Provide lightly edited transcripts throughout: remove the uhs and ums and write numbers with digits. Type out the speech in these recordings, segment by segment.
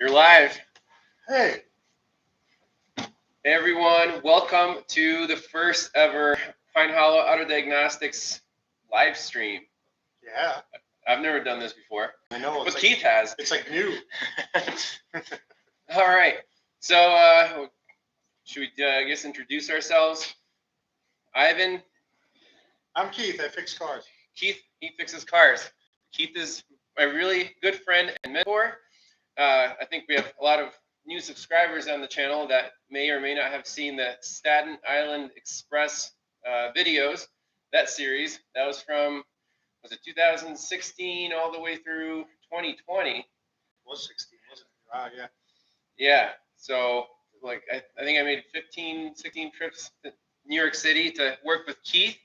You're live. Hey. Hey everyone, welcome to the first ever Pine Hollow Auto Diagnostics live stream. Yeah. I've never done this before. I know. But Keith has. It's like new. All right. So should we, I guess, introduce ourselves? Ivan. I'm Keith. I fix cars. Keith, he fixes cars. Keith is my really good friend and mentor. I think we have a lot of new subscribers on the channel that may or may not have seen the Staten Island Express videos, that series. That was from, was it 2016 all the way through 2020? It was 16, wasn't it? Wow, yeah. Yeah. So, like, I think I made 15, 16 trips to New York City to work with Keith.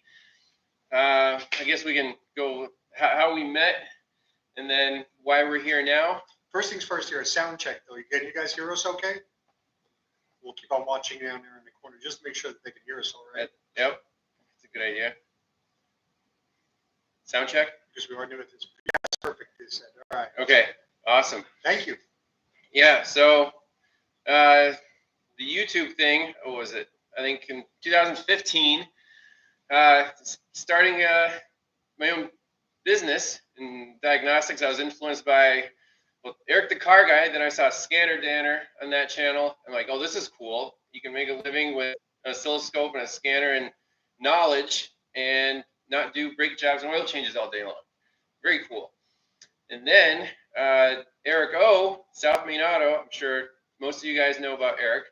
I guess we can go how we met and then why we're here now. First things first here, a sound check, though. Can you guys hear us okay? We'll keep on watching down there in the corner just to make sure that they can hear us all right. Yep. That's a good idea. Sound check? Because we are doing this. Yeah, that's perfect. This said. All right. Okay. Awesome. Thank you. Yeah. So the YouTube thing, what was it? I think in 2015, starting my own business in diagnostics, I was influenced by Eric the car guy. Then I saw Scanner Danner on that channel. I'm like, oh, this is cool. You can make a living with an oscilloscope and a scanner and knowledge and not do brake jobs and oil changes all day long. Very cool. And then Eric O, South Main Auto, I'm sure most of you guys know about Eric,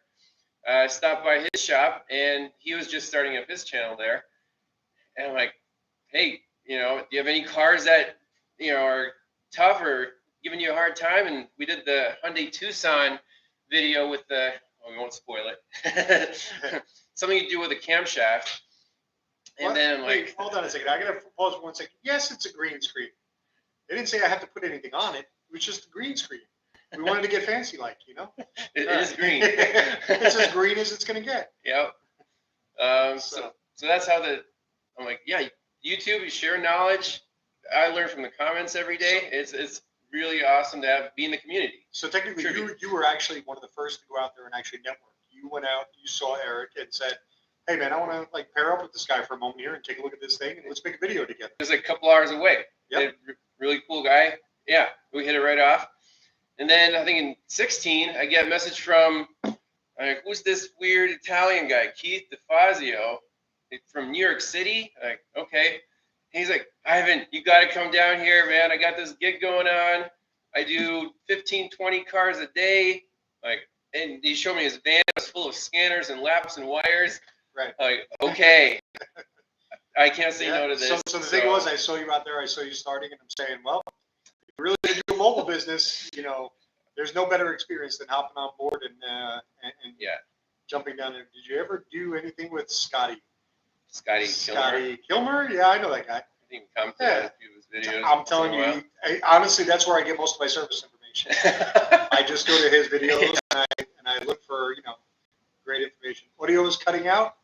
stopped by his shop and he was just starting up his channel there. And I'm like, hey, you know, do you have any cars that, you know, are tough or giving you a hard time? And we did the Hyundai Tucson video with the, oh, we won't spoil it. Something to do with a camshaft. And what? then I'm like, wait, hold on a second. I gotta pause for 1 second. Yes, it's a green screen. They didn't say I have to put anything on it. It was just a green screen. We wanted to get fancy, like, you know. it is green. It's as green as it's gonna get. Yep. So that's how I'm like, yeah, YouTube, you share knowledge. I learn from the comments every day. It's really awesome to be in the community. So technically, you were actually one of the first to go out there and actually network. You went out, you saw Eric, and said, "Hey man, I want to like pair up with this guy for a moment here and take a look at this thing, and let's make a video together." It was like a couple hours away. Yep. Really cool guy. Yeah, we hit it right off. And then I think in 16, I get a message from, who's this weird Italian guy, Keith DeFazio, from New York City. I'm like, okay. He's like, Ivan, you got to come down here, man. I got this gig going on. I do 15, 20 cars a day. Like, and he showed me his van. It was full of scanners and laps and wires. Right. Like, okay. I can't say no to this. So the thing was, I saw you out there. I saw you starting, and I'm saying, well, if you really do a mobile business, you know, there's no better experience than hopping on board and yeah, jumping down there. Did you ever do anything with Scotty Kilmer? Kilmer? Yeah, I know that guy. I think come to a few of his videos. I'm telling you, honestly, that's where I get most of my service information. I just go to his videos and I look for, you know, great information. Audio is cutting out.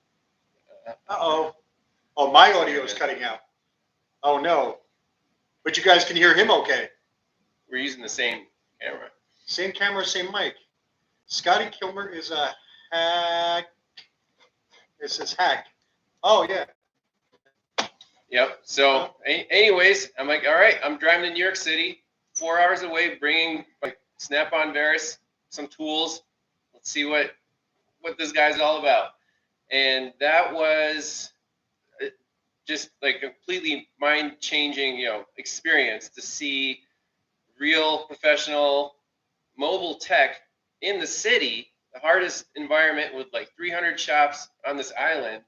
Uh-oh. Oh, my audio is cutting out. Oh, no. But you guys can hear him okay. We're using the same camera. Same camera, same mic. Scotty Kilmer is a hack. It says hack. Oh, yeah. Yep. So anyways, I'm like, all right, I'm driving to New York City, 4 hours away, bringing like SnapOn Varus, some tools. Let's see what this guy's all about. And that was just like completely mind-changing, you know, experience to see real professional mobile tech in the city, the hardest environment with like 300 shops on this island.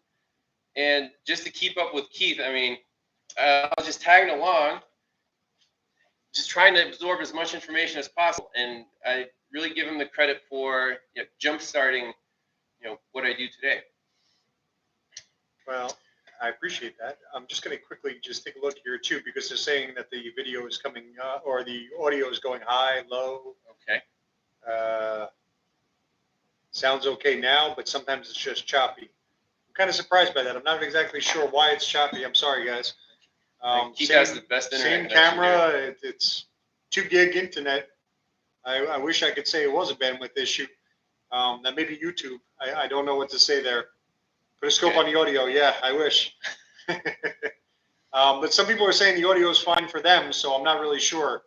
And just to keep up with Keith, I mean, I was just tagging along, just trying to absorb as much information as possible. And I really give him the credit for, you know, jump-starting, you know, what I do today. Well, I appreciate that. I'm just going to quickly just take a look here too, because they're saying that the video is coming or the audio is going high, low. Okay. Sounds okay now, but sometimes it's just choppy. I'm kind of surprised by that. I'm not exactly sure why it's choppy. I'm sorry, guys. Keith has the best internet. Same camera. It's 2 gig internet. I wish I could say it was a bandwidth issue. That may be YouTube. I don't know what to say there. Put a scope on the audio. Yeah, I wish. But some people are saying the audio is fine for them, so I'm not really sure.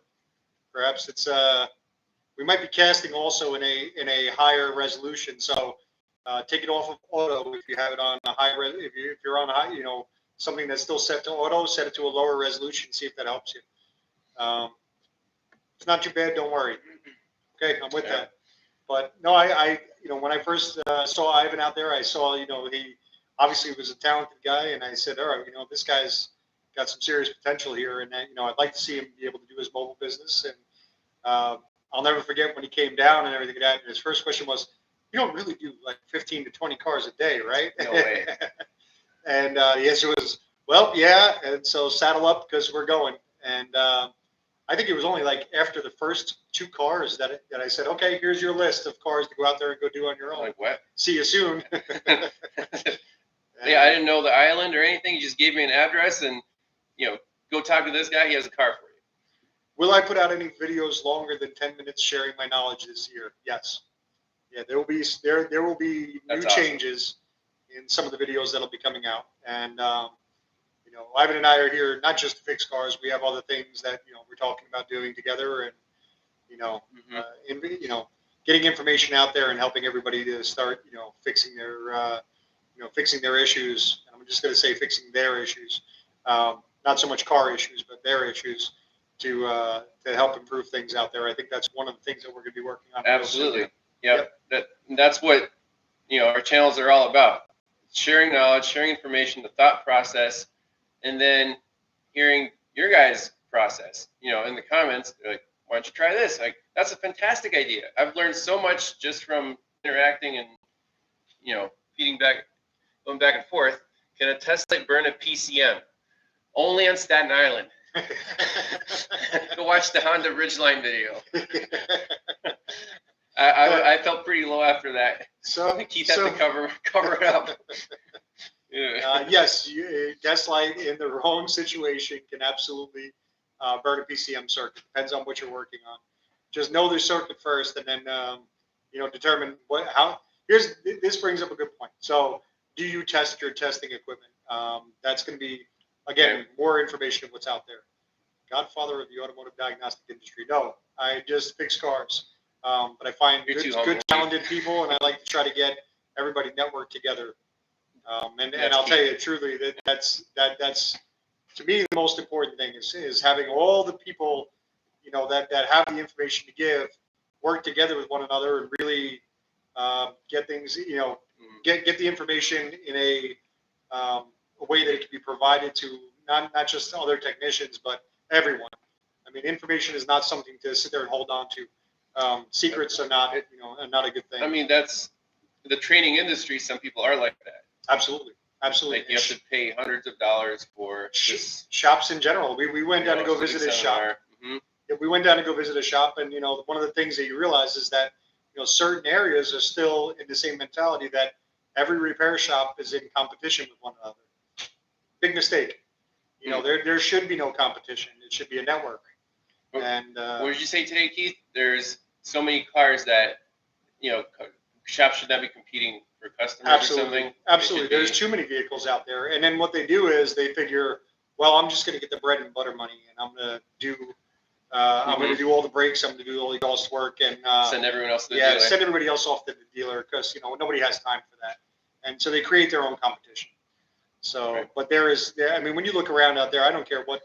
Perhaps it's we might be casting also in a higher resolution. So take it off of auto if you have it on a high if you're on a high, something that's still set to auto, set it to a lower resolution. See if that helps you. It's not too bad. Don't worry. Okay, I'm with that. But no, I when I first saw Ivan out there, I saw he obviously was a talented guy, and I said, all right, this guy's got some serious potential here, and I'd like to see him be able to do his mobile business. And I'll never forget when he came down and everything like that. And his first question was, "You don't really do like 15 to 20 cars a day, right?" No way. And the answer was, "Well, yeah." And so saddle up because we're going. And I think it was only like after the first 2 cars that I said, "Okay, here's your list of cars to go out there and go do on your own. Like what? See you soon." Yeah, I didn't know the island or anything. You just gave me an address and, go talk to this guy. He has a car for you. Will I put out any videos longer than 10 minutes sharing my knowledge this year? Yes. Yeah, there will be new changes in some of the videos that'll be coming out. And Ivan and I are here not just to fix cars. We have other things that we're talking about doing together, and getting information out there and helping everybody to start fixing their issues. And I'm just going to say fixing their issues, not so much car issues, but their issues, to help improve things out there. I think that's one of the things that we're going to be working on. Absolutely. Yep. That's what our channels are all about: sharing knowledge, sharing information, the thought process, and then hearing your guys' process. In the comments, they're like, "Why don't you try this?" Like, that's a fantastic idea. I've learned so much just from interacting and going back and forth. Can a test light burn a PCM? Only on Staten Island. Go watch the Honda Ridgeline video. I felt pretty low after that. So Keith had to cover it up. Yeah. Yes, test light in the wrong situation can absolutely burn a PCM circuit. Depends on what you're working on. Just know the circuit first, and then determine how. This brings up a good point. So, do you test your testing equipment? That's going to be, again, more information of what's out there. Godfather of the automotive diagnostic industry. No, I just fix cars. But I find good talented people, and I like to try to get everybody networked together. And I'll tell you truly that's to me the most important thing is having all the people that have the information to give work together with one another and really get things get the information in a way that it can be provided to not just other technicians but everyone. I mean, information is not something to sit there and hold on to. Secrets are not a good thing. I mean, that's the training industry. Some people are like that. Absolutely. Like you have to pay hundreds of dollars for shops in general. We went down to go visit a shop. Mm-hmm. Yeah, we went down to go visit a shop, and one of the things that you realize is that certain areas are still in the same mentality that every repair shop is in competition with one another. Big mistake. There should be no competition. It should be a network. And what did you say today, Keith? There's so many cars that shops should not be competing for customers or something. Absolutely. There's too many vehicles out there. And then what they do is they figure, well, I'm just going to get the bread and butter money, and I'm going to do all the brakes. I'm going to do all the exhaust work, and send everyone else to the dealer. Send everybody else off to the dealer because nobody has time for that. And so they create their own competition. So, right. But when you look around out there, I don't care what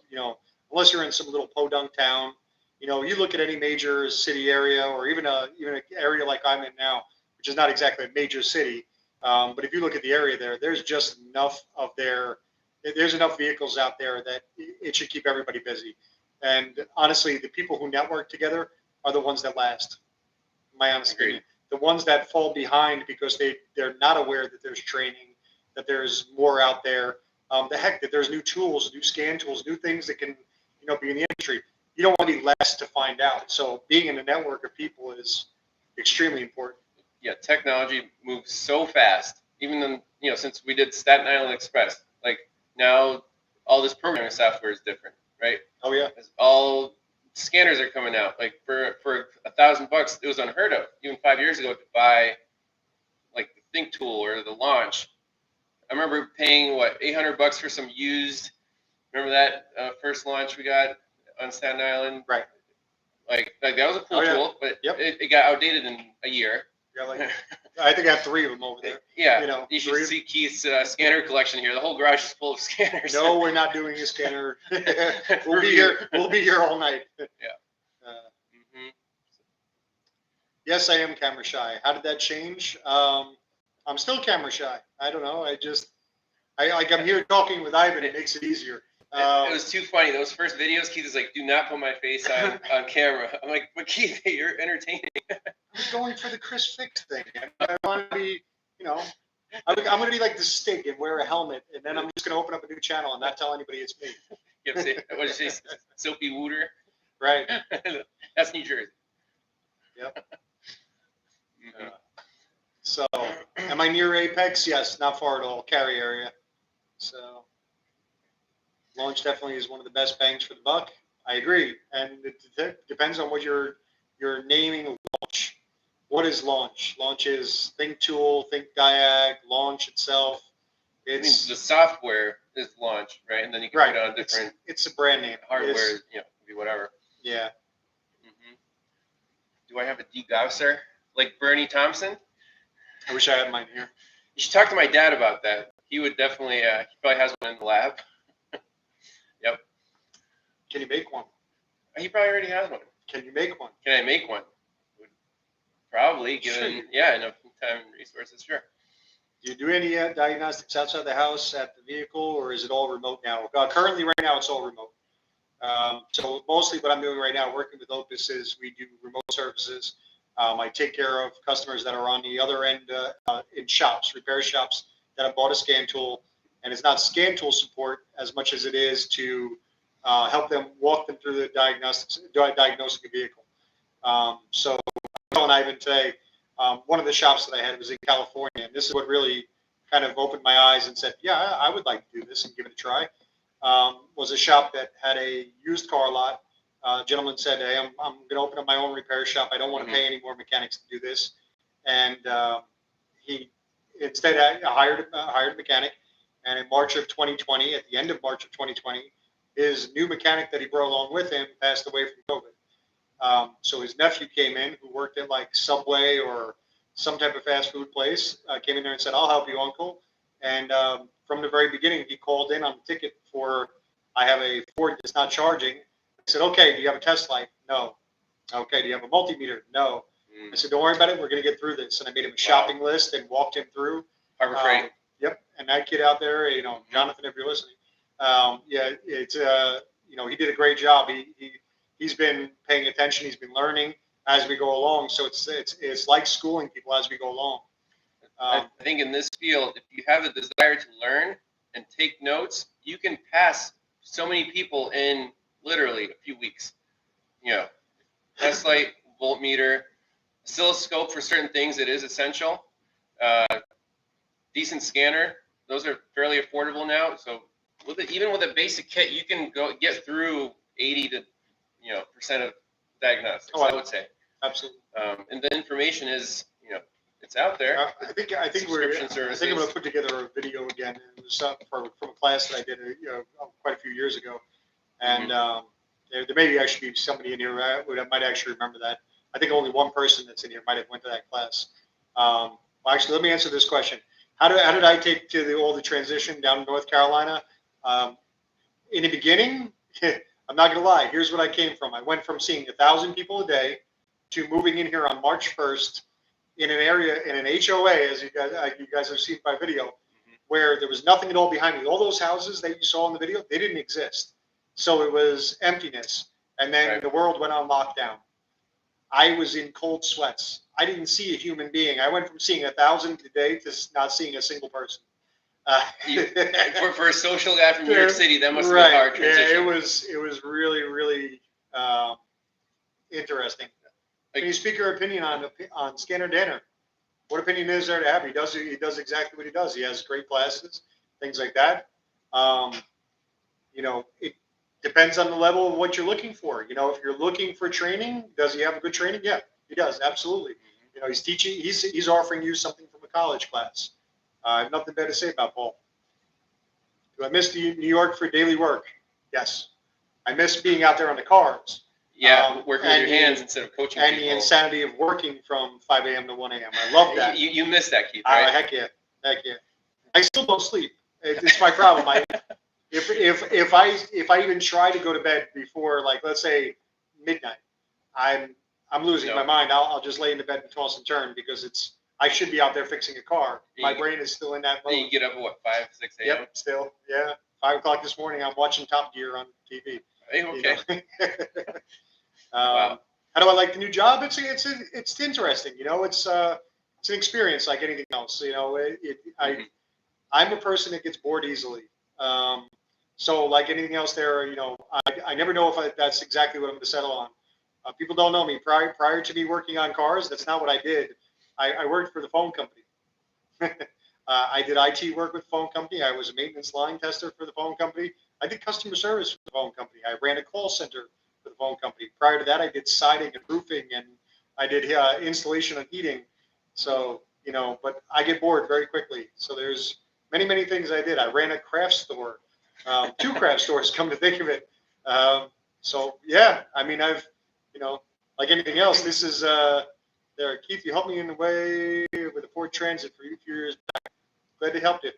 unless you're in some little podunk town, you look at any major city area or even an area like I'm in now, which is not exactly a major city. But if you look at the area there's just enough there's enough vehicles out there that it should keep everybody busy. And honestly, the people who network together are the ones that last. My honest opinion. The ones that fall behind because they're not aware that there's training, that there's more out there. That there's new tools, new scan tools, new things that can be in the industry. You don't want to be less to find out. So being in a network of people is extremely important. Yeah, technology moves so fast. Even since we did Staten Island Express, like now all this programming software is different, right? Oh yeah, it's all scanners are coming out. Like for $1,000, it was unheard of even 5 years ago to buy like the Think Tool or the Launch. I remember paying what $800 for some used. Remember that first Launch we got on Staten Island? Right. Like that was a cool tool, but Yep. it got outdated in a year. Yeah, like I think I have 3 of them over there. Yeah, You know, you should see Keith's scanner collection here. The whole garage is full of scanners. No, we're not doing a scanner. We'll be here. We'll be here all night. Yeah. Yes, I am camera shy. How did that change? I'm still camera shy. I don't know. I'm here talking with Ivan. It makes it easier. It was too funny. Those first videos, Keith is like, "Do not put my face on camera." I'm like, "But Keith, you're entertaining." I'm going for the Chris Fix thing. I want to be, you know, I'm going to be like the Stig and wear a helmet, and then I'm just going to open up a new channel and not tell anybody it's me. You have to say, what did you say? Soapy Wooter? Right. That's New Jersey. Yep. So, am I near Apex? Yes, not far at all. Cary area. So, Launch definitely is one of the best bangs for the buck. I agree, and it depends on what you're naming Launch. What is Launch? Launch is Think Tool, Think Diag, Launch itself. I mean, the software is Launch, right? And then you can put on different. It's a brand name. Hardware, be whatever. Yeah. Do I have a degausser like Bernie Thompson? I wish I had mine here. You should talk to my dad about that. He would definitely. He probably has one in the lab. Yep. Can you make one? He probably already has one. Can you make one? Can I make one? Probably, given enough time and resources. Sure. Do you do any diagnostics outside the house at the vehicle, or is it all remote now? Currently, right now, it's all remote. So mostly what I'm doing right now, working with Opus, is we do remote services. I take care of customers that are on the other end in shops, repair shops that have bought a scan tool, and it's not scan tool support as much as it is to help them walk them through the diagnosing a vehicle. So I'm telling Ivan today, one of the shops that I had was in California, and this is what really kind of opened my eyes and said, yeah, I would like to do this and give it a try. Was a shop that had a used car lot. A gentleman said, hey, I'm going to open up my own repair shop. I don't want to pay any more mechanics to do this. And he instead hired a mechanic. And in March of 2020, at the end of March of 2020, his new mechanic that he brought along with him passed away from COVID. So his nephew came in, who worked at like Subway or some type of fast food place, came in there and said, I'll help you, Uncle. And from the very beginning, he called in on the ticket for, I have a Ford that's not charging. I said, okay, do you have a test light? No. Okay, do you have a multimeter? No. I said, don't worry about it. We're going to get through this. And I made him a shopping list and walked him through. Harbor Freight. Yep. And that kid out there, Jonathan, if you're listening, it's he did a great job. He's been paying attention. He's been learning as we go along. So it's like schooling people as we go along. I think in this field, if you have a desire to learn and take notes, you can pass so many people in literally a few weeks. Test light, voltmeter, oscilloscope for certain things, it is essential. Decent scanner, those are fairly affordable now. So even with a basic kit, you can get through 80 to % of diagnostics. I would say absolutely. And the information is it's out there. I think I'm going to put together a video again. It was from a class that I did quite a few years ago, and there may actually be somebody in here that might actually remember that. I think only one person that's in here might have went to that class. Well, actually, let me answer this question. How did I take to all the transition down in North Carolina? In the beginning, I'm not going to lie. Here's what I came from. I went from seeing 1,000 people a day to moving in here on March 1st in an area, in an HOA, as you guys have seen by video, where there was nothing at all behind me. All those houses that you saw in the video, they didn't exist. So it was emptiness. And then the world went on lockdown. I was in cold sweats. I didn't see a human being. I went from seeing 1,000 a day to not seeing a single person. For a social guy from New York City, that must be a hard transition. Yeah, it was really, really interesting. Can you speak your opinion on Scanner Danner? What opinion is there to have? He does exactly what he does. He has great classes, things like that. Depends on the level of what you're looking for. You know, if you're looking for training, does he have a good training? Yeah, he does. Absolutely. You know, he's teaching. He's offering you something from a college class. I have nothing bad to say about Paul. Do I miss New York for daily work? Yes. I miss being out there on the cars. Yeah, working with your hands instead of coaching and people. The insanity of working from 5 a.m. to 1 a.m. I love that. You miss that, Keith, right? Heck yeah. Heck yeah. I still don't sleep. It's my problem. If I even try to go to bed before, like, let's say midnight, I'm losing my mind. I'll just lay in the bed and toss and turn because I should be out there fixing a car. My brain is still in that mode. You get up at what, 5, 6 a.m.? Yep, still, yeah. 5 o'clock this morning, I'm watching Top Gear on TV. Hey, okay. You know? Wow. How do I like the new job? It's interesting. You know, it's an experience like anything else. You know, I'm a person that gets bored easily. So like anything else there, you know, I never know if that's exactly what I'm going to settle on. People don't know me. Prior to me working on cars, that's not what I did. I worked for the phone company. I did IT work with the phone company. I was a maintenance line tester for the phone company. I did customer service for the phone company. I ran a call center for the phone company. Prior to that, I did siding and roofing, and I did installation and heating. So, you know, but I get bored very quickly. So there's many things I did. I ran a craft store, 2 craft stores, come to think of it. So yeah, I mean, I've, you know, like anything else, this is there. Keith, you helped me in the way with the Ford Transit for a few years back. Glad to help you.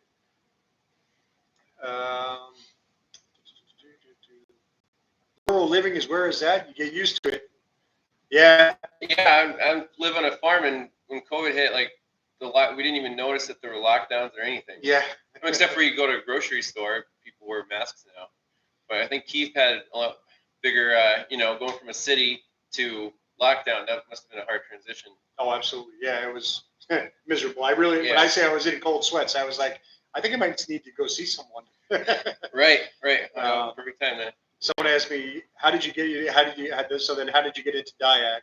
Rural living is where is that? You get used to it. Yeah. Yeah, I live on a farm, and when COVID hit, like we didn't even notice that there were lockdowns or anything. Yeah. Except for you go to a grocery store, people wear masks now. But I think Keith had a lot bigger, you know, going from a city to lockdown. That must have been a hard transition. Oh, absolutely. Yeah, it was miserable. I really, when I say I was in cold sweats, I was like, I think I might need to go see someone. Right. Perfect time then. Someone asked me, how did you get this? So then how did you get into Diag?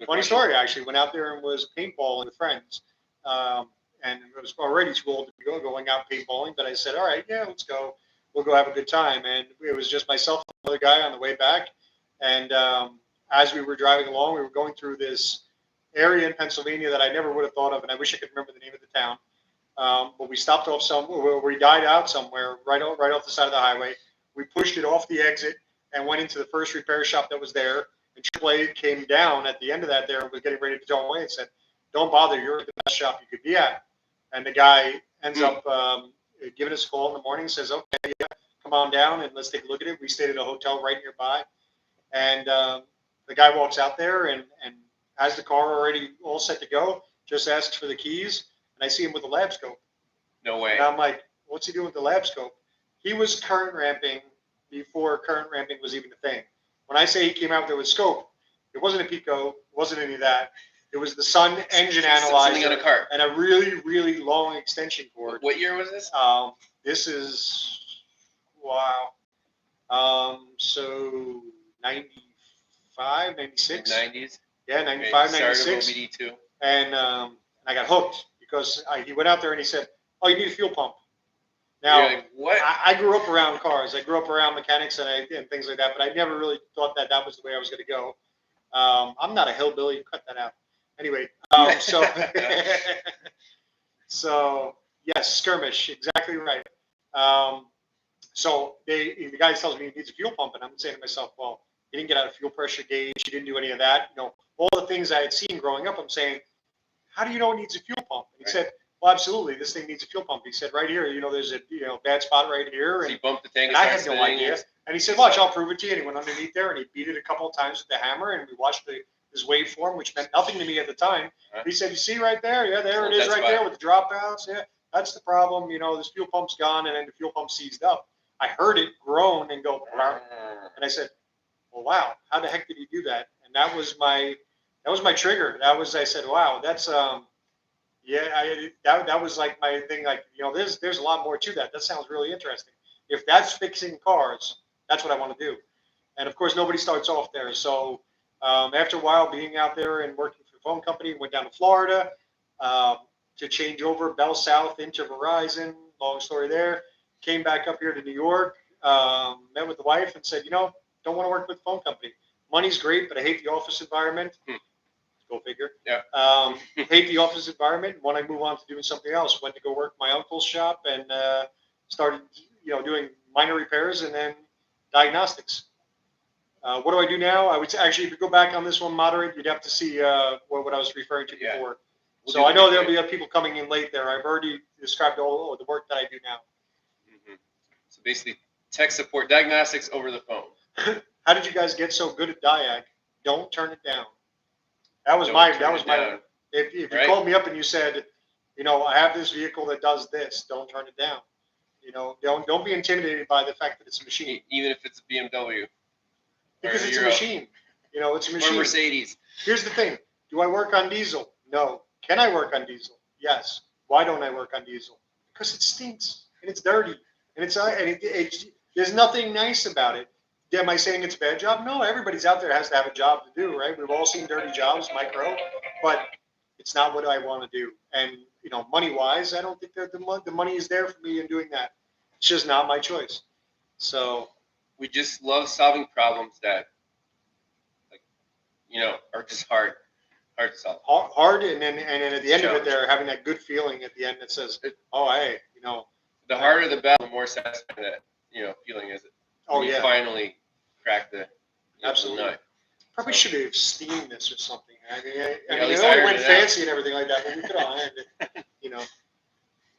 Funny story, actually. Went out there and was paintballing with friends. And it was already too old to be going out paintballing, but I said, all right, yeah, let's go. We'll go have a good time. And it was just myself and another guy on the way back. And as we were driving along, we were going through this area in Pennsylvania that I never would have thought of, and I wish I could remember the name of the town. But we stopped off somewhere, we died out somewhere right off the side of the highway. We pushed it off the exit and went into the first repair shop that was there. And AAA came down at the end of that there and was getting ready to go away and said, don't bother, you're at the best shop you could be at. And the guy ends up giving us a call in the morning, says, okay, yeah, come on down and let's take a look at it. We stayed at a hotel right nearby. And the guy walks out there and has the car already all set to go, just asks for the keys. And I see him with a lab scope. No way. And I'm like, what's he doing with the lab scope? He was current ramping before current ramping was even a thing. When I say he came out there with scope, it wasn't a Pico, it wasn't any of that. It was the Sun engine analyzer a car. And a really long extension cord. What year was this? This is, wow. So 95, 96. 90s. Yeah, 95, 96. Started OBD2. And I got hooked because he went out there and he said, oh, you need a fuel pump. Now, you're like, what? I grew up around cars. I grew up around mechanics and things like that, but I never really thought that was the way I was going to go. I'm not a hillbilly. Cut that out. Anyway, so yes, skirmish, exactly right. So the guy tells me he needs a fuel pump, and I'm saying to myself, well, he didn't get out a fuel pressure gauge. He didn't do any of that. You know, all the things I had seen growing up. I'm saying, how do you know it needs a fuel pump? And he said, well, absolutely, this thing needs a fuel pump. He said, right here, you know, there's a bad spot right here. So he bumped the tank. And I had no idea. And he said, watch, I'll prove it to you. And he went underneath there and he beat it a couple of times with the hammer. And we watched his waveform, which meant nothing to me at the time. He said, you see right there? Yeah, there it is right there with the dropouts. Yeah, that's the problem. You know, this fuel pump's gone and then the fuel pump seized up. I heard it groan and go, and I said, well, wow, how the heck did he do that? And that was my trigger. I said, wow, that's, that was like my thing. Like, you know, there's a lot more to that. That sounds really interesting. If that's fixing cars, that's what I want to do. And of course, nobody starts off there. So after a while being out there and working for the phone company, went down to Florida to change over Bell South into Verizon. Long story there. came back up here to New York, met with the wife and said, don't want to work with the phone company. Money's great, but I hate the office environment. Go figure. Yeah. Hate the office environment. Want to move on to doing something else. Went to go work my uncle's shop and started, doing minor repairs and then diagnostics. What do I do now? I would actually, if you go back on this one, moderate, you'd have to see what I was referring to before. So I know there'll be people coming in late there. I've already described all the work that I do now. So basically, tech support, diagnostics over the phone. How did you guys get so good at Diag? Don't turn it down. That was if you called me up and you said, I have this vehicle that does this, don't turn it down. Don't be intimidated by the fact that it's a machine. Even if it's a BMW. Because it's a machine. It's a machine. Or Mercedes. Here's the thing. Do I work on diesel? No. Can I work on diesel? Yes. Why don't I work on diesel? Because it stinks and it's dirty and there's nothing nice about it. Am I saying it's a bad job? No, everybody's out there has to have a job to do, right? We've all seen dirty jobs, micro, but it's not what I want to do. And, money-wise, I don't think that the money is there for me in doing that. It's just not my choice. So we just love solving problems that, are just hard to solve. Hard, and then at the end of it, they're having that good feeling at the end that says, "Oh, hey, The harder the battle, the more satisfying that feeling is. You finally crack the absolutely nut. Probably should have steamed this or something. I mean, least it went fancy and everything like that, but we could have ironed it.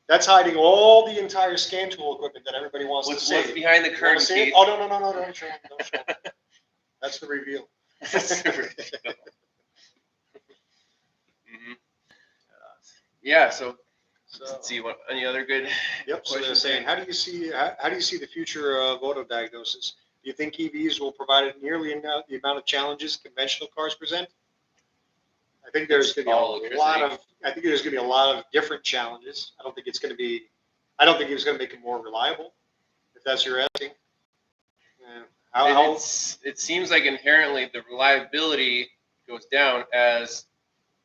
That's hiding all the entire scan tool equipment that everybody wants to see. What's behind the curtain, Keith? Oh, no, don't show it. Don't show it. That's the reveal. Yeah, so let's see what any other good. Yep. So they're saying, how do you see the future of auto diagnosis? Do you think EVs will provide nearly enough the amount of challenges conventional cars present? I think there's going to be a lot of. I think there's going to be a lot of different challenges. I don't think it's going to make it more reliable. If that's your asking. It seems like inherently the reliability goes down as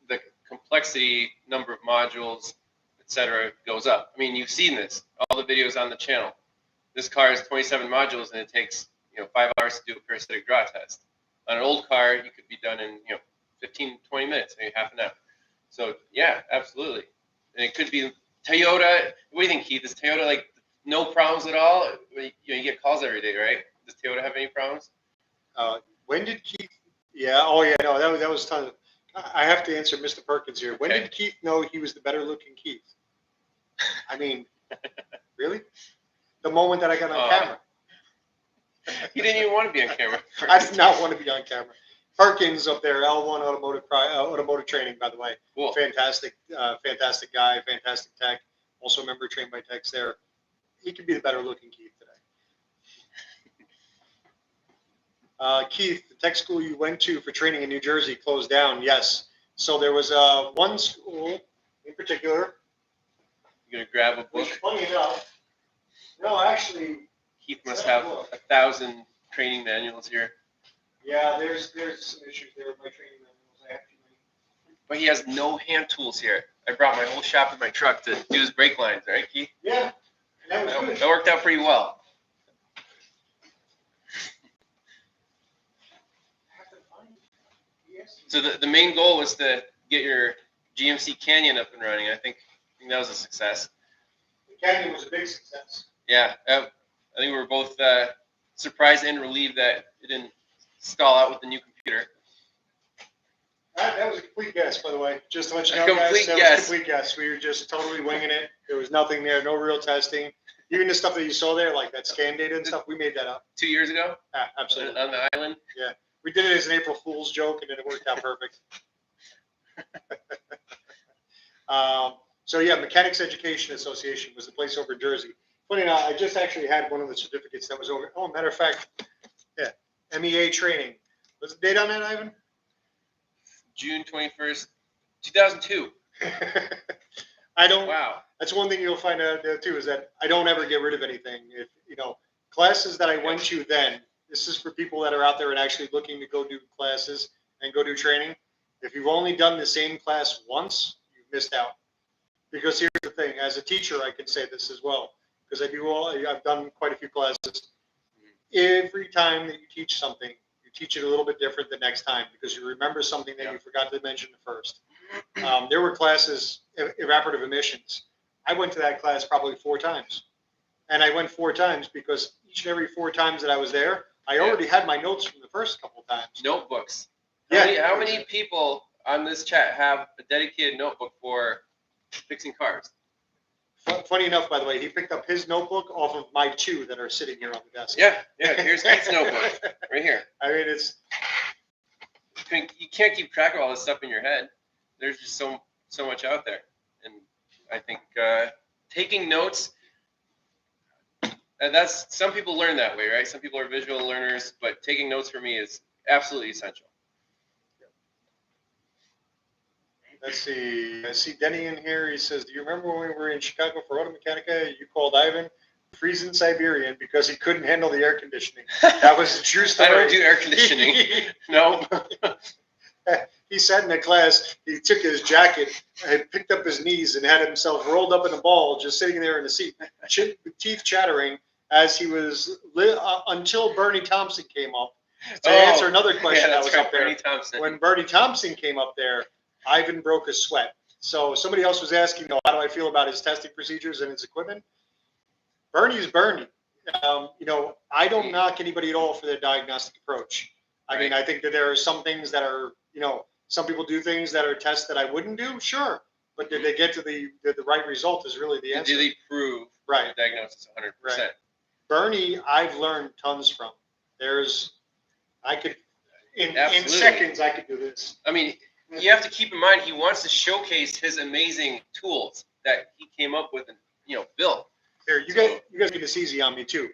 the complexity, number of modules, etc., goes up. I mean, you've seen this, all the videos on the channel. This car has 27 modules and it takes 5 hours to do a parasitic draw test. On an old car, you could be done in 15, 20 minutes, maybe half an hour. So yeah, absolutely. And it could be Toyota. What do you think, Keith? Is Toyota like no problems at all? You get calls every day, right? Does Toyota have any problems? When did Keith? Yeah. Oh yeah. No, that was tons. I have to answer Mr. Perkins here. When did Keith know he was the better looking Keith? I mean, really? The moment that I got on camera. He didn't even want to be on camera. I did not want to be on camera. Perkins up there, L1 automotive training, by the way. Cool. Fantastic guy, fantastic tech. Also a member trained by techs there. He could be the better looking Keith today. Keith, the tech school you went to for training in New Jersey closed down. Yes. So there was one school in particular. You're going to grab a book? Which, funny enough, no, actually. Keith must have 1,000 training manuals here. Yeah, there's some issues there with my training manuals. I have too many. But he has no hand tools here. I brought my whole shop in my truck to do his brake lines, right, Keith? Yeah, and that was good. That worked out pretty well. So the main goal was to get your GMC Canyon up and running. I think that was a success. The Canyon was a big success. Yeah, I think we were both surprised and relieved that it didn't stall out with the new computer. That was a complete guess, by the way. Just to let you know, guys, that was a complete guess. We were just totally winging it. There was nothing there, no real testing. Even the stuff that you saw there, like that scan data and stuff, we made that up. 2 years ago? Absolutely. On the island? Yeah. We did it as an April Fool's joke, and then it worked out perfect. So yeah, Mechanics Education Association was the place over in Jersey. Funny enough, I just actually had one of the certificates that was over. Oh, matter of fact, yeah, MEA training. What's the date on that, Ivan? June 21st, 2002. I don't. Wow. That's one thing you'll find out there too, is that I don't ever get rid of anything. If classes that I went to then. This is for people that are out there and actually looking to go do classes and go do training. If you've only done the same class once, you've missed out. Because here's the thing, as a teacher, I can say this as well. because I've done quite a few classes. Every time that you teach something, you teach it a little bit different the next time because you remember something that you forgot to mention the first. There were classes, evaporative emissions. I went to that class probably 4 times. And I went 4 times because each and every 4 times that I was there, I already had my notes from the first couple times. Notebooks. Yeah. How many people on this chat have a dedicated notebook for fixing cars? Funny enough, by the way, he picked up his notebook off of my 2 that are sitting here on the desk. Yeah. Here's Keith's notebook right here. I mean, it's you can't keep track of all this stuff in your head. There's just so much out there, and I think taking notes. And that's some people learn that way, right? Some people are visual learners, but taking notes for me is absolutely essential. Let's see. I see Denny in here. He says, "Do you remember when we were in Chicago for Auto Mechanica? You called Ivan freezing Siberian because he couldn't handle the air conditioning." That was a true story. I don't do air conditioning. No. He sat in a class. He took his jacket and picked up his knees and had himself rolled up in a ball, just sitting there in the seat, with teeth chattering as he was until Bernie Thompson came up to answer another question that was up there. Bernie Thompson. When Bernie Thompson came up there, Ivan broke a sweat. So somebody else was asking, how do I feel about his testing procedures and his equipment? Bernie's Bernie. I don't knock anybody at all for their diagnostic approach. I mean, I think that there are some things that are, some people do things that are tests that I wouldn't do, sure. But did they get to the right result is really the answer. Did they prove the diagnosis 100%? Right. Bernie, I've learned tons from. In seconds, I could do this. I mean, you have to keep in mind he wants to showcase his amazing tools that he came up with and built. Here, you guys get this easy on me too.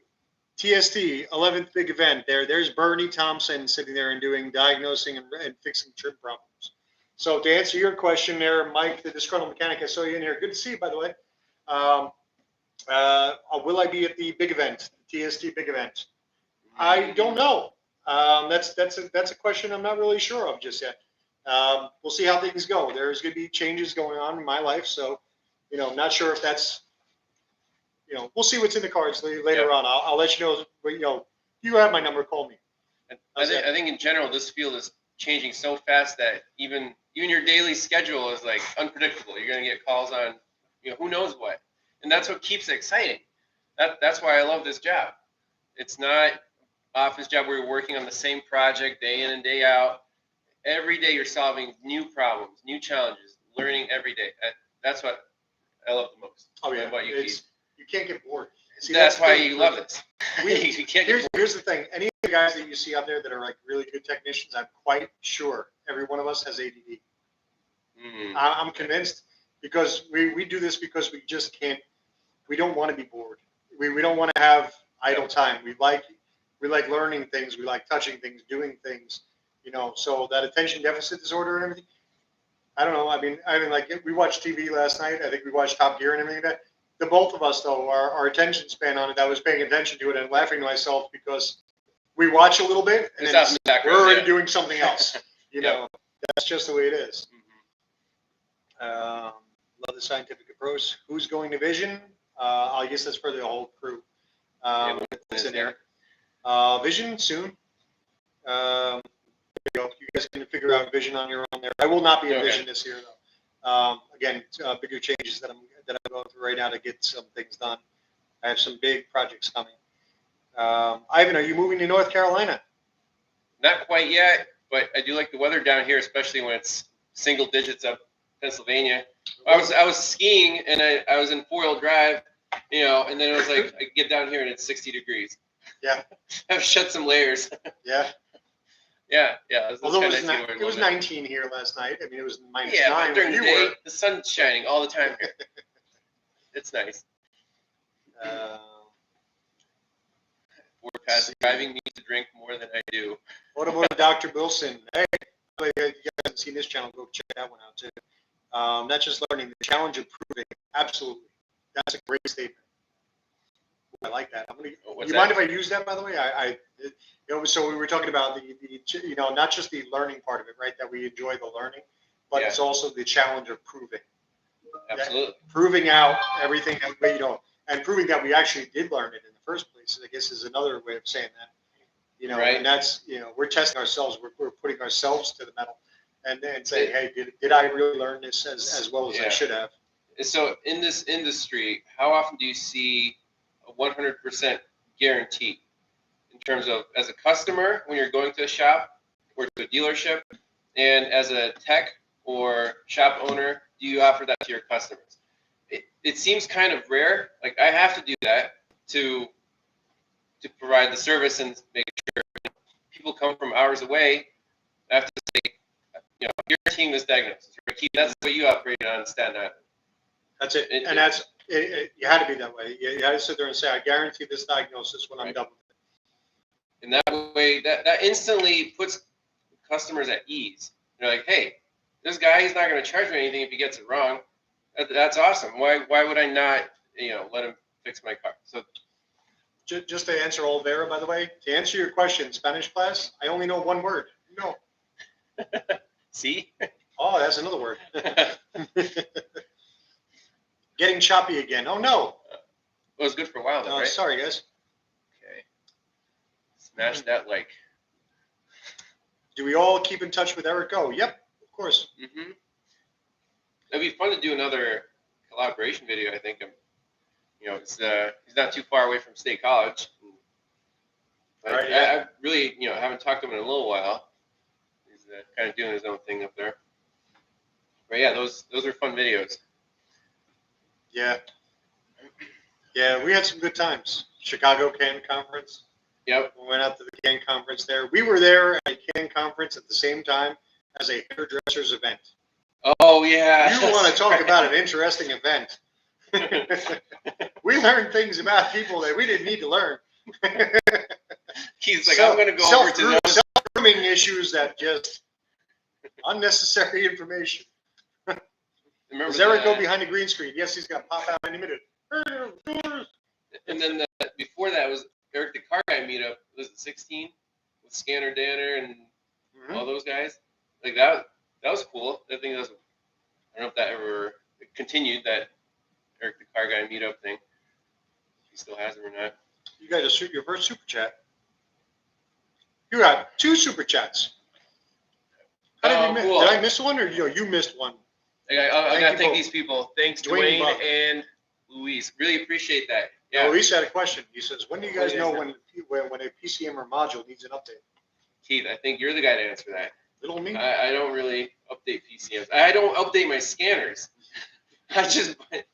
TST 11th big event. There's Bernie Thompson sitting there and doing diagnosing and fixing trim problems. So to answer your question there, Mike, the disgruntled mechanic, I saw you in here. Good to see you, by the way. Will I be at the big event, the TST big event? I don't know. That's a question I'm not really sure of just yet. We'll see how things go. There's going to be changes going on in my life, so not sure if that's we'll see what's in the cards later on. I'll let you know. You have my number. Call me. I think in general this field is changing so fast that even your daily schedule is like unpredictable. You're going to get calls on who knows what, and that's what keeps it exciting. That's why I love this job. It's not office job where you're working on the same project day in and day out. Every day you're solving new problems, new challenges, learning every day. That's what I love the most. Oh yeah, what about you, Keith? You can't get bored. See, that's why you love it. You can't get bored. Here's the thing. Any of the guys that you see out there that are like really good technicians, I'm quite sure every one of us has ADD. I'm convinced because we do this because we just can't. We don't want to be bored. We don't want to have idle time. We like learning things. We like touching things, doing things. So that attention deficit disorder and everything. I don't know. I mean, like we watched TV last night. I think we watched Top Gear and everything like that. The both of us, though, our attention span on it, I was paying attention to it and laughing to myself because we watch a little bit and then we're already doing something else. That's just the way it is. Love the scientific approach. Who's going to Vision? I guess that's for the whole crew. What's in there? Vision soon. You guys can figure out Vision on your own there. I will not be in Vision this year, though. Again, bigger changes that I'm going through right now to get some things done. I have some big projects coming. Ivan, are you moving to North Carolina? Not quite yet, but I do like the weather down here, especially when it's single digits up Pennsylvania. I was skiing and I was in 4-wheel drive, and then it was like I get down here and it's 60 degrees. Yeah. I've shed some layers. Yeah. Yeah. Although it was 19 here last night. I mean, it was -9 but during the day, the sun's shining all the time here. It's nice. Past driving me to drink more than I do. Automotive Dr. Wilson. Hey, you guys haven't seen this channel, go check that one out too. Not just learning, the challenge of proving. Absolutely. That's a great statement. I like that. You mind if I use that, by the way? So we were talking about the not just the learning part of it, right? That we enjoy the learning, but it's also the challenge of proving. Absolutely. Proving out everything, And proving that we actually did learn it in the first place, I guess, is another way of saying that. You know, Right. and that's, you know, we're testing ourselves. We're putting ourselves to the metal and saying, hey, did I really learn this as well as I should have? So in this industry, how often do you see a 100% guarantee in terms of as a customer when you're going to a shop or to a dealership, and as a tech or shop owner, do you offer that to your customers? It seems kind of rare. Like I have to do that to provide the service and make sure people come from hours away. I have to say, you know, guaranteeing this diagnosis. Right? Keith, that's what you operated on Staten Island. That's it. And that's it. You had to be that way. You had to sit there and say, I guarantee this diagnosis when I'm done with it. And that way, that instantly puts customers at ease. They're like, hey, this guy, he's not going to charge me anything if he gets it wrong. That's awesome. Why would I not, you know, let him fix my car? So just to answer Olvera, by the way, to answer your question, Spanish class, I only know one word. No. See? Oh, that's another word. Getting choppy again. Oh, no. It was good for a while, though, right? Sorry, guys. Okay. Smash that like. Do we all keep in touch with Eric O? Yep, of course. Mm-hmm. It'd be fun to do another collaboration video, I think. You know, it's he's not too far away from State College. But right, yeah. I really, you know, haven't talked to him in a little while. He's kind of doing his own thing up there. But yeah, those are fun videos. Yeah. Yeah, we had some good times. Chicago Can Conference. Yep. We went out to the Can Conference there. We were there at a Can Conference at the same time as a hairdresser's event. Oh, yeah. You want to talk about an interesting event. We learned things about people that we didn't need to learn. He's like, I'm going to go over to those. Self-grooming issues that just unnecessary information. Does Eric go behind the green screen? Yes, he's got to pop out any minute. And then before that was Eric the Car Guy meetup. Was it 16 with Scanner Danner and all those guys? Like that was cool. I think that was. I don't know if that ever continued, that Eric the Car Guy meetup thing. If he still has it or not. You got to shoot your first super chat. You got 2 super chats. How did you miss? Cool. Did I miss one, or you missed one? I got to thank these people. Thanks, Dwayne and Luis. Really appreciate that. Yeah. Luis had a question. He says, when do you guys know when a PCM or module needs an update? Keith, I think you're the guy to answer that. Little me. I don't really update PCMs. I don't update my scanners.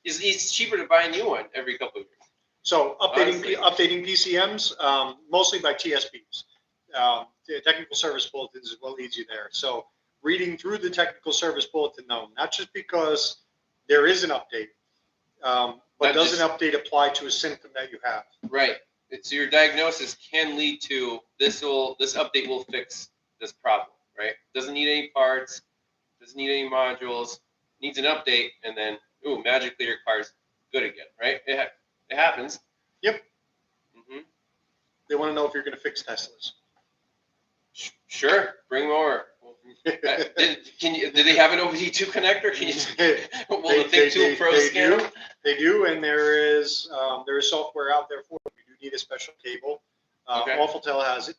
It's cheaper to buy a new one every couple of years. So updating PCMs, mostly by TSPs. The technical service bulletins is what leads you there. So reading through the technical service bulletin, no, not just because there is an update, but does an update apply to a symptom that you have? Right. So your diagnosis can lead to this update will fix this problem, right? Doesn't need any parts, doesn't need any modules, needs an update, and then magically your car's good again, right? It happens. Yep. Mm-hmm. They want to know if you're going to fix Teslas. Sure, bring more. Did they have an OBD2 connector? Will the Think 2 Pro scan them? They do, and there is software out there for it. You do need a special cable. Awfultel has it.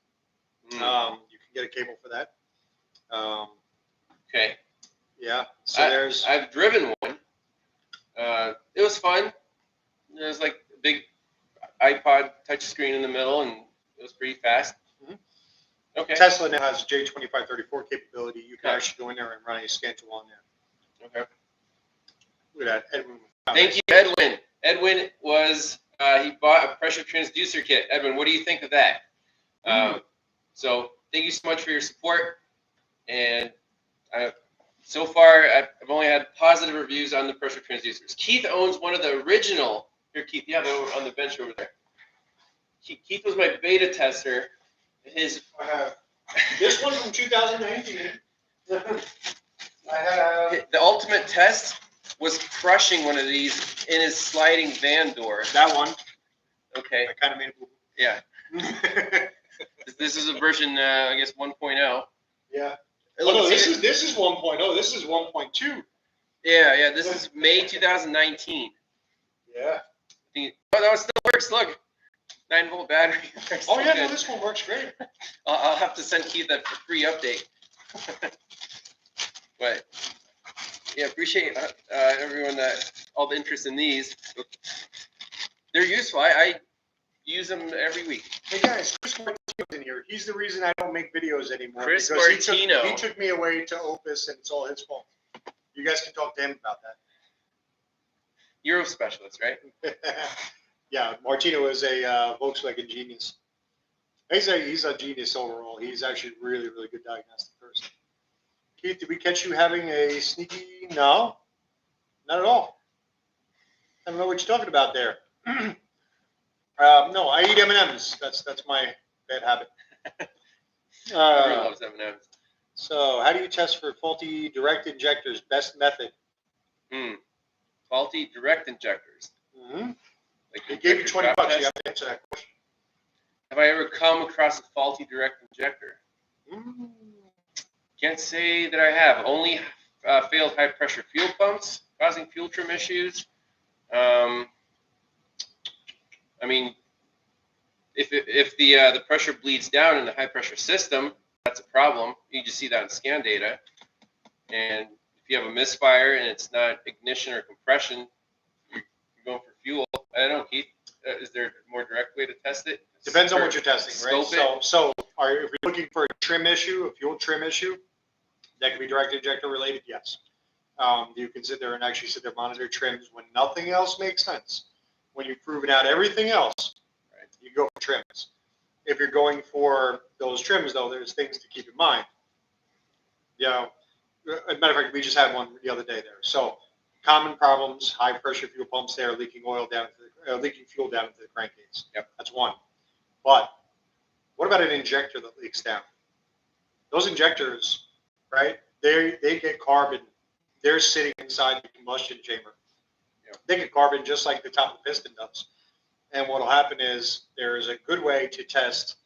You can get a cable for that. Okay. Yeah. So I've driven one. It was fun. There was like a big iPod touchscreen in the middle, and it was pretty fast. Okay. Tesla now has J2534 capability. You can actually go in there and run a scan tool on there. Okay. Look at that, Edwin. Thank you, Edwin. Edwin was he bought a pressure transducer kit. Edwin, what do you think of that? So thank you so much for your support. And so far, I've only had positive reviews on the pressure transducers. Keith owns one of the original. Here, Keith, you have it on the bench over there. Keith was my beta tester. I have this one from 2019. I have the ultimate test was crushing one of these in his sliding van door. That one. Okay. I kind of made it. Yeah. This is a version, I guess, 1.0. Yeah. This is 1.0. This is 1.2. Yeah. This is May 2019. Yeah. Oh, that one still works. Look, 9-volt battery. Oh yeah, no, this one works great. I'll have to send Keith a free update. But yeah, appreciate everyone all the interest in these. They're useful. I use them every week. Hey guys, Chris Martino's in here. He's the reason I don't make videos anymore. Chris because Martino. He took me away to Opus, and it's all his fault. You guys can talk to him about that. Euro specialist, right? Yeah, Martino is a Volkswagen genius. He's a genius overall. He's actually a really, really good diagnostic person. Keith, did we catch you having a sneaky? No, not at all. I don't know what you're talking about there. No, I eat M&Ms. That's my bad habit. Everyone loves M&Ms. So, how do you test for faulty direct injectors? Best method? Faulty direct injectors. Mm-hmm. Like They gave you $20. drop You test? have to answer that question. Have I ever come across a faulty direct injector? Mm. Can't say that I have. Only failed high pressure fuel pumps causing fuel trim issues. I mean, if the pressure bleeds down in the high pressure system, that's a problem. You just see that in scan data. And if you have a misfire and it's not ignition or compression, you're going for fuel. I don't know, Keith. Is there a more direct way to test it? Depends on what you're testing, right? Scope So if you're looking for a trim issue, a fuel trim issue, that can be direct injector related, yes. You can sit there and actually monitor trims when nothing else makes sense. When you've proven out everything else, right, you go for trims. If you're going for those trims, though, there's things to keep in mind. You know, as a matter of fact, we just had one the other day there. So common problems: high pressure fuel pumps there, leaking oil down, leaking fuel down into the crankcase. Yep. That's one. But what about an injector that leaks down? Those injectors, right? They get carbon. They're sitting inside the combustion chamber. Yep. They get carbon just like the top of the piston does. And what will happen is there is a good way to test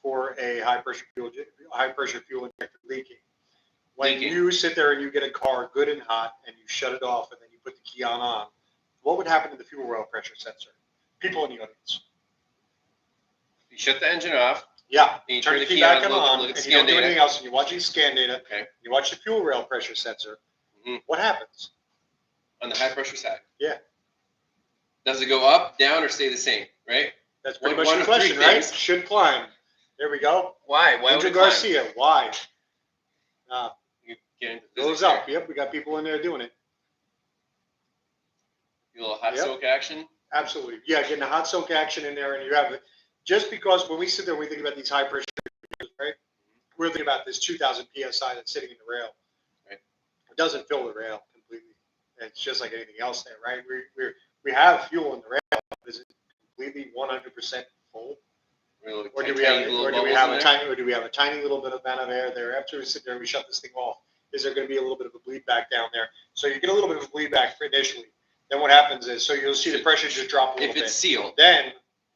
for a high pressure fuel injector leaking. When you sit there and you get a car good and hot and you shut it off and then you put the key on, what would happen to the fuel rail pressure sensor? People in the audience. You shut the engine off. Yeah. You turn the key back on, and you don't do anything else, and you're watching scan data. Okay. You watch the fuel rail pressure sensor. Mm-hmm. What happens? On the high pressure side. Yeah. Does it go up, down, or stay the same? Right. That's pretty much the question, right? Should climb. There we go. Why? Why would it climb? Garcia. Why? You get into goes up. Yep. We got people in there doing it. A little hot soak action. Absolutely. Yeah, getting a hot soak action in there, and you have it. Just because when we sit there, we think about these high pressure, right? We're thinking about this 2,000 psi that's sitting in the rail. Right. It doesn't fill the rail completely. It's just like anything else there, right? We have fuel in the rail. Is it completely 100% full? Or do we have a tiny little bit of amount of air there? After we sit there and we shut this thing off, is there going to be a little bit of a bleed back down there? So you get a little bit of a bleed back initially. Then what happens is, so you'll see the pressure just drop a little bit. If it's sealed. Then,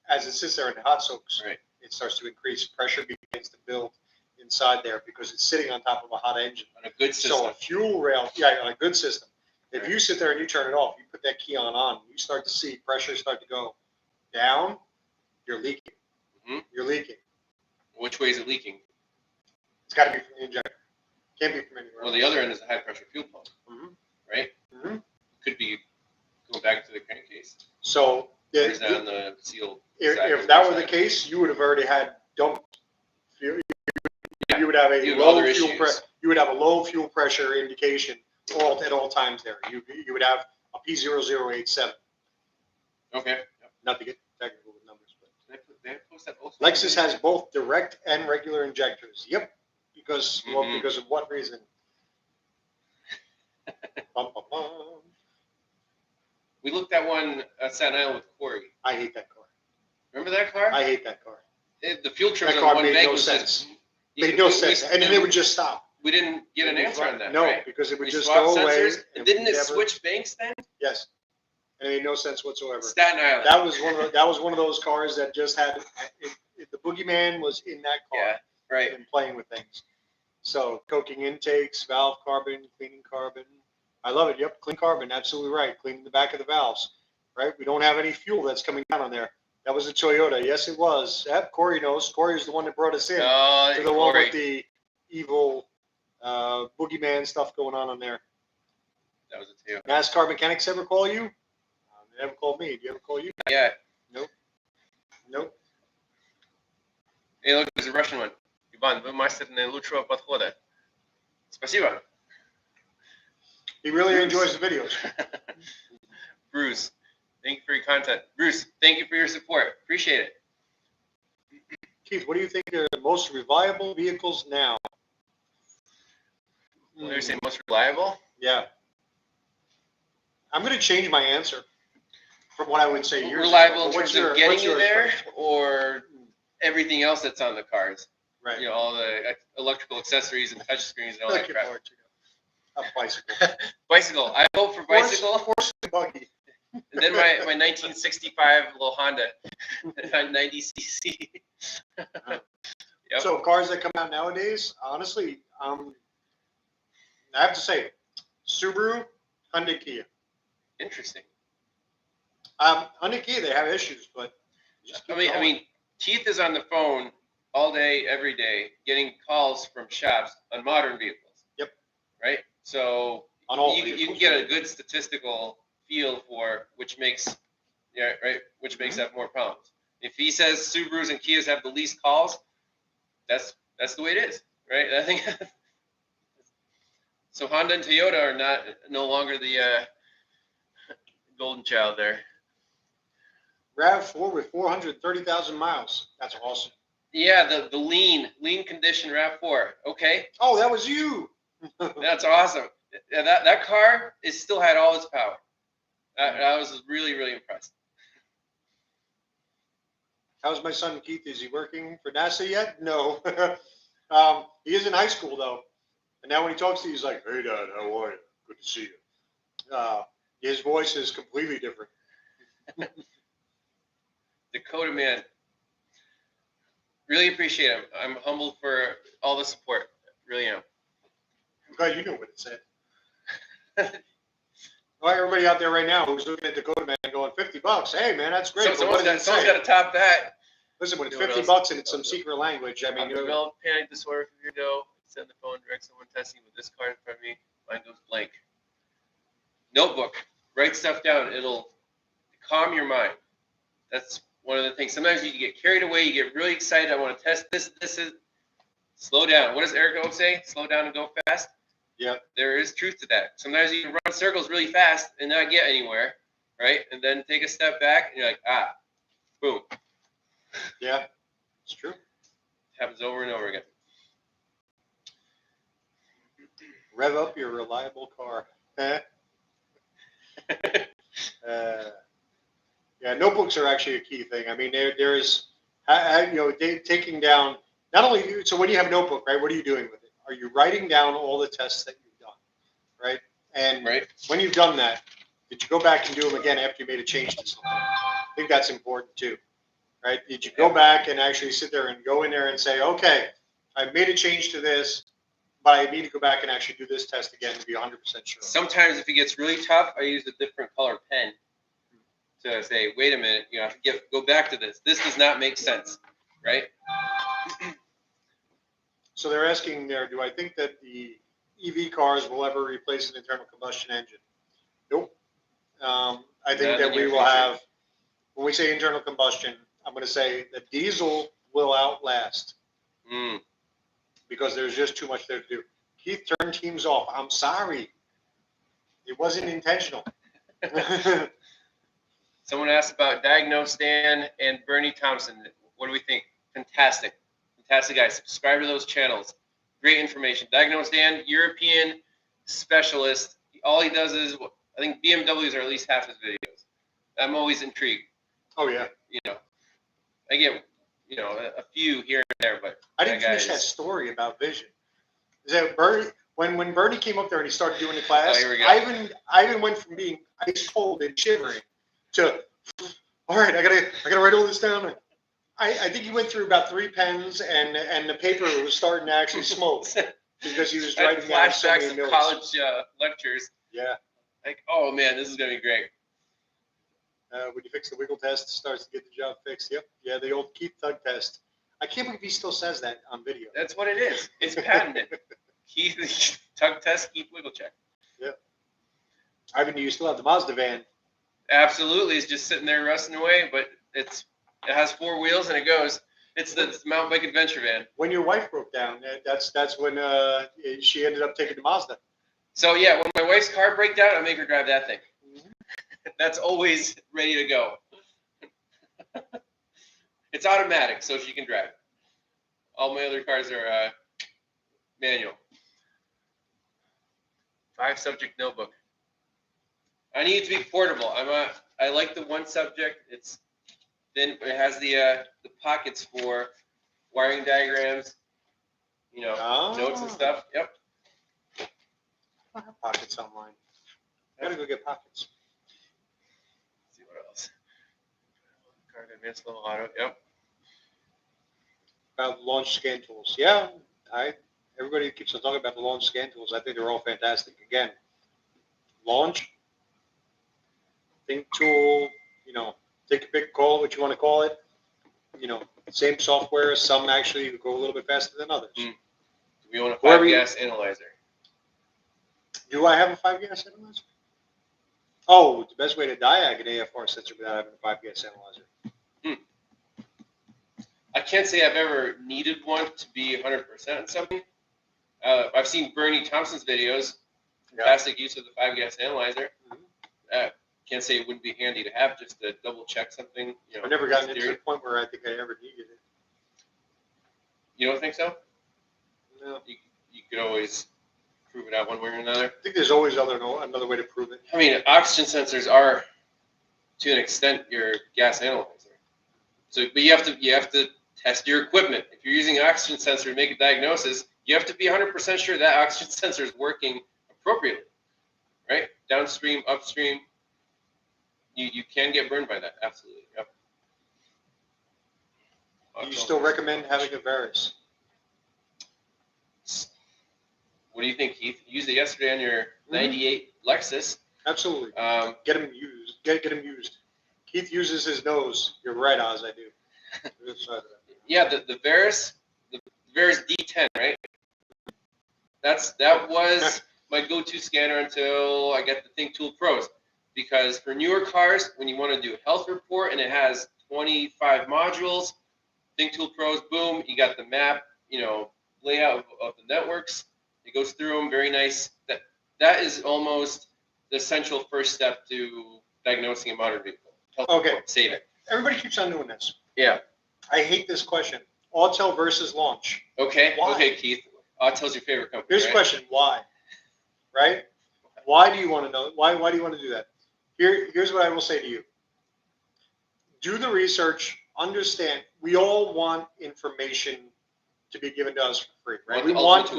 as it sits there in the hot soaks, right, it starts to increase. Pressure begins to build inside there because it's sitting on top of a hot engine. On a good system. So a fuel rail, on a good system. If you sit there and you turn it off, you put that key on, you start to see pressure start to go down, you're leaking. Mm-hmm. You're leaking. Which way is it leaking? It's got to be from the injector. Can't be from anywhere else. The other end is a high pressure fuel pump, right? Mm-hmm. Could be going back to the crankcase. So is that on the sealed? If that were the case, you would have already had dumped fuel. You would have a low fuel pressure. You would have a low fuel pressure indication at all times there. You would have a P0087. Okay. Yep. Not to get technical with numbers, but they post that also. Lexus has both direct and regular injectors. Yep. Because of what reason? Bum, bum, bum. We looked at one at Staten Island with Corey. I hate that car. Remember that car? I hate that car. The fuel trims that on car one made bank no was sense. Made no sense. And then it would just stop. We didn't get an answer on that. No, right? because it would just go away. Didn't it switch banks then? Yes. And it made no sense whatsoever. Staten Island. That was one of those cars that just had the boogeyman was in that car. Yeah, right. And playing with things. So coking intakes, valve carbon, cleaning carbon. I love it. Yep, clean carbon. Absolutely right. Cleaning the back of the valves. right? We don't have any fuel that's coming down on there. That was a Toyota. Yes, it was. Yep, Corey knows. Corey is the one that brought us in to the one with the evil boogeyman stuff going on there. That was a Toyota. NASCAR mechanics ever call you? They never called me. Do you ever call you? Yeah. Nope. Nope. Hey, look, there's a Russian one. Иван, вы мастер наилучшего подхода. Спасибо. He really enjoys the videos. Bruce, thank you for your content. Bruce, thank you for your support. Appreciate it. Keith, what do you think are the most reliable vehicles now? What do you say, most reliable? Yeah. I'm going to change my answer from what I would say years reliable ago. in terms of getting you there, or everything else that's on the cars. Right. You know, all the electrical accessories and touch screens and all that crap. A bicycle. Bicycle. I hope for bicycle. Horse and buggy. And then my 1965 little Honda, 90cc. Yep. So cars that come out nowadays, honestly, I have to say, Subaru, Hyundai, Kia. Interesting. Hyundai, Kia, they have issues, but I mean, Keith is on the phone all day, every day, getting calls from shops on modern vehicles. Yep. Right. So on all you can get a good statistical feel for which makes have more problems. If he says Subarus and Kias have the least calls, that's the way it is, right? I think so. Honda and Toyota are no longer the golden child there. RAV4 with 430,000 miles. That's awesome. Yeah, the lean condition RAV4. Okay. Oh, that was you. That's awesome. Yeah, that car still had all its power. I was really, really impressed. How's my son Keith? Is he working for NASA yet? No. He is in high school though, and now when he talks to you, he's like, "Hey, Dad, how are you? Good to see you." His voice is completely different. Dakota man, really appreciate him. I'm humbled for all the support. Really am. I'm glad you know what it said. All right, everybody out there right now who's looking at Dakota man going $50. Hey man, that's great. Someone's got to top that. Listen, when it's $50 and it's some secret language, I mean, developed panic disorder from your ago. Send the phone, direct someone testing with this card in front of me. Mine goes blank. Notebook. Write stuff down. It'll calm your mind. That's one of the things. Sometimes you get carried away. You get really excited. I want to test this. This is slow down. What does Eric always say? Slow down and go fast. Yeah. There is truth to that. Sometimes you can run circles really fast and not get anywhere, right? And then take a step back and you're like, boom. Yeah, it's true. It happens over and over again. Rev up your reliable car. Yeah, notebooks are actually a key thing. I mean, there is, taking down, not only, so when you have a notebook, right, what are you doing with it? Are you writing down all the tests that you've done, right? And when you've done that, did you go back and do them again after you made a change to something? I think that's important too, right? Did you go back and actually sit there and go in there and say, okay, I've made a change to this, but I need to go back and actually do this test again to be 100% sure. Sometimes if it gets really tough, I use a different color pen to say, wait a minute, you have to go back to this. This does not make sense, right? So they're asking there, do I think that the EV cars will ever replace an internal combustion engine? Nope. I think that we will have, when we say internal combustion, I'm going to say that diesel will outlast because there's just too much there to do. Keith turned teams off. I'm sorry. It wasn't intentional. Someone asked about Diagnostics and Bernie Thompson. What do we think? Fantastic. Fantastic guys. Subscribe to those channels. Great information. Diagnostics, European specialist. All he does is, I think BMWs are at least half his videos. I'm always intrigued. Oh, yeah. I get, a few here and there, but I didn't finish that story about vision. Is that Bernie, when Bernie came up there and he started doing the class, Ivan went from being ice cold and shivering to, all right, I gotta write all this down. I think he went through about 3 pens and the paper was starting to actually smoke because he was writing down so many flashbacks notes. of college lectures. Yeah. Like, oh man, this is gonna be great. When you fix the wiggle test, it starts to get the job fixed. Yep. Yeah, the old Keith tug test. I can't believe he still says that on video. That's what it is. It's patented. Keith tug test, Keith wiggle check. Yeah. Ivan, do you still have the Mazda van? Absolutely, it's just sitting there rusting away, but it has 4 wheels and it goes. It's the mountain bike adventure van. When your wife broke down, that's when she ended up taking the Mazda. So yeah, when my wife's car breaks down, I make her drive that thing. That's always ready to go. It's automatic, so she can drive. All my other cars are manual. 5-subject notebook. I need it to be portable. I like the 1-subject. It's then it has the pockets for wiring diagrams, notes and stuff. Yep. I have pockets online. I gotta go get pockets. Let's see what else. Card advanced level auto. Yep. About launch scan tools. Yeah, everybody keeps on talking about the launch scan tools. I think they're all fantastic. Again, launch, think tool, take a pick, call it what you want to call it. Same software. Some actually go a little bit faster than others. Do we own a 5-gas analyzer? Do I have a 5-gas analyzer? Oh, the best way to diag an AFR sensor without having a 5-gas analyzer. I can't say I've ever needed one to be 100% on something. I've seen Bernie Thompson's videos. Fantastic use of the 5-gas analyzer. Can't say it wouldn't be handy to have just to double check something. I've never gotten it to the point where I think I ever needed it. You don't think so? No. You could always prove it out one way or another. I think there's always another way to prove it. I mean, oxygen sensors are, to an extent, your gas analyzer. So, but you have to test your equipment. If you're using an oxygen sensor to make a diagnosis, you have to be 100% sure that oxygen sensor is working appropriately, right? Downstream, upstream. You can get burned by that, absolutely. Yep. Do you still recommend having a Varus? What do you think, Keith? You used it yesterday on your 98 Lexus. Absolutely. Get them used. Get them used. Keith uses his nose. You're right, Oz. I do. Yeah, the Varus D10, right? That was my go-to scanner until I got the Think Tool Pros. Because for newer cars, when you want to do a health report and it has 25 modules, Think Tool Pros, boom, you got the map, layout of the networks. It goes through them, very nice. That is almost the essential first step to diagnosing a modern vehicle. Health report, save it. Everybody keeps on doing this. Yeah. I hate this question. Autel versus launch. Okay. Why? Okay, Keith. Autel's your favorite company. Here's the question. Why? Right? Why do you want to know? Why do you want to do that? Here's what I will say to you. Do the research. Understand. We all want information to be given to us for free, right? We want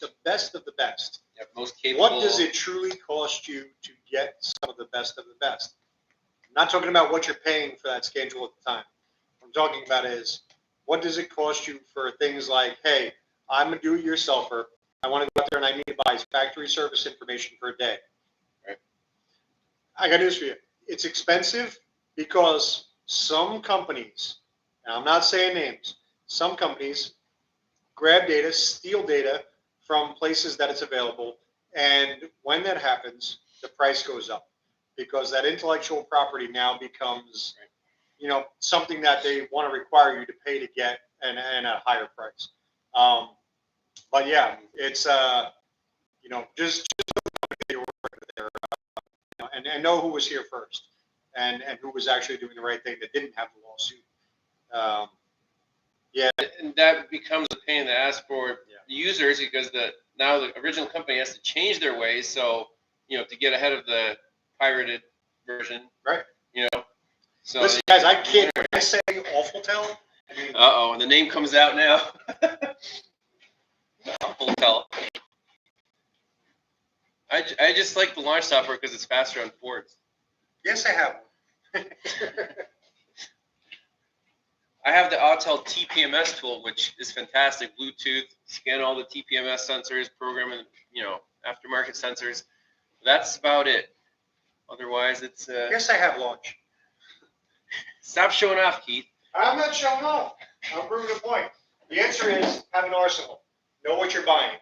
the best of the best. Yep, most capable. What does it truly cost you to get some of the best of the best? I'm not talking about what you're paying for that scan tool at the time. What I'm talking about is what does it cost you for things like, hey, I'm a do-it-yourselfer. I want to go out there and I need to buy factory service information for a day. Right. I got news for you. It's expensive because some companies, and I'm not saying names, some companies grab data, steal data from places that it's available, and when that happens, the price goes up because that intellectual property now becomes, something that they want to require you to pay to get and a higher price. But yeah, it's just they were there, and know who was here first, and who was actually doing the right thing that didn't have the lawsuit. Yeah, and that becomes a pain in the ass for the users because now the original company has to change their ways. So to get ahead of the pirated version, right? So listen, guys, I can't. When I say Awfultel, I mean, and the name comes out now. Awfultel. I just like the launch software because it's faster on Fords. Yes, I have one. I have the Autel TPMS tool, which is fantastic. Bluetooth, scan all the TPMS sensors, program and aftermarket sensors. That's about it. Otherwise, it's. Yes, I have launch. Stop showing off, Keith. I'm not showing off. I'm proving a point. The answer is have an arsenal. Know what you're buying.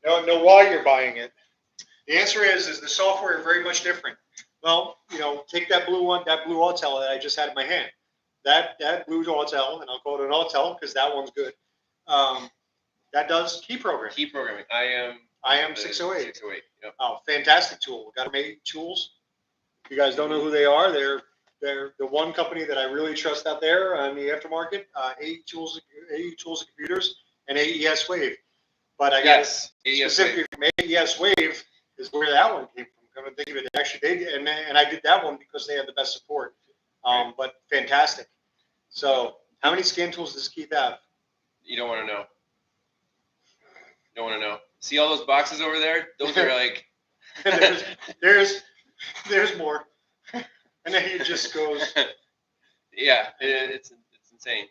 Know why you're buying it. The answer is the software very much different. Well, take that blue one, that blue Autel that I just had in my hand. That blue Autel, and I'll call it an Autel because that one's good. That does key programming. Key programming. I am 608. 608. Yep. Oh, fantastic tool. Got them 8 tools. If you guys don't know who they are, they're the one company that I really trust out there on the aftermarket. 8 tools and computers, and AES Wave. But I got specifically from AES Wave is where that one came from. Come to think of it, actually they did, and I did that one because they had the best support. But fantastic. So, how many scan tools does Keith have? You don't want to know. Don't want to know. See all those boxes over there? Those are like. there's more, and then he just goes. Yeah, it's insane.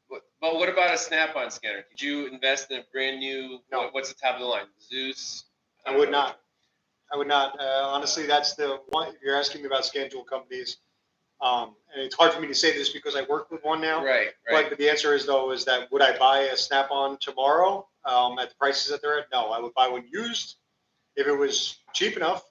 But what about a SnapOn scanner? Did you invest in a brand new? No. What's the top of the line? Zeus. I would not. Honestly, that's the one. If you're asking me about scan tool companies, and it's hard for me to say this because I work with one now. Right. But the answer is that would I buy a Snap-on tomorrow at the prices that they're at? No, I would buy one used if it was cheap enough.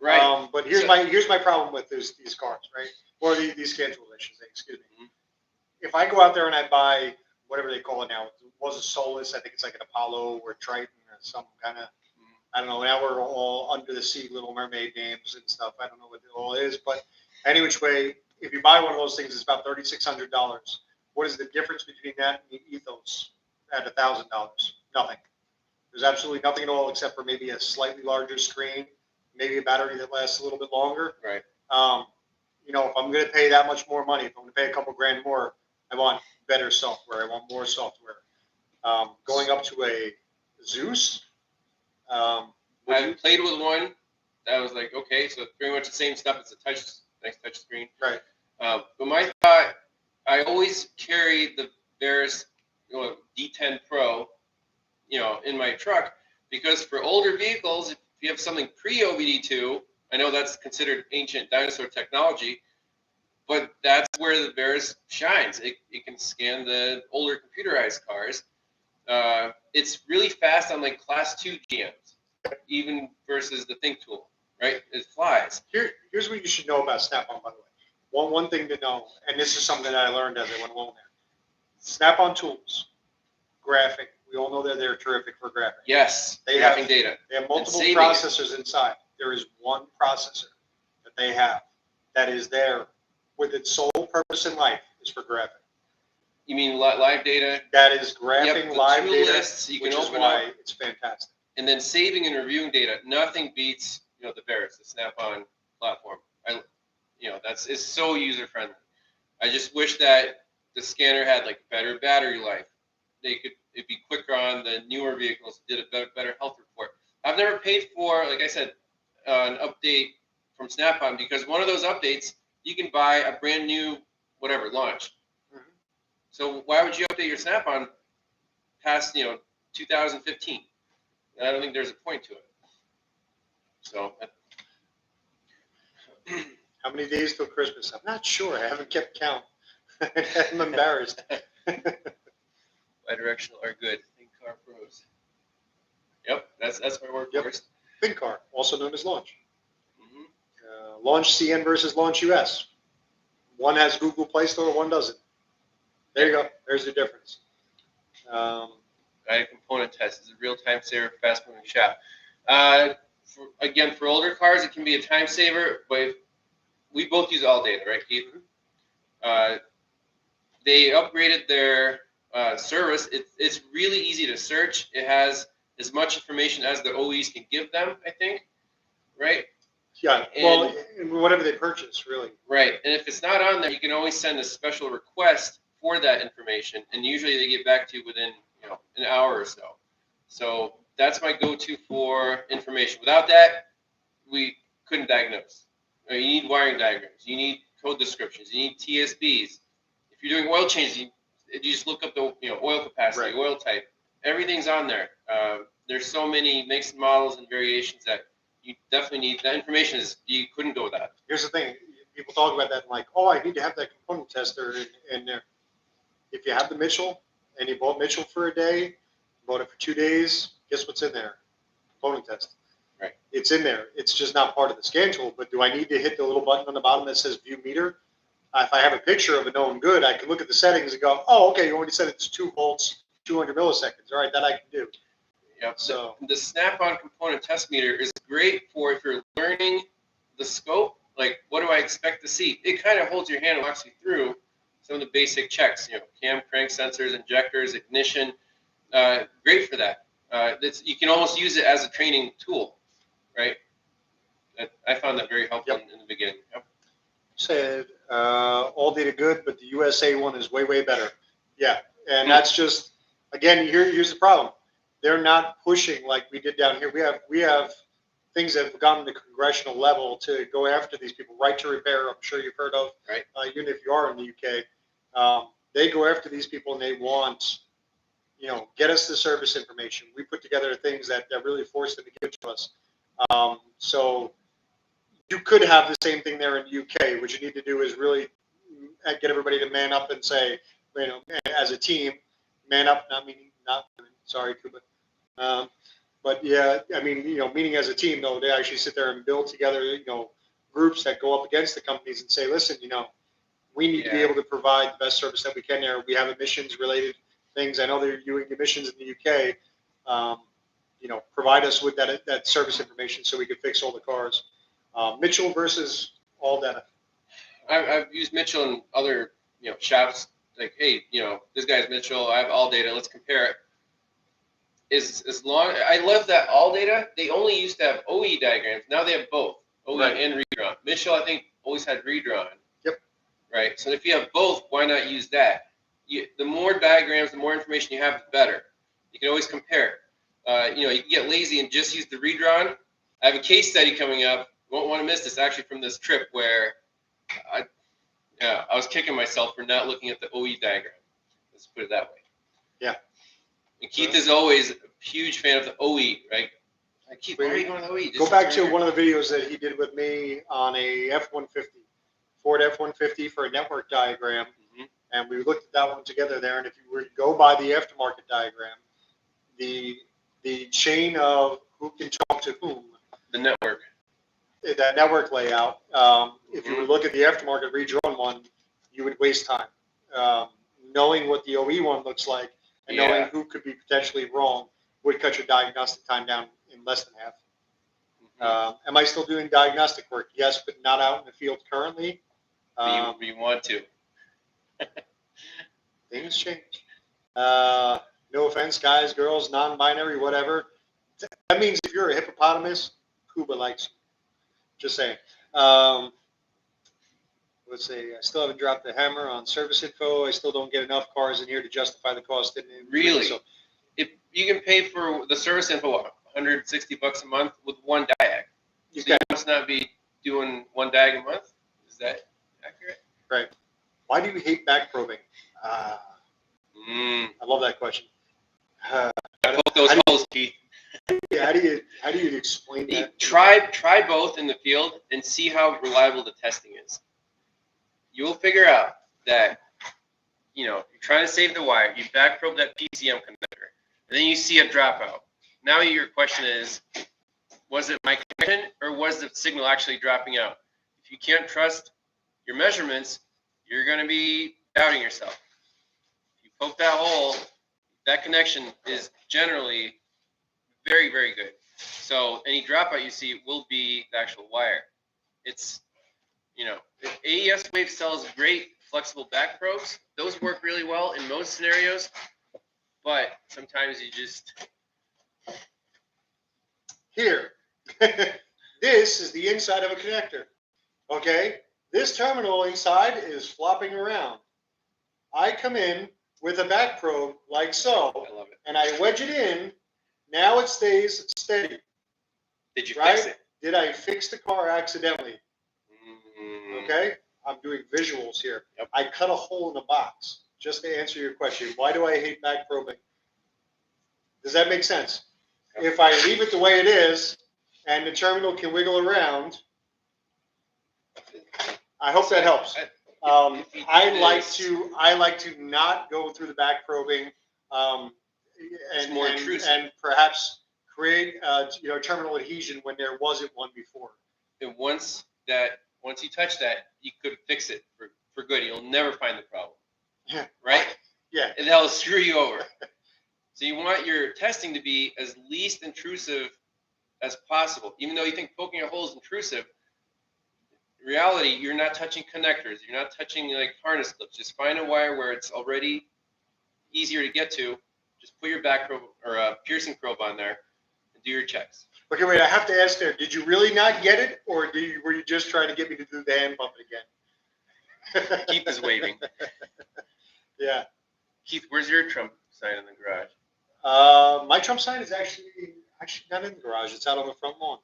Right. But here's my problem with these cards, right? Or these scan tools, I should say. Excuse me. Mm-hmm. If I go out there and I buy whatever they call it now, it was a Solus. I think it's like an Apollo or Triton or some kind of. I don't know. Now we're all under the sea Little Mermaid names and stuff. I don't know what it all is, but any which way, if you buy one of those things, it's about $3,600. What is the difference between that and the Ethos at $1,000? Nothing. There's absolutely nothing at all except for maybe a slightly larger screen, maybe a battery that lasts a little bit longer. Right. If I'm going to pay that much more money, if I'm going to pay a couple grand more, I want better software. I want more software. Going up to a Zeus. I played with one that was like, okay, so it's pretty much the same stuff. It's a nice touch screen. Right. But my thought, I always carry the Veris D10 Pro, in my truck because for older vehicles, if you have something pre-OBD2, I know that's considered ancient dinosaur technology, but that's where the Veris shines. It can scan the older computerized cars. It's really fast on like class 2 GMs, even versus the Think tool, right? It flies. Here's what you should know about Snap-on, by the way. One thing to know, and this is something that I learned as I went along there. Snap-on tools, graphic. We all know that they're terrific for graphic. Yes, they have data. They have multiple processors inside. There is one processor that they have that is there with its sole purpose in life is for graphic. You mean live data? That is graphing live data, lists, you which can is open why up. It's fantastic. And then saving and reviewing data. Nothing beats the Veris, the Snap-on platform. It's so user friendly. I just wish that the scanner had like better battery life. It'd be quicker on the newer vehicles. Did a better health report. I've never paid for, like I said, an update from Snap-on because one of those updates you can buy a brand new launch. Mm-hmm. So why would you update your Snap-on past 2015? I don't think there's a point to it. So. How many days till Christmas? I'm not sure. I haven't kept count. I'm embarrassed. Bidirectional are good. Think car pros. Yep, that's my workhorse. Think car, also known as Launch. Mm-hmm. Launch CN versus Launch US. One has Google Play Store, one doesn't. There you go. There's the difference. I had a component test. It's a real time saver, fast moving shop. For older cars, it can be a time saver, but we both use all data, right, Keith? Mm-hmm. They upgraded their service. It's really easy to search. It has as much information as the OEs can give them, I think, right? Yeah, whatever they purchase, really. Right, and if it's not on there, you can always send a special request for that information, and usually they get back to you within an hour or so. So that's my go-to for information. Without that, we couldn't diagnose. You need wiring diagrams. You need code descriptions. You need TSBs. If you're doing oil changes, you just look up the oil capacity, right. Oil type. Everything's on there. There's so many makes and models and variations that you definitely need. That information you couldn't go without. Here's the thing. people talk about that and like, oh, I need to have that component tester in there. If you have the Mitchell and you bought Mitchell for a day, bought it for 2 days, guess what's in there? Component test. Right. It's in there. It's just not part of the scan tool. But do I need to hit the little button on the bottom that says view meter? If I have a picture of a known good, I can look at the settings and go, oh, okay, you already said it's 2 volts, 200 milliseconds. All right, that I can do. Yep. So the SnapOn component test meter is great for if you're learning the scope, like what do I expect to see? It kind of holds your hand and walks you through some of the basic checks, cam, crank sensors, injectors, ignition. Great for that. You can almost use it as a training tool, right? I found that very helpful in the beginning. Yep. Said all data good, but the USA one is way, way better. Yeah, and that's just, again, here's the problem. They're not pushing like we did down here. We have things that have gone to the congressional level to go after these people. Right to repair, I'm sure you've heard of. Right. Even if you are in the UK, they go after these people and they want, get us the service information. We put together things that really force them to give to us. So you could have the same thing there in the UK. What you need to do is really get everybody to man up and say, as a team, man up, not sorry, Kuba. But yeah, I mean, meaning as a team, though, they actually sit there and build together, groups that go up against the companies and say, listen, we need to be able to provide the best service that we can there. We have emissions related things. I know they're doing emissions in the UK. Provide us with that service information so we can fix all the cars. Mitchell versus all data. I've used Mitchell in other shops. Like, hey, this guy's Mitchell. I have all data. Let's compare it. As long I love that all data. They only used to have OE diagrams. Now they have both OE and redrawn. Mitchell, I think, always had redrawn. Yep. Right. So if you have both, why not use that? The more diagrams, the more information you have, the better. You can always compare. You can get lazy and just use the redrawn. I have a case study coming up. Won't want to miss this, actually, from this trip where I was kicking myself for not looking at the OE diagram. Let's put it that way. Yeah. And Keith is always a huge fan of the OE, right? Keith, why are you going to OE? Go back to one of the videos that he did with me on a F-150, Ford F-150 for a network diagram. Mm-hmm. And we looked at that one together there. And if you were to go by the aftermarket diagram, the chain of who can talk to whom. The network. That network layout, if you would look at the aftermarket redrawn one, you would waste time. Knowing what the OE one looks like and knowing who could be potentially wrong would cut your diagnostic time down in less than half. Mm-hmm. Am I still doing diagnostic work? Yes, but not out in the field currently. We want to. Things change. No offense, guys, girls, non-binary, whatever. That means if you're a hippopotamus, Cuba likes you. Just saying. Let's see. I still haven't dropped the hammer on service info. I still don't get enough cars in here to justify the cost. Really? So, if you can pay for the service info, $160 a month with one diag. So you must not be doing one diag a month. Is that accurate? Right. Why do you hate back probing? I love that question. Poke those holes, Keith. How do you explain that? Try both in the field and see how reliable the testing is. You will figure out that you're trying to save the wire. You back probe that PCM connector, and then you see a dropout. Now your question is, was it my connection or was the signal actually dropping out? If you can't trust your measurements, you're going to be doubting yourself. If you poke that hole, that connection is generally very, very good. So any dropout you see will be the actual wire. It's, AES Wave sells great flexible back probes. Those work really well in most scenarios, but sometimes you just... Here, this is the inside of a connector, okay? This terminal inside is flopping around. I come in with a back probe like so, I love it. And I wedge it in. Now it stays steady. Did you fix it? Did I fix the car accidentally? Okay, I'm doing visuals here. Yep. I cut a hole in the box. Just to answer your question, why do I hate back probing? Does that make sense? Yep. If I leave it the way it is and the terminal can wiggle around, I hope that helps. If you I do like to not go through the back probing, It's more intrusive. and perhaps create terminal adhesion when there wasn't one before. And once you touch that, you could fix it for good. You'll never find the problem. Yeah. Right? Yeah. And that'll screw you over. So you want your testing to be as least intrusive as possible. Even though you think poking a hole is intrusive, in reality, you're not touching connectors. You're not touching like harness clips. Just find a wire where it's already easier to get to. Just put your back probe or a piercing probe on there and do your checks. Okay, wait, I have to ask there, did you really not get it, or were you just trying to get me to do the hand pump again? Keith is waving. Yeah. Keith, where's your Trump sign in the garage? My Trump sign is actually not in the garage. It's out on the front lawn.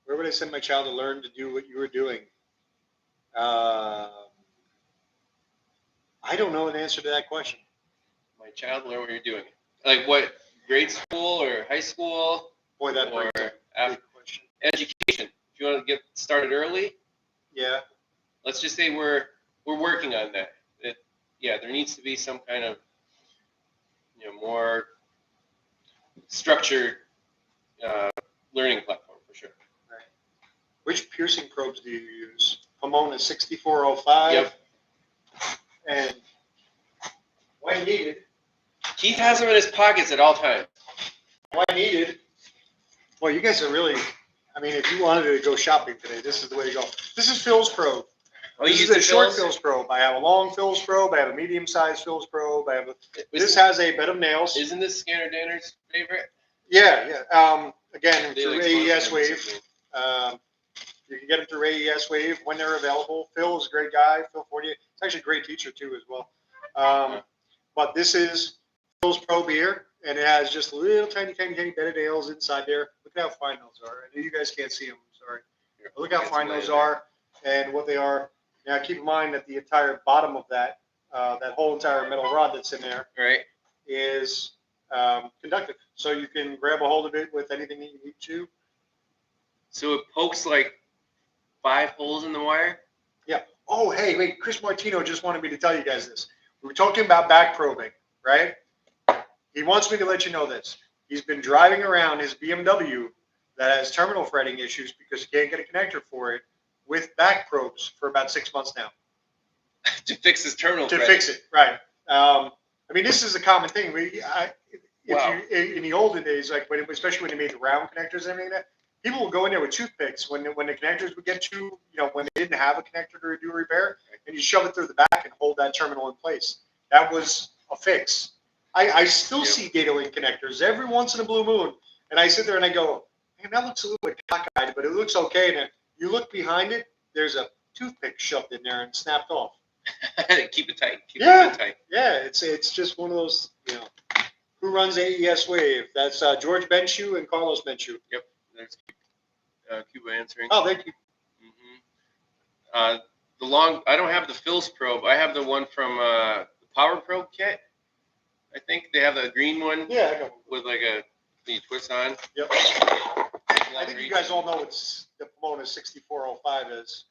Where would I send my child to learn to do what you were doing? I don't know an answer to that question. My child learn what you're doing. Like what, grade school or high school? Boy, that or after question. Education. If you want to get started early, yeah. Let's just say we're working on that. There needs to be some kind of more structured learning platform for sure. Right. Which piercing probes do you use? Pomona 6405. Yep. And when needed. Keith has them in his pockets at all times. When needed. Well, you guys are really. I mean, if you wanted to go shopping today, this is the way to go. This is Phil's probe. Oh, this is a short Phil's probe. I have a long Phil's probe. I have a medium-sized Phil's probe. This has a bed of nails. Isn't this Scanner Danner's favorite? Yeah. Again, through AES Wave. You can get them through AES Wave when they're available. Phil is a great guy. Phil Fortier. He's actually a great teacher too as well. But this is Phil's probe here, and it has just a little tiny bed of nails inside there. Look at how fine those are. I know you guys can't see them. I'm sorry. But look how fine those are and what they are. Now, keep in mind that the entire bottom of that whole entire metal rod that's in there is conductive. So you can grab a hold of it with anything that you need to. So it pokes like 5 holes in the wire? Yeah. Oh, hey, wait. Chris Martino just wanted me to tell you guys this. We were talking about back probing, right? He wants me to let you know this. He's been driving around his BMW that has terminal threading issues because he can't get a connector for it with back probes for about 6 months now. To fix his terminal threading. To fix it, right. I mean, this is a common thing. In the olden days, like especially when they made the round connectors and everything like that, people would go in there with toothpicks when the connectors would get too, when they didn't have a connector to do a repair, and you shove it through the back and hold that terminal in place. That was a fix. I still see data link connectors every once in a blue moon, and I sit there and I go, man, that looks a little bit cockeyed, but it looks okay. And then you look behind it, there's a toothpick shoved in there and snapped off. Keep it tight. Keep it tight. Yeah, it's just one of those, who runs AES Wave? That's George Benshew and Carlos Benshew. Yep, there's Cuba answering. Oh, thank you. I don't have the Phil's probe. I have the one from the Power Probe kit. I think they have the green one. Yeah, I know. With like a twist on. Yep. I think you guys all know what the Pomona 6405 is.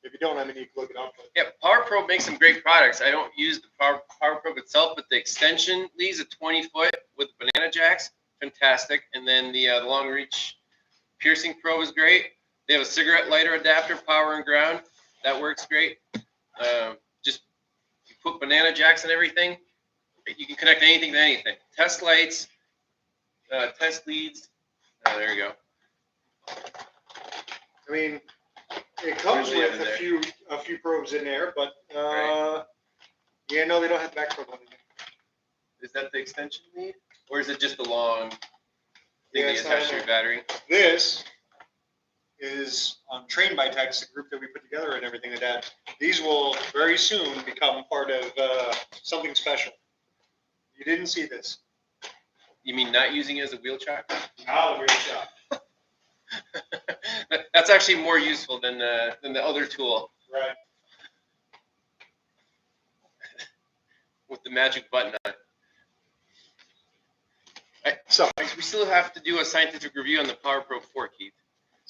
If you don't, I mean, you can look it up. But. Yeah, Power Probe makes some great products. I don't use the Power Probe itself, but the extension leads a 20-foot with banana jacks. Fantastic. And then the long reach piercing probe is great. They have a cigarette lighter adapter, power and ground. That works great. Just you put banana jacks and everything. You can connect anything to anything. Test lights, test leads. There you go. I mean, it comes with a few probes in there, but no, they don't have the back probe on it. Is that the extension lead, or is it just a long thing that you attach to your battery? This is Trained by Techs, the group that we put together and everything like that. These will very soon become part of something special. You didn't see this. You mean not using it as a wheel chock? Not a wheel chock. That's actually more useful than the other tool. Right. With the magic button on it. So we still have to do a scientific review on the Power Probe 4, Keith.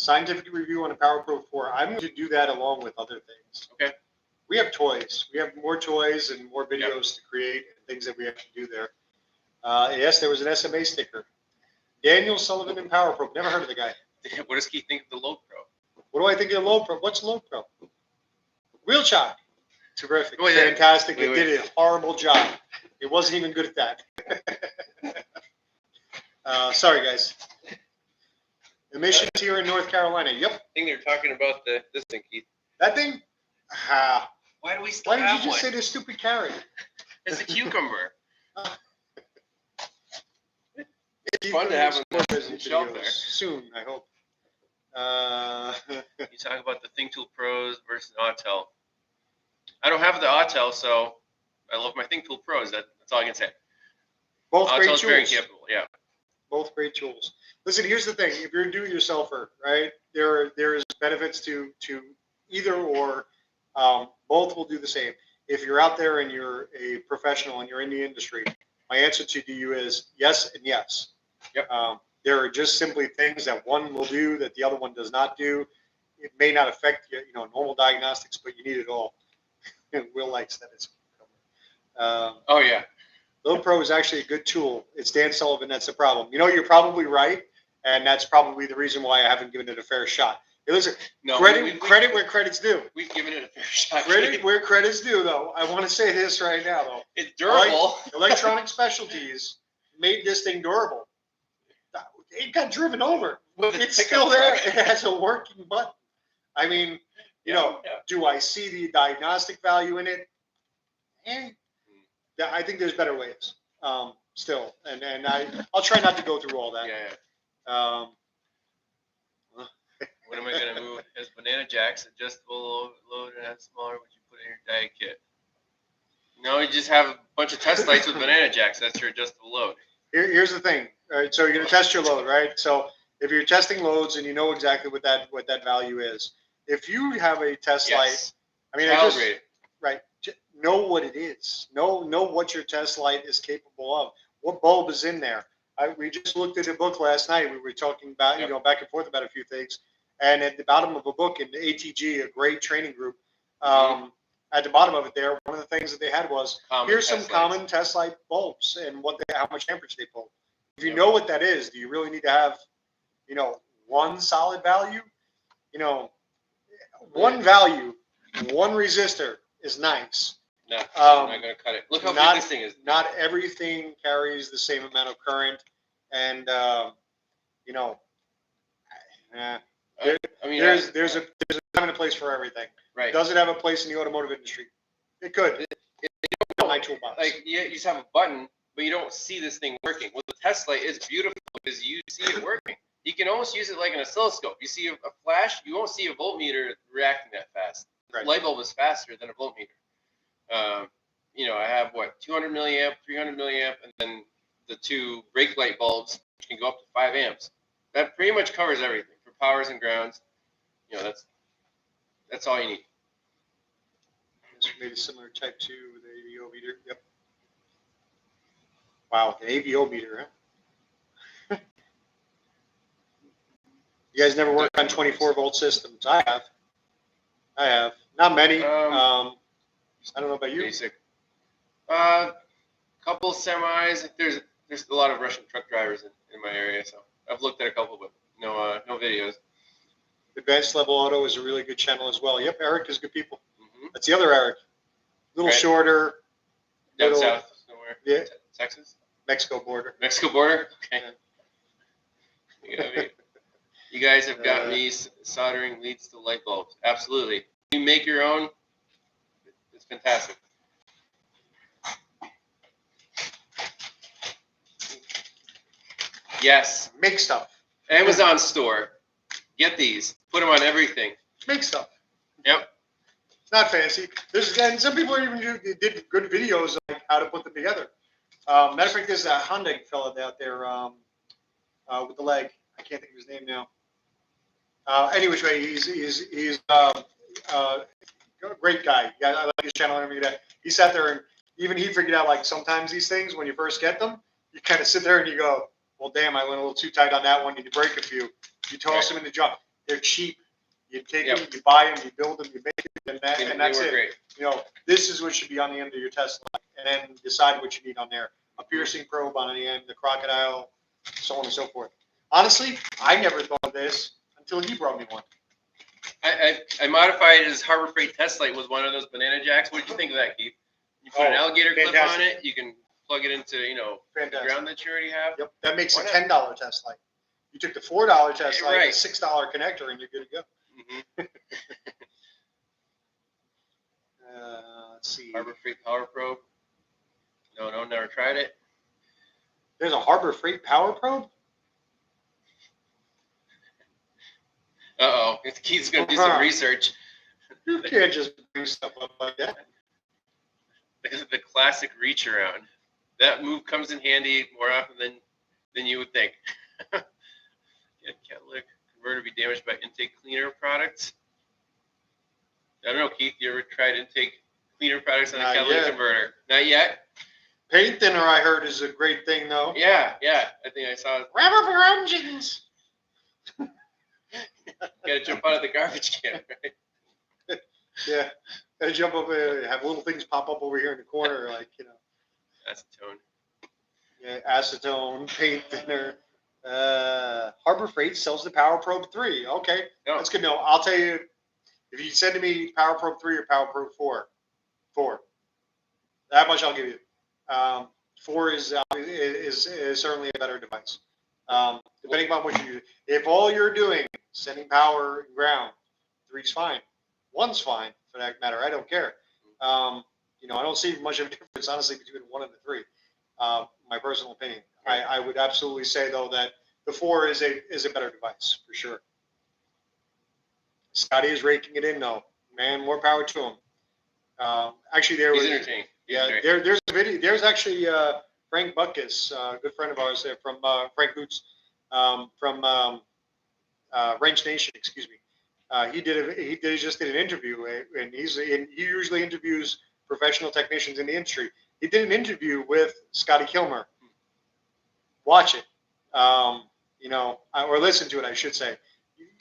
scientific review on the Power Pro 4. I'm going to do that along with other things. Okay. We have toys. We have more toys and more videos to create and things that we have to do there. Yes, there was an SMA sticker. Daniel Sullivan and Power Pro. Never heard of the guy. What does Keith think of the Load Pro? What do I think of the Load Pro? What's Load Pro? Wheel chock. Terrific. Wait, fantastic. wait, It did a horrible job. It wasn't even good at that. Sorry, guys. Emissions here in North Carolina. Yep. I think they're talking about this thing, Keith. That thing? Why do we still Why did have you just one? say this stupid carrot? It's a cucumber. It's fun to have on the shelf there. Soon, I hope. You talk about the ThinkTool Pros versus Autel. I don't have the Autel, so I love my ThinkTool Pros. That's all I can say. Both great Autel's tools. very capable, yeah. Both great tools. Listen, here's the thing. If you're a do-it-yourselfer, right, there's benefits to either or. Both will do the same. If you're out there and you're a professional and you're in the industry, my answer to you is yes and yes. Yep. There are just simply things that one will do that the other one does not do. It may not affect normal diagnostics, but you need it all. Will likes that. It's oh yeah. Load Pro is actually a good tool. It's Dan Sullivan that's the problem. You're probably right, and that's probably the reason why I haven't given it a fair shot. Hey, listen, no, credit where credit's due. We've given it a fair shot. Credit where credit's due, though. I want to say this right now, though. It's durable. Electronic Specialties made this thing durable. It got driven over. It's still there. It has a working button. I mean, do I see the diagnostic value in it? I think there's better ways. Still, and I'll try not to go through all that. Yeah. What am I going to move? It has banana jacks, adjustable load, and has smaller. What you put in your diet kit? No, you just have a bunch of test lights with banana jacks. That's your adjustable load. Here's the thing. All right, so you're going to test your load, right? So if you're testing loads and you know exactly what that value is, if you have a test light, I mean, know what it is. Know what your test light is capable of. What bulb is in there? We just looked at a book last night. We were talking about back and forth about a few things. And at the bottom of a book in the ATG, a great training group, at the bottom of it there, one of the things that they had was, here's some common test light bulbs and how much amperage they pull. If you know what that is, do you really need to have, one solid value? One value, one resistor is nice. No, I'm not going to cut it. Look how big this thing is. Not everything carries the same amount of current, and there's a time and a place for everything. Right. Does it have a place in the automotive industry? It could. My toolbox. Like you just have a button, but you don't see this thing working. Well, the test light is beautiful because you see it working. You can almost use it like an oscilloscope. You see a flash, you won't see a voltmeter reacting that fast. Right. The light bulb is faster than a voltmeter. I have 200 milliamp, 300 milliamp, and then the two brake light bulbs, which can go up to 5 amps. That pretty much covers everything for powers and grounds. That's all you need. This made a similar type 2 with the AVO meter. Yep. Wow, an AVO meter, huh? You guys never worked on 24-volt systems? I have. Not many. I don't know about you. Basic. Couple semis. There's a lot of Russian truck drivers in my area, so I've looked at a couple, but no videos. Advanced Level Auto is a really good channel as well. Yep, Eric is good people. Mm-hmm. That's the other Eric. A little shorter. Down south somewhere. Yeah. Texas? Mexico border. Mexico border? Okay. Yeah. You guys have got me soldering leads to light bulbs. Absolutely. You make your own. It's fantastic. Yes. Make stuff. Amazon store. Get these. Put them on everything. Make stuff. Yep. It's not fancy. And some people even did good videos on how to put them together. Matter of fact, there's a Honda fella out there with the leg. I can't think of his name now. Anyways, he's a great guy. Yeah, I like his channel and everything. He sat there and even he figured out like sometimes these things when you first get them, you kind of sit there and you go, well, damn, I went a little too tight on that one. You break a few. You toss them in the jar. They're cheap. You take Yep. them, you buy them, you build them, you make them, and that's They it. work great. You know, this is what should be on the end of your Tesla, and then decide what you need on there. A piercing probe on the end, the crocodile, so on and so forth. Honestly, I never thought of this until he brought me one. I modified his Harbor Freight test light with one of those banana jacks. What did you think of that, Keith? You put an alligator clip on it. You can plug it into, the ground that you already have. Yep, that makes a $10 test light. You took the $4 test light, Right. the $6 connector, and you're good to go. Mm-hmm. Let's see. Harbor Freight Power Probe. No, never tried it. There's a Harbor Freight Power Probe? Uh-oh. Keith's going to do some research. You can't just bring stuff up like that. The classic reach around. That move comes in handy more often than you would think. Can catalytic converter be damaged by intake cleaner products? I don't know, Keith. You ever tried intake cleaner products on a catalytic converter? Not yet. Paint thinner, I heard, is a great thing, though. Yeah. I think I saw it. Rev up your engines. Got to jump out of the garbage can, right? Yeah. Got to jump up and have little things pop up over here in the corner, like, Acetone. Yeah, acetone, paint thinner. Harbor Freight sells the Power Probe 3. Okay, that's good to know. I'll tell you, if you send to me Power Probe 3 or Power Probe 4, that much I'll give you. 4 is certainly a better device. Depending on what you do. If all you're doing is sending power and ground, 3's fine. 1's fine, for that matter. I don't care. I don't see much of a difference, honestly, between 1 and the 3. My personal opinion. I would absolutely say, though, that the 4 is a better device, for sure. Scotty is raking it in, though. Man, more power to him. Actually, He's entertaining. There's a video. There's actually Frank Buckus, a good friend of ours there from Frank Boots from Wrench Nation. Excuse me. He just did an interview, and he usually interviews professional technicians in the industry. He did an interview with Scotty Kilmer. Watch it, or listen to it, I should say.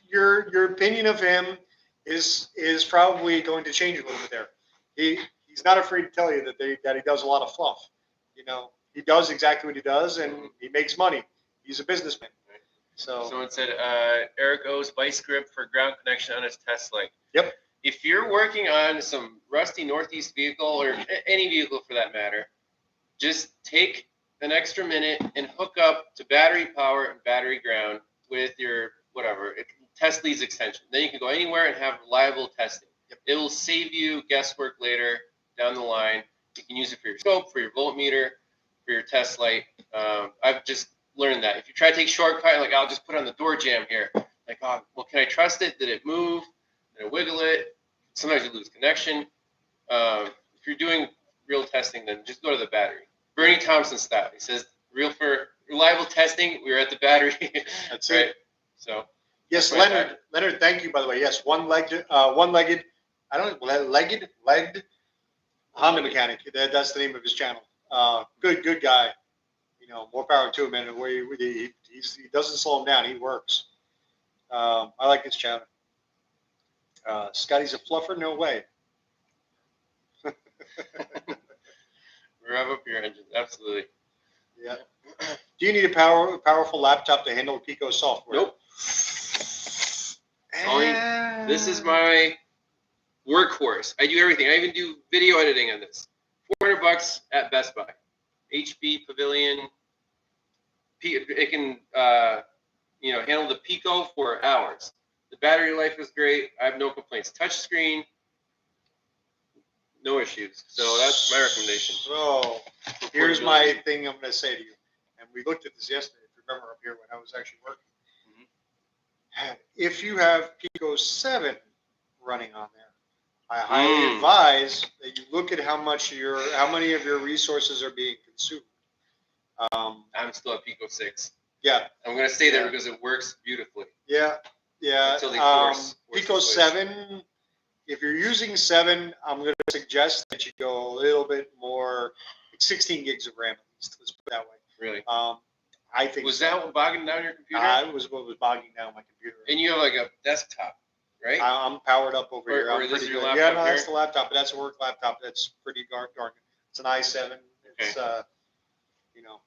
Your opinion of him is probably going to change a little bit there. He's not afraid to tell you that he does a lot of fluff. He does exactly what he does, and he makes money. He's a businessman. So someone said Eric O's vice grip for ground connection on his test light. Yep. If you're working on some rusty Northeast vehicle, or any vehicle for that matter, just take an extra minute and hook up to battery power and battery ground with your test leads extension. Then you can go anywhere and have reliable testing. Yep. It will save you guesswork later down the line. You can use it for your scope, for your voltmeter, for your test light. I've just learned that. If you try to take shortcut, like I'll just put on the door jamb here. Like, can I trust it? Did it move? Did I wiggle it? Sometimes you lose connection. If you're doing real testing, then just go to the battery. Bernie Thompson style. He says, for reliable testing, we're at the battery. That's right. it. So. Yes, Leonard, thank you, by the way. Yes, one-legged Honda mechanic. That's the name of his channel. Good guy. More power to him, and he doesn't slow him down. He works. I like his channel. Scotty's a fluffer? No way. Rev up your engine. Absolutely. Yeah. Do you need a powerful laptop to handle Pico software? Nope. This is my workhorse. I do everything. I even do video editing on this. $400 at Best Buy. HP Pavilion. It can handle the Pico for hours. The battery life is great. I have no complaints. Touch screen, no issues. So that's my recommendation. So here's my thing I'm going to say to you. And we looked at this yesterday, if you remember, up here when I was actually working. Mm-hmm. If you have Pico 7 running on there, I highly advise that you look at how many of your resources are being consumed. I'm still at Pico 6. Yeah. I'm going to stay there because it works beautifully. Yeah. Until they force Pico 7, if you're using 7, I'm going to suggest that you go a little bit more, 16 gigs of RAM at least. Let's put it that way. Really? I think Was so. that what bogging down your computer? It was what was bogging down my computer. And you have like a desktop, right? I'm powered up over here. I'm or pretty this your good. laptop Yeah, no, that's here? the laptop, but that's a work laptop. That's pretty darn good. It's an i7. It's you know,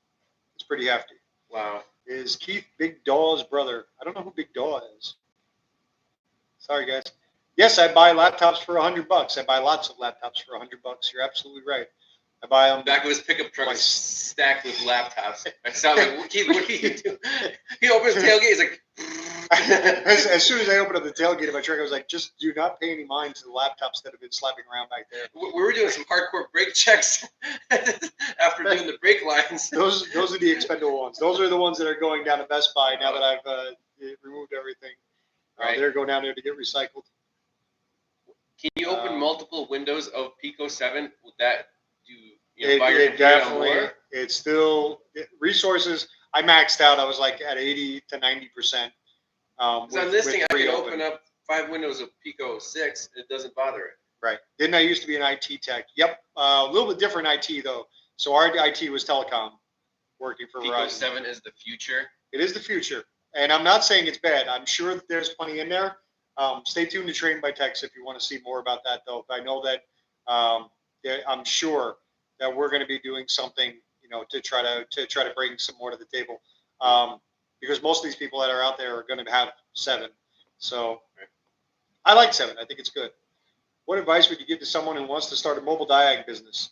it's pretty hefty. Wow. Is Keith Big Daw's brother? I don't know who Big Daw is. Sorry, guys. Yes, I buy laptops for $100. I buy lots of laptops for $100. You're absolutely right. I buy them. Back of his pickup truck is twice. stacked with laptops. I saw like, Keith, what are you doing? He opens the tailgate. He's like. as soon as I opened up the tailgate of my truck, I was like, just do not pay any mind to the laptops that have been slapping around back there. We were doing some hardcore brake checks after doing the brake lines. Those are the expendable ones. Those are the ones that are going down to Best Buy now that I've removed everything. Right. They're going down there to get recycled. Can you open multiple windows of Pico 7? Would that do It buy your computer on more? it's still resources. I maxed out. I was like at 80 to 90%. Because on this thing, I can open up 5 windows of Pico 6. It doesn't bother it. Right. Didn't I used to be an IT tech? Yep. A little bit different IT though. So our IT was telecom, working for Pico Verizon. 7 is the future. It is the future, and I'm not saying it's bad. I'm sure that there's plenty in there. Stay tuned to Train by Tex if you want to see more about that though. But I know that I'm sure that we're going to be doing something, to try to bring some more to the table. Because most of these people that are out there are going to have 7. So I like 7. I think it's good. What advice would you give to someone who wants to start a mobile diag business?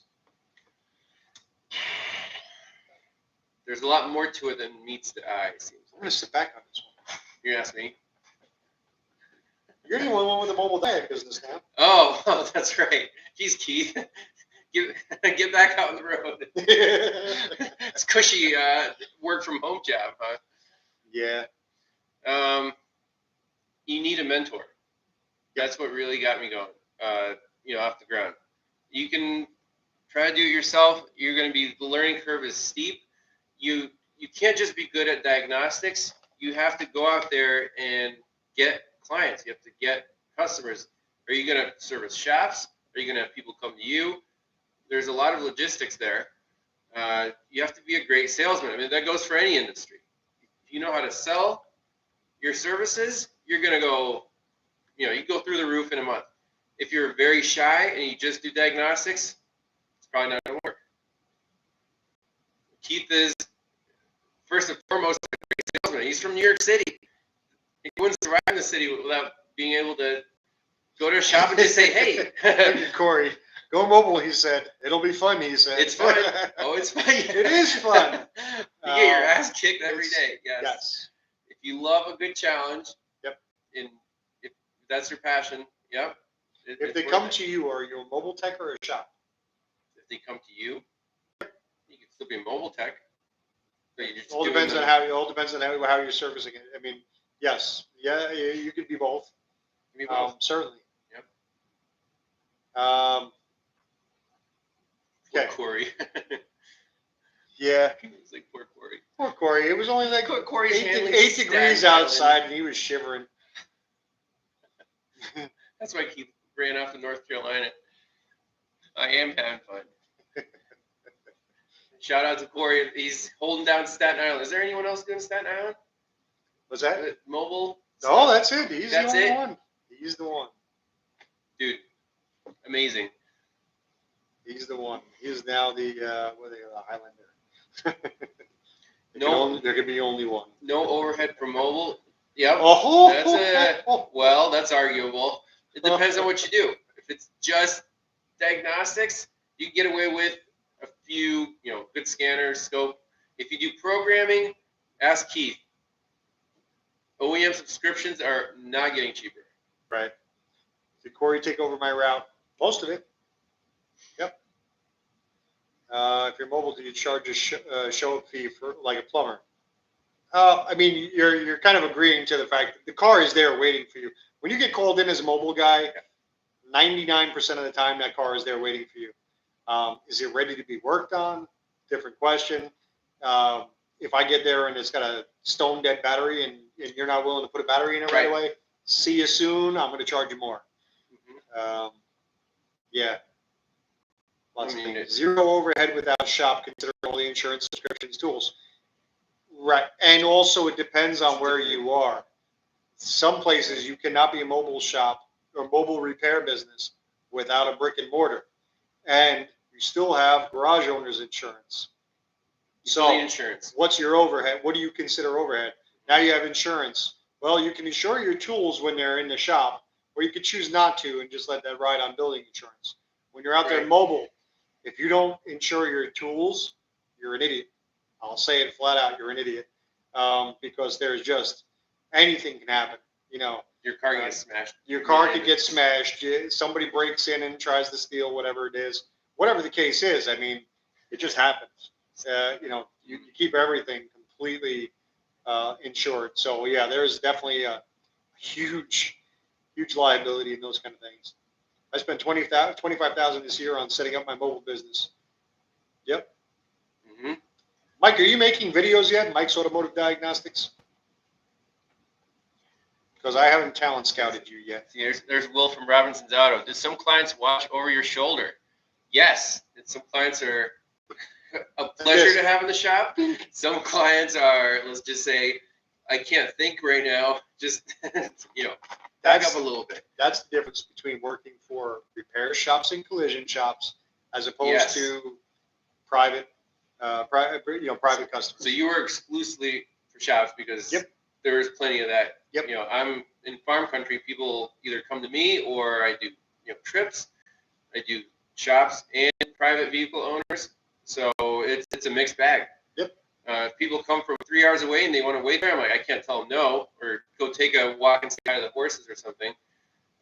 There's a lot more to it than meets the eye, it seems. I'm going to sit back on this one. You ask me. You're the only one with a mobile diag business now. Oh, that's right. Geez, Keith. Get back out on the road. It's cushy work from home job, huh? Yeah. You need a mentor. That's what really got me going. Off the ground. You can try to do it yourself. You're going to be, the learning curve is steep. You can't just be good at diagnostics. You have to go out there and get clients. You have to get customers. Are you going to service shops? Are you going to have people come to you? There's a lot of logistics there. You have to be a great salesman. I mean, that goes for any industry. If you know how to sell your services, you're going to go, you go through the roof in a month. If you're very shy and you just do diagnostics, it's probably not going to work. Keith is, first and foremost, a great salesman. He's from New York City. He wouldn't survive in the city without being able to go to a shop and just say, hey. Corey, go mobile, he said. It'll be fun, he said. It's fun. Oh, it's fun. It is fun. You get your ass kicked every day. Yes. If you love a good challenge, yep. And if that's your passion, yep. If they come to you, are you a mobile tech or a shop? If they come to you, you can still be a mobile tech. But It all depends on how you're servicing it. I mean, yes, yeah, you could be both. Certainly. Yep. Okay. Poor Corey. Yeah. It's like poor Corey. Poor Corey. It was only like Corey's 8 degrees outside, and he was shivering. That's why Keith ran off to North Carolina. I am having fun. Shout out to Corey. He's holding down Staten Island. Is there anyone else doing Staten Island? Was that mobile? No, that's it. He's that's the only one. He's the one. Dude, amazing. He's the one. He is now the Highlander. There can be only one. No overhead for mobile. Yep. That's arguable. It depends on what you do. If it's just diagnostics, you can get away with a few, good scanners, scope. If you do programming, ask Keith. OEM subscriptions are not getting cheaper. Right. Did Corey take over my route? Most of it. Yep. If you're mobile, do you charge a show-up fee for like a plumber? I mean, you're kind of agreeing to the fact that the car is there waiting for you. When you get called in as a mobile guy, 99% of the time that car is there waiting for you. Is it ready to be worked on? Different question. If I get there and it's got a stone dead battery and you're not willing to put a battery in it right away, see you soon. I'm going to charge you more. Mm-hmm. Yeah. Lots of things. Zero overhead without shop, considering all the insurance, subscriptions, tools. Right. And also it depends on where you are. Some places you cannot be a mobile shop or mobile repair business without a brick and mortar. And you still have garage owner's insurance. So insurance. what's your overhead? What do you consider overhead? Now you have insurance. Well, you can insure your tools when they're in the shop, or you could choose not to and just let that ride on building insurance. When you're out there mobile, if you don't insure your tools, you're an idiot. I'll say it flat out, you're an idiot. Because there's just anything can happen. You know, your car gets smashed. Your car could get smashed. Somebody breaks in and tries to steal whatever it is. Whatever the case is, I mean, it just happens. You know, you keep everything completely insured. So yeah, there's definitely a huge liability in those kind of things. I spent $25,000 this year on setting up my mobile business. Yep. Mm-hmm. Mike, are you making videos yet? Mike's Automotive Diagnostics? Because I haven't talent scouted you yet. See, there's Will from Robinson's Auto. Do some clients watch over your shoulder? Yes. And some clients are a pleasure to have in the shop. Some clients are, let's just say, I can't think right now. Just, you know, back up a little bit. That's the difference between working for repair shops and collision shops as opposed to private customers. So you were exclusively for shops because there is plenty of that. Yep. You know, I'm in farm country. People either come to me or I do, you know, trips. I do shops and private vehicle owners. So it's a mixed bag. Yep. People come from 3 hours away and they want to wait there. I'm like, I can't tell them no, or go take a walk inside of the horses or something.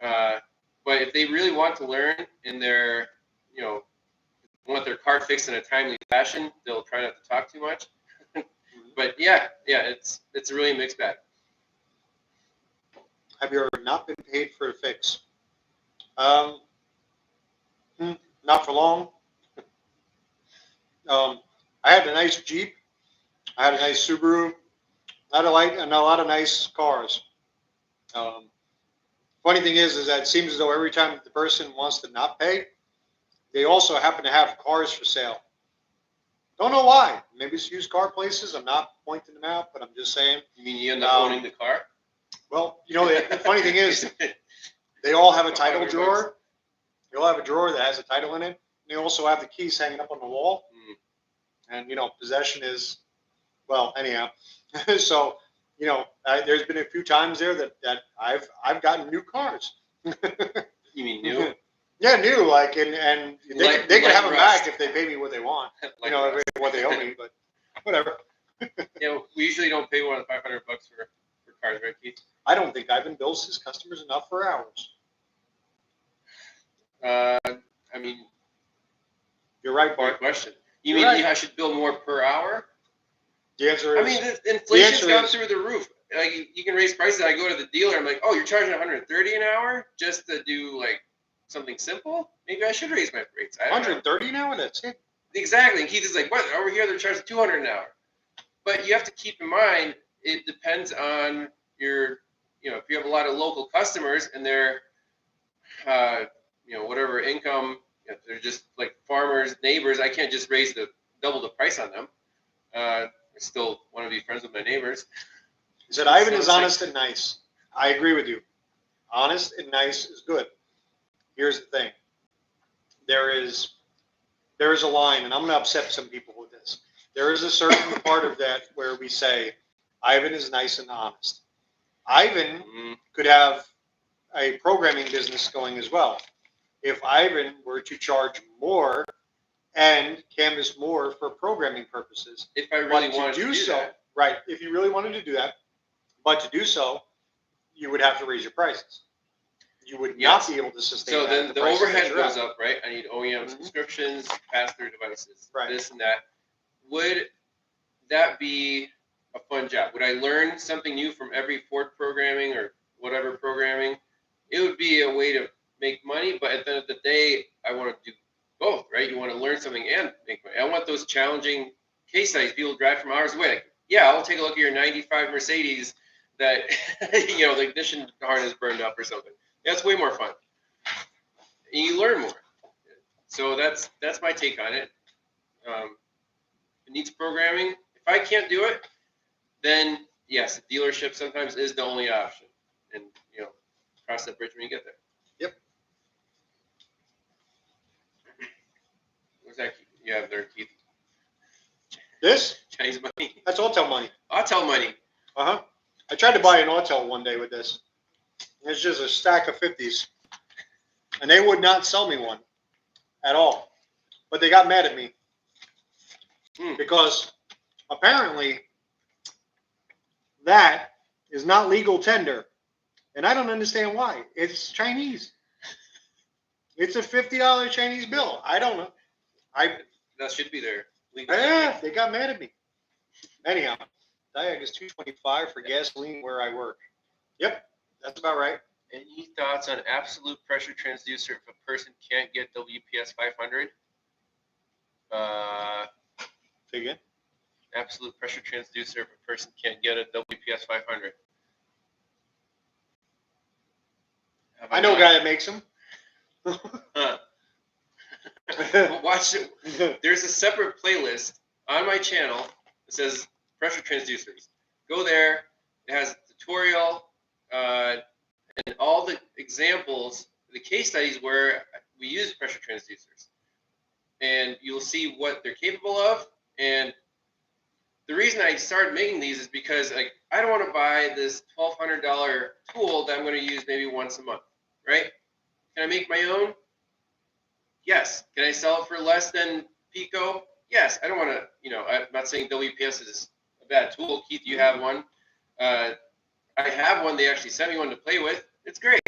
But if they really want to learn and they're, you know, want their car fixed in a timely fashion, they'll try not to talk too much. But yeah, it's a really mixed bag. Have you ever not been paid for a fix? Not for long. I had a nice Jeep. I had a nice Subaru. I had a lot of nice cars. Funny thing is that it seems as though every time the person wants to not pay, they also happen to have cars for sale. Don't know why. Maybe it's used car places. I'm not pointing them out, but I'm just saying. You mean you end up owning the car? Well, you know, the funny thing is, they all have a title drawer. They all have a drawer that has a title in it. And they also have the keys hanging up on the wall. And, you know, possession is, well, anyhow. So, you know, there's been a few times there that I've gotten new cars. You mean new? Yeah, new. Like, and they can have them back if they pay me what they want. You know, what they owe me, but whatever. Yeah, we usually don't pay more than $500 for cars, right, Keith? I don't think Ivan bills his customers enough for hours. I mean, you're right, Bart. Great question. You mean I should bill more per hour? The answer is. I mean, the inflation's gone through the roof. Like, you can raise prices. I go to the dealer. I'm like, oh, you're charging $130 an hour just to do like something simple? Maybe I should raise my rates. $130 an hour? That's it. Exactly. And Keith is like, what? Over here they're charging $200 an hour. But you have to keep in mind, it depends on your, you know, if you have a lot of local customers and they're, you know, whatever income, you know, they're just like farmers, neighbors. I can't just double the price on them. I still want to be friends with my neighbors. He said, Ivan is honest and nice. I agree with you. Honest and nice is good. Here's the thing. There is a line, and I'm going to upset some people with this. There is a certain part of that where we say, Ivan is nice and honest. Ivan could have a programming business going as well. If Ivan were to charge more and canvas more for programming purposes, if I really wanted to do so, that. Right? If you really wanted to do that, but to do so, you would have to raise your prices. You would not be able to sustain. So that then the overhead goes up, right? I need OEM subscriptions, pass-through devices, right. This and that. Would that be a fun job? Would I learn something new from every Ford programming or whatever programming? It would be a way to make money, but at the end of the day, I want to do both, right? You want to learn something and make money. I want those challenging case studies. People drive from hours away. Like, yeah, I'll take a look at your 95 Mercedes that, you know, the ignition harness burned up or something. That's way more fun. And you learn more. So that's my take on it. It needs programming. If I can't do it, then yes, the dealership sometimes is the only option. And, you know, cross that bridge when you get there. Yep. What's that you have there, Keith? This? Chinese money? That's Autel money. Autel money. Uh-huh. I tried to buy an Autel one day with this. It's just a stack of 50s. And they would not sell me one at all. But they got mad at me. Because apparently that is not legal tender. And I don't understand why. It's Chinese. It's a $50 Chinese bill. I don't know. That should be there. Yeah, they got mad at me. Anyhow, Diag is $2.25 for gasoline where I work. Yep, that's about right. Any thoughts on absolute pressure transducer if a person can't get WPS 500? Say again? Absolute pressure transducer if a person can't get a WPS 500. I know a guy that makes them. Watch it. There's a separate playlist on my channel that says pressure transducers. Go there. It has a tutorial and all the examples, the case studies where we use pressure transducers. And you'll see what they're capable of. And the reason I started making these is because I don't want to buy this $1,200 tool that I'm going to use maybe once a month, right? Can I make my own? Yes. Can I sell it for less than Pico? Yes. I don't want to, you know, I'm not saying WPS is a bad tool. Keith, you have one. I have one. They actually sent me one to play with. It's great.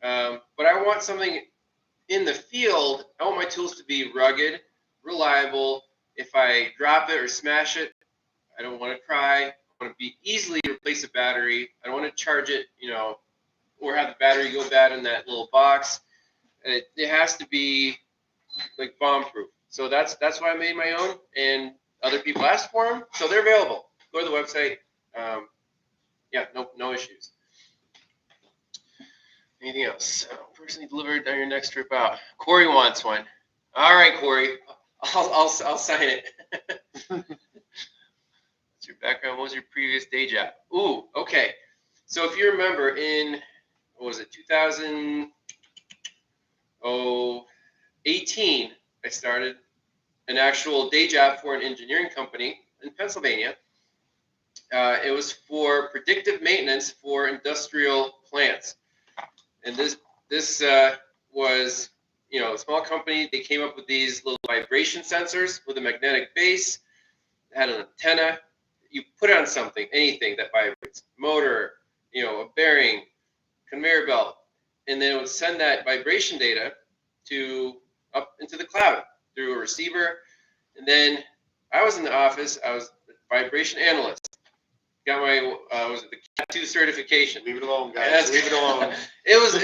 But I want something in the field. I want my tools to be rugged, reliable. If I drop it or smash it, I don't want to cry. I want to be easily replace a battery. I don't want to charge it, you know, or have the battery go bad in that little box. It has to be like bomb-proof. So that's why I made my own, and other people asked for them, so they're available. Go to the website. Yeah, no issues. Anything else? Personally delivered on your next trip out. Corey wants one. All right, Corey, I'll sign it. What's your background? What was your previous day job? Ooh, okay. So if you remember in, what was it, 2018, I started an actual day job for an engineering company in Pennsylvania. It was for predictive maintenance for industrial plants. And this was, you know, a small company. They came up with these little vibration sensors with a magnetic base. It had an antenna. You put it on something, anything that vibrates, motor, you know, a bearing, conveyor belt, and then it would send that vibration data up into the cloud through a receiver. And then I was in the office. I was a vibration analyst. Got my was it the Cat 2 certification? Leave it alone, guys. Leave it alone. It was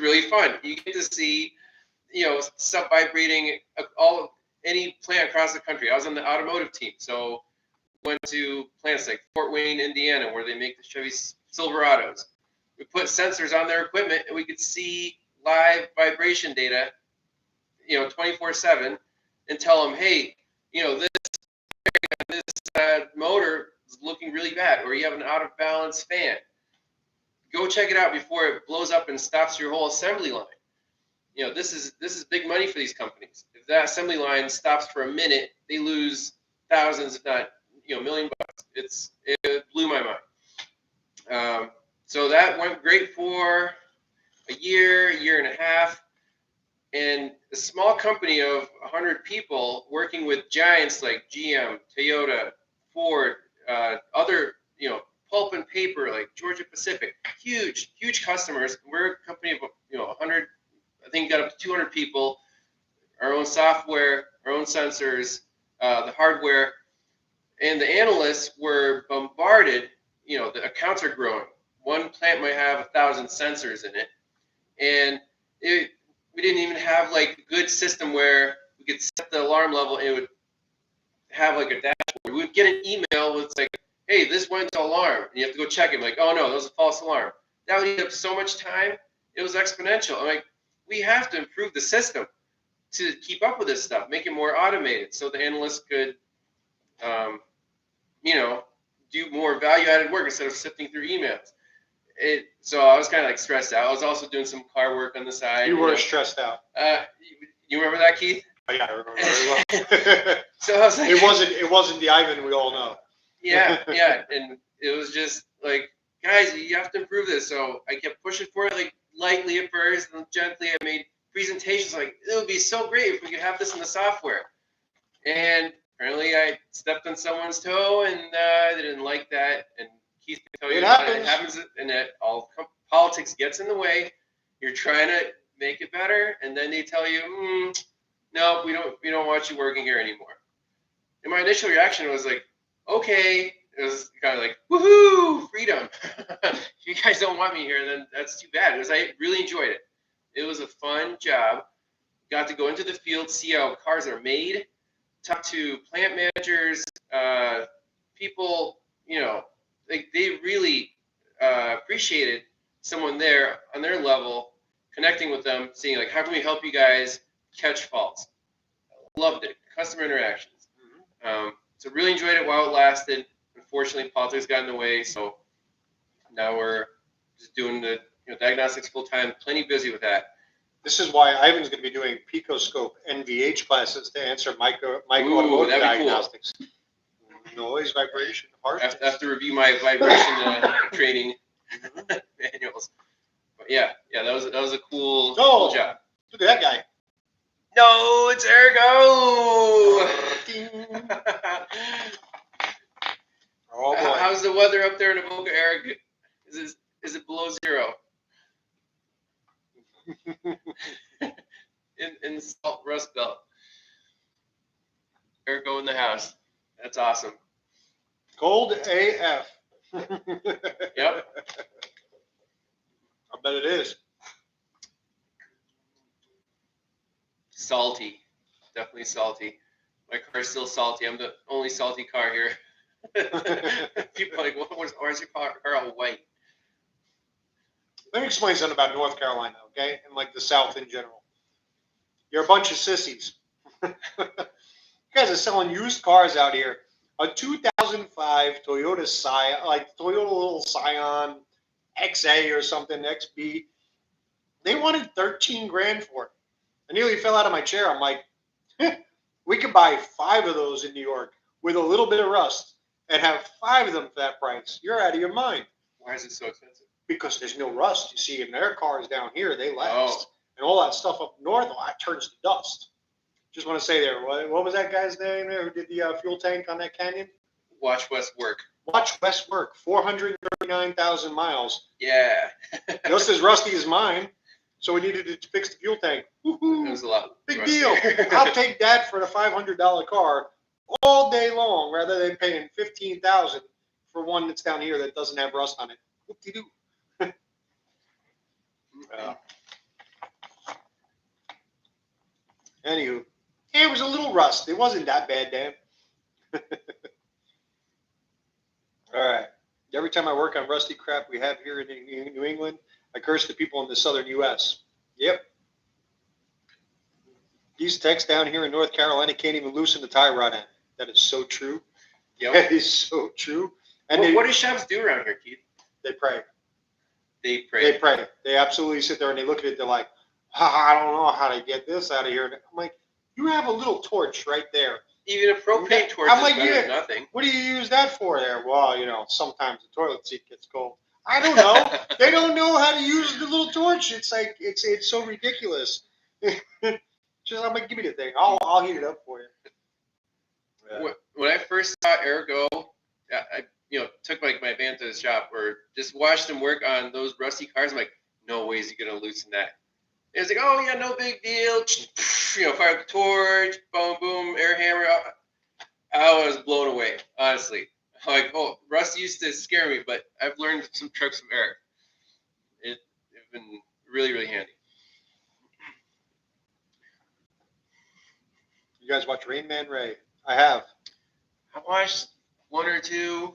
really fun. You get to see, you know, stuff vibrating any plant across the country. I was on the automotive team, so went to plants like Fort Wayne, Indiana, where they make the Chevy Silverados. We put sensors on their equipment, and we could see live vibration data, you know, 24/7, and tell them, hey, you know, this motor is looking really bad, or you have an out of balance fan. Go check it out before it blows up and stops your whole assembly line. You know, this is big money for these companies. If that assembly line stops for a minute, they lose thousands, if not, you know, $1 million. It blew my mind. So that went great for a year and a half. And a small company of 100 people working with giants like GM, Toyota, Ford, other, you know, pulp and paper like Georgia Pacific, huge customers. We're a company of, you know, 100, I think got up to 200 people, our own software, our own sensors, the hardware, and the analysts were bombarded. You know, the accounts are growing. One plant might have 1,000 sensors in it, and we didn't even have like a good system where we could set the alarm level and it would have like a dashboard. We would get an email with like, hey, this went to alarm. And you have to go check it. Like, oh no, that was a false alarm. That would eat up so much time. It was exponential. I'm like, we have to improve the system to keep up with this stuff, make it more automated so the analysts could, you know, do more value-added work instead of sifting through emails. So I was kind of like stressed out. I was also doing some car work on the side. You were stressed out. You remember that, Keith? Oh, yeah, I remember very well. So I was like, it wasn't the Ivan we all know. Yeah, and it was just like, guys, you have to improve this. So I kept pushing for it, like lightly at first, and gently. I made presentations like it would be so great if we could have this in the software. And apparently, I stepped on someone's toe, and they didn't like that. And Keith can tell you it happens, and that all politics gets in the way. You're trying to make it better, and then they tell you, no, we don't want you working here anymore. And my initial reaction was like, okay. It was kind of like, woohoo, freedom. If you guys don't want me here, then that's too bad. Because I really enjoyed it. It was a fun job. Got to go into the field, see how cars are made, talk to plant managers, people, they really appreciated someone there on their level, connecting with them, seeing like, how can we help you guys catch faults? Loved it. Customer interactions. So really enjoyed it while it lasted. Unfortunately, politics got in the way, so now we're just doing the diagnostics full time. Plenty busy with that. This is why Ivan's going to be doing picoscope NVH classes to answer micro automotive diagnostics. Cool. Noise, vibration, heart. I have to review my vibration training manuals. But yeah, that was a cool job. Look at that guy. No, it's Ergo. Oh boy. How's the weather up there in Avoca, Eric? Is it below 0? in the Salt Rust Belt. Ergo in the house. That's awesome. Cold AF. Yep. I bet it is. Salty. Definitely salty. My car's still salty. I'm the only salty car here. People are like, why is your car all white? Let me explain something about North Carolina, okay? And like the South in general. You're a bunch of sissies. You guys are selling used cars out here. A 2005 Toyota Scion, like Toyota little Scion XA or something, XB. They wanted 13 grand for it. I nearly fell out of my chair. I'm like, we could buy 5 of those in New York with a little bit of rust and have 5 of them for that price. You're out of your mind. Why is it so expensive? Because there's no rust. You see, in their cars down here, they last. And all that stuff up north, that turns to dust. Just want to say there, what was that guy's name there who did the fuel tank on that canyon? Watch West work. Watch West work. 439,000 miles. Yeah. Just as rusty as mine. So we needed to fix the fuel tank. Woo-hoo. It was a lot. Big deal. I'll take that for a $500 car all day long rather than paying $15,000 for one that's down here that doesn't have rust on it. Whoop-de-doo. Anywho, it was a little rust. It wasn't that bad, damn. All right. Every time I work on rusty crap we have here in New England, I curse the people in the southern U.S. Yep. These techs down here in North Carolina can't even loosen the tie rod end. That is so true. Yep. That is so true. And what do shops do around here, Keith? They pray. They pray. They pray. They absolutely sit there and they look at it. They're like, I don't know how to get this out of here. And I'm like, you have a little torch right there. Even a propane torch is better than nothing. What do you use that for there? Well, sometimes the toilet seat gets cold. I don't know. They don't know how to use the little torch. It's like, it's so ridiculous. Just, I'm like, give me the thing. I'll heat it up for you. Yeah. When I first saw Ergo, I took my van to the shop or just watched him work on those rusty cars. I'm like, no way is he gonna loosen that. It's like, oh yeah, no big deal. Fire the torch, boom, boom, air hammer. I was blown away, honestly. Like, rust used to scare me, but I've learned some tricks from Eric. It's been really, really handy. You guys watch Rain Man Ray? I have. I watched 1 or 2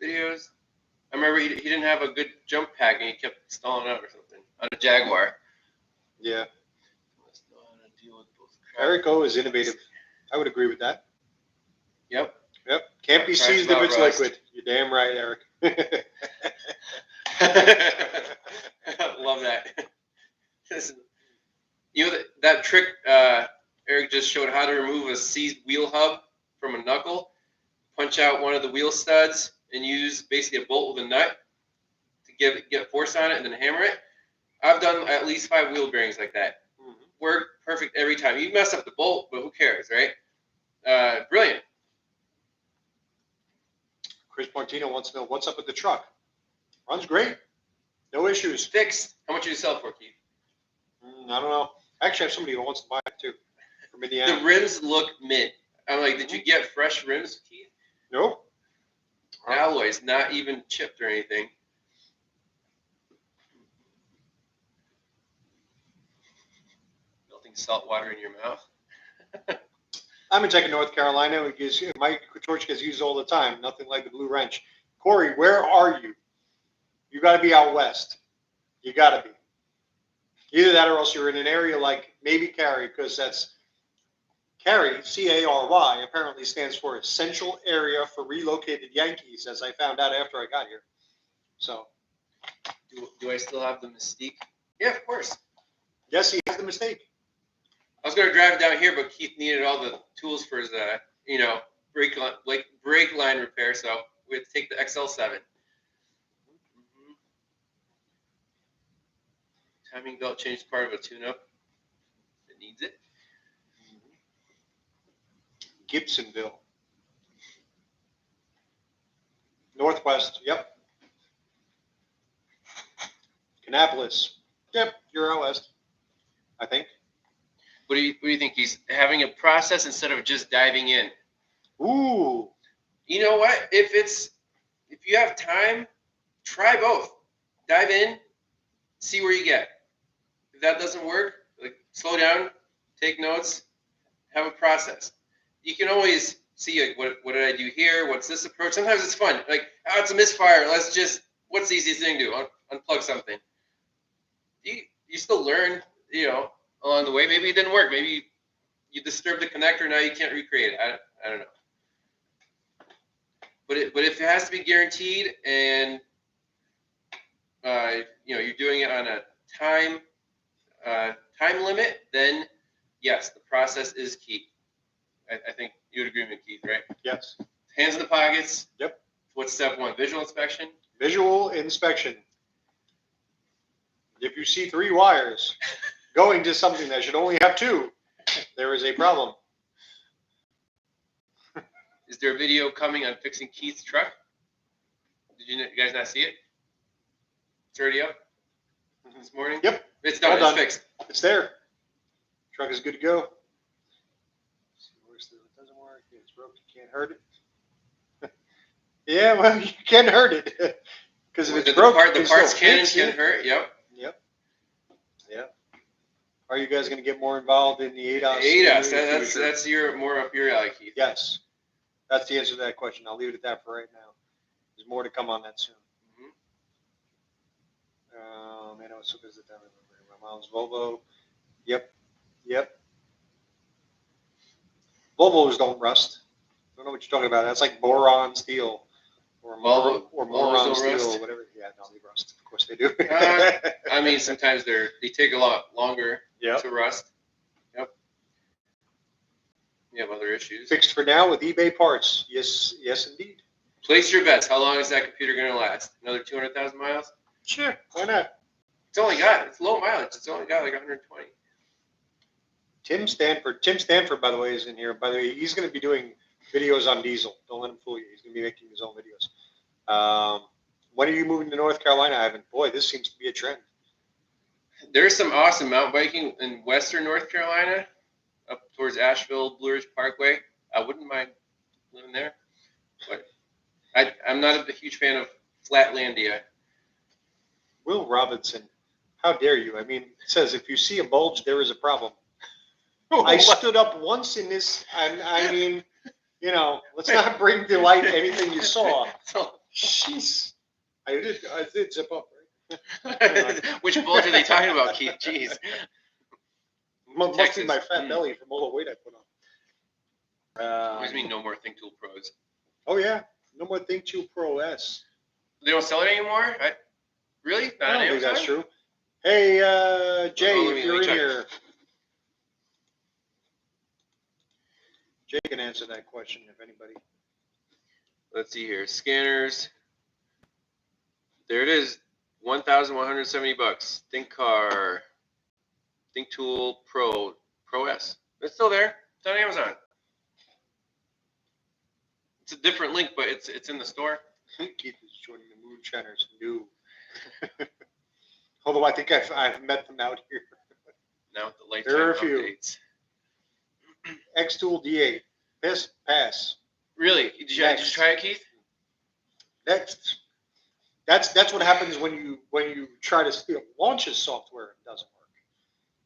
videos. I remember he didn't have a good jump pack and he kept stalling out or something on a Jaguar. Yeah. Eric O is innovative. I would agree with that. Yep. Yep. Can't be seized if it's liquid. You're damn right, Eric. Love that. You know that trick Eric just showed how to remove a seized wheel hub from a knuckle. Punch out one of the wheel studs and use basically a bolt with a nut to get force on it and then hammer it. I've done at least 5 wheel bearings like that. Work perfect every time. You mess up the bolt, but who cares, right? Brilliant. Chris Martino wants to know what's up with the truck. Runs great. No issues. Fixed. How much did you sell it for, Keith? I don't know. I actually have somebody who wants to buy it too. From Indiana. The rims look mint. I'm like, did you get fresh rims, Keith? Nope. Alloys, not even chipped or anything. Melting salt water in your mouth. I'm in Tech, North Carolina. My torch gets used all the time. Nothing like the blue wrench. Corey, where are you? You got to be out west. You got to be. Either that or else you're in an area like maybe Cary, because that's Cary, C-A-R-Y, apparently stands for Essential Area for Relocated Yankees, as I found out after I got here. So, do I still have the Mystique? Yeah, of course. Yes, he has the mistake. I was going to drive down here, but Keith needed all the tools for his, brake line repair, so we had to take the XL7. Timing belt change is part of a tune-up. It needs it. Gibsonville. Northwest, yep. Kannapolis, yep, you're out west, I think. What do you think? He's having a process instead of just diving in. Ooh. You know what? If you have time, try both. Dive in, see where you get. If that doesn't work, like slow down, take notes, have a process. You can always see like what did I do here? What's this approach? Sometimes it's fun. Like, oh, it's a misfire. What's the easiest thing to do? Unplug something. You still learn, along the way. Maybe it didn't work. Maybe you disturbed the connector. Now you can't recreate it. I don't know. But if it has to be guaranteed and you're doing it on a time limit, then yes, the process is key. I think you would agree with me, Keith, right? Yes. Hands in the pockets. Yep. What's step 1? Visual inspection. Visual inspection. If you see 3 wires going to something that should only have 2, there is a problem. Is there a video coming on fixing Keith's truck? Did you guys not see it? It's already up this morning? Yep. It's done. It's fixed. It's there. Truck is good to go. It doesn't work. It's broken. You can't hurt it. Yeah, well, you can't hurt it. Because if it's broken, the parts can hurt. Yep. Are you guys going to get more involved in the ADAS? ADAS. That's more up your alley, Keith. Yes. That's the answer to that question. I'll leave it at that for right now. There's more to come on that soon. Man, I was so busy that my mom's Volvo. Yep. Volvos don't rust. I don't know what you're talking about. That's like boron steel or moron steel or whatever. Yeah, no, they rust. Of course they do. I mean, sometimes they take a lot longer to rust. Yep. You have other issues. Fixed for now with eBay parts. Yes, indeed. Place your bets. How long is that computer going to last? Another 200,000 miles? Sure. Why not? It's low mileage. It's only got like 120. Tim Stanford, by the way, is in here. By the way, he's going to be doing videos on diesel. Don't let him fool you. He's going to be making his own videos. When are you moving to North Carolina, Ivan? Boy, this seems to be a trend. There's some awesome mountain biking in western North Carolina, up towards Asheville, Blue Ridge Parkway. I wouldn't mind living there, but I'm not a huge fan of Flatlandia. Will Robinson, how dare you? I mean, it says if you see a bulge, there is a problem. I stood up once in this, and I mean, let's not bring to light anything you saw. Jeez. I did zip up, right? Which bulge are they talking about, Keith? Jeez. Must be my fat belly from all the weight I put on. What does mean no more Think Tool Pros? Oh yeah, no more Think 2 Pro S. They don't sell it anymore? Really? Not I on don't think that's Amazon? true. Hey, Jay, Oh, let if me you're in check. here, Jay can answer that question if anybody. Let's see here. Scanners. There it is. $1,170. ThinkCar. ThinkTool Pro. Pro S. It's still there. It's on Amazon. It's a different link, but it's in the store. Keith is joining the Moonshiners. New. Although I think I've met them out here. Now with the There are lifetime a few. updates. X-Tool D8. Pass. Really? Did you try it, Keith? Next. That's what happens when you try to steal launches software. It doesn't work.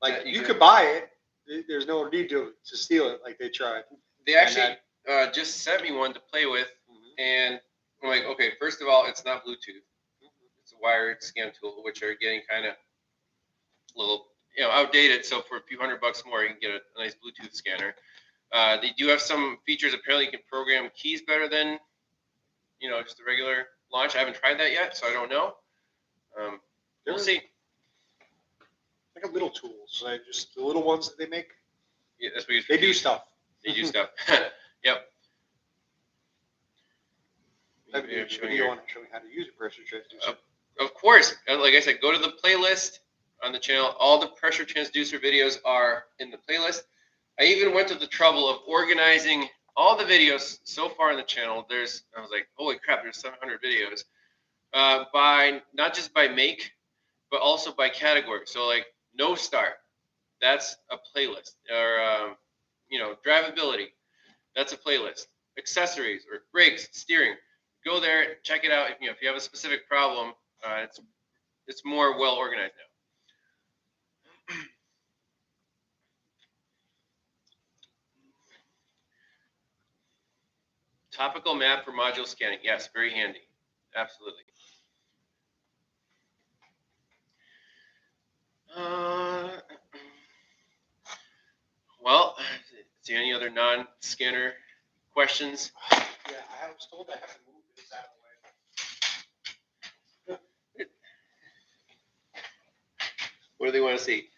Like Yeah, you could buy it. There's no need to steal it like they tried. They actually just sent me one to play with, and I'm like, okay, first of all, it's not Bluetooth. It's a wired scan tool, which are getting kind of a little, outdated. So for a few $100 more, you can get a nice Bluetooth scanner. They do have some features. Apparently, you can program keys better than, just a regular launch. I haven't tried that yet, so I don't know. We'll see. Like little tools, like just the little ones that they make. Yeah, that's what you they do stuff. They do stuff. Yep. I have a video on showing how to use a pressure transducer. Of course, like I said, go to the playlist on the channel. All the pressure transducer videos are in the playlist. I even went to the trouble of organizing all the videos so far on the channel. I was like, holy crap, there's 700 videos. By not just by make, but also by category. So like no start, that's a playlist. Or drivability, that's a playlist. Accessories or brakes, steering. Go there, check it out. If you have a specific problem, it's more well organized now. Topical map for module scanning. Yes, very handy. Absolutely. Well, is there any other non-scanner questions? Yeah, I was told I have to move this out of the way. What do they want to see?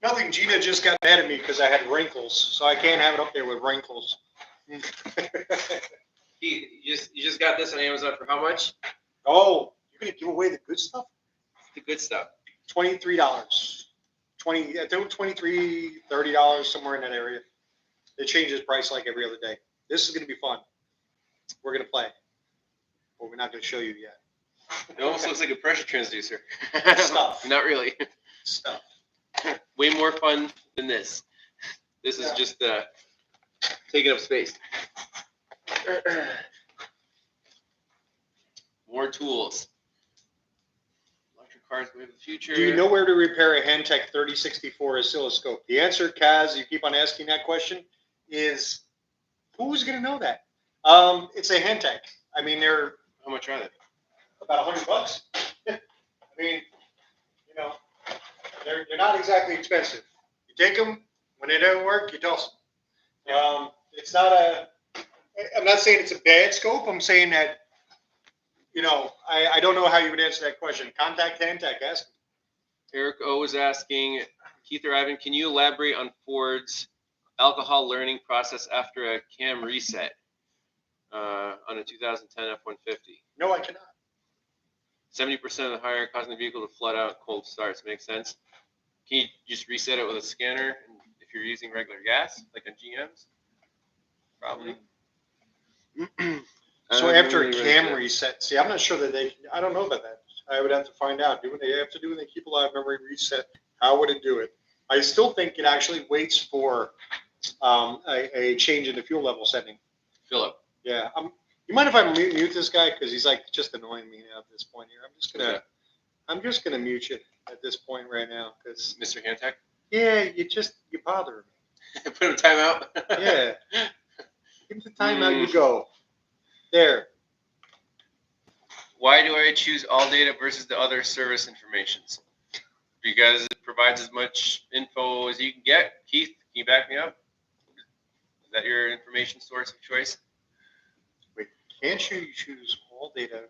Nothing. Gina just got mad at me because I had wrinkles, so I can't have it up there with wrinkles. You just got this on Amazon for how much? Oh, you're gonna give away the good stuff? The good stuff. $23. I think $23, $30, somewhere in that area. It changes price like every other day. This is gonna be fun. We're gonna play, but we're not gonna show you yet. It almost looks like a pressure transducer. Stuff. Not really. Stuff. Way more fun than this. This is just taking up space. More tools. Electric cars, we have the future. Do you know where to repair a Handtech 3064 oscilloscope? The answer, Kaz, you keep on asking that question, is who's going to know that? It's a Handtech. I mean, they're how much are they? About $100. I mean, they're not exactly expensive. You take them when they don't work, you toss them. It's not I'm not saying it's a bad scope. I'm saying that, I don't know how you would answer that question. Contact Handtech, ask them. Eric O was asking, Keith or Ivan, can you elaborate on Ford's alcohol learning process after a cam reset on a 2010 F-150? No, I cannot. 70% of the higher causing the vehicle to flood out cold starts. Makes sense. Can you just reset it with a scanner if you're using regular gas, like on GMs? Probably. So after a cam reset, see, I'm not sure that I don't know about that. I would have to find out. Do what they have to do when they keep a live memory reset? How would it do it? I still think it actually waits for a change in the fuel level setting. Philip. Yeah. You mind if I mute this guy? Because he's like just annoying me now at this point here. I'm just gonna mute you at this point right now. Because Mr. Handtech? Yeah, you bother me. Put him timeout? Yeah. Give the timeout, you go. There. Why do I choose all data versus the other service informations? Because it provides as much info as you can get. Keith, can you back me up? Is that your information source of choice? Can't you choose all data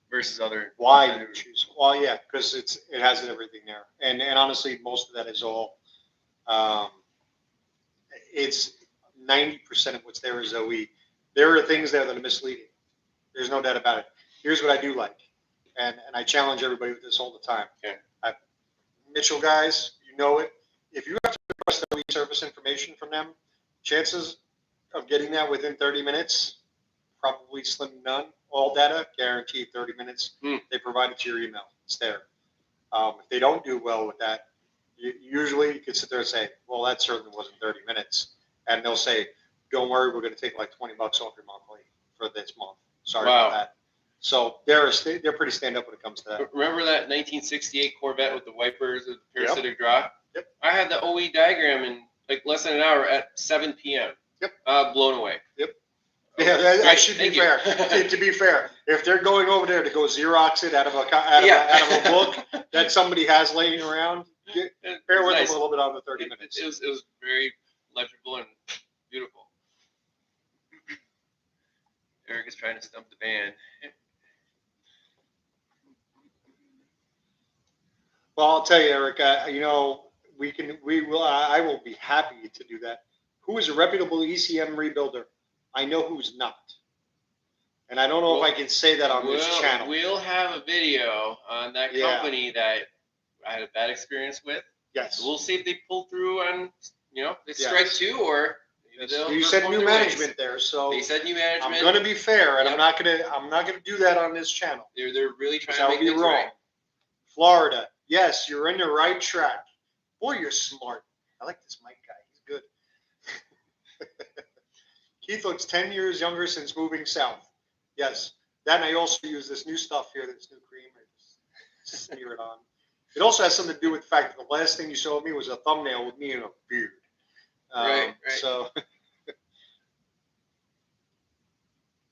versus other? Why do you choose? Well, yeah, because it has everything there, and honestly, most of that is all. It's 90% of what's there is OE. There are things there that are misleading. There's no doubt about it. Here's what I do like, and I challenge everybody with this all the time. Okay. Mitchell guys, you know it. If you have to request OE service information from them, chances of getting that within 30 minutes, probably slim to none. All data, guaranteed 30 minutes. They provide it to your email. It's there. If they don't do well with that, usually you can sit there and say, well, that certainly wasn't 30 minutes. And they'll say, don't worry, we're going to take like $20 off your monthly for this month. Sorry about that. So they're pretty stand up when it comes to that. Remember that 1968 Corvette with the wipers with the parasitic draw? Yep. I had the OE diagram in like less than an hour at 7 p.m. Yep. Blown away. Yep. Yeah, that should be fair. To be fair, if they're going over there to go Xerox it out of a book that somebody has laying around, bear with them a little bit on the 30 minutes. It was very legible and beautiful. Eric is trying to stump the band. Well, I'll tell you, Eric. I will be happy to do that. Who is a reputable ECM rebuilder? I know who's not, and I don't know if I can say that on this channel. We'll have a video on that company that I had a bad experience with. Yes. We'll see if they pull through on, they strike two, or you said new management there, so they said new management. I'm going to be fair, and I'm not going to do that on this channel. They're really trying to make things wrong. Florida, yes, you're in the right track. Boy, you're smart. I like this Mike guy. He's good. Keith looks 10 years younger since moving south. Yes. That, and I also use this new stuff here, this new cream. I just smear it on. It also has something to do with the fact that the last thing you saw of me was a thumbnail with me in a beard. Right. So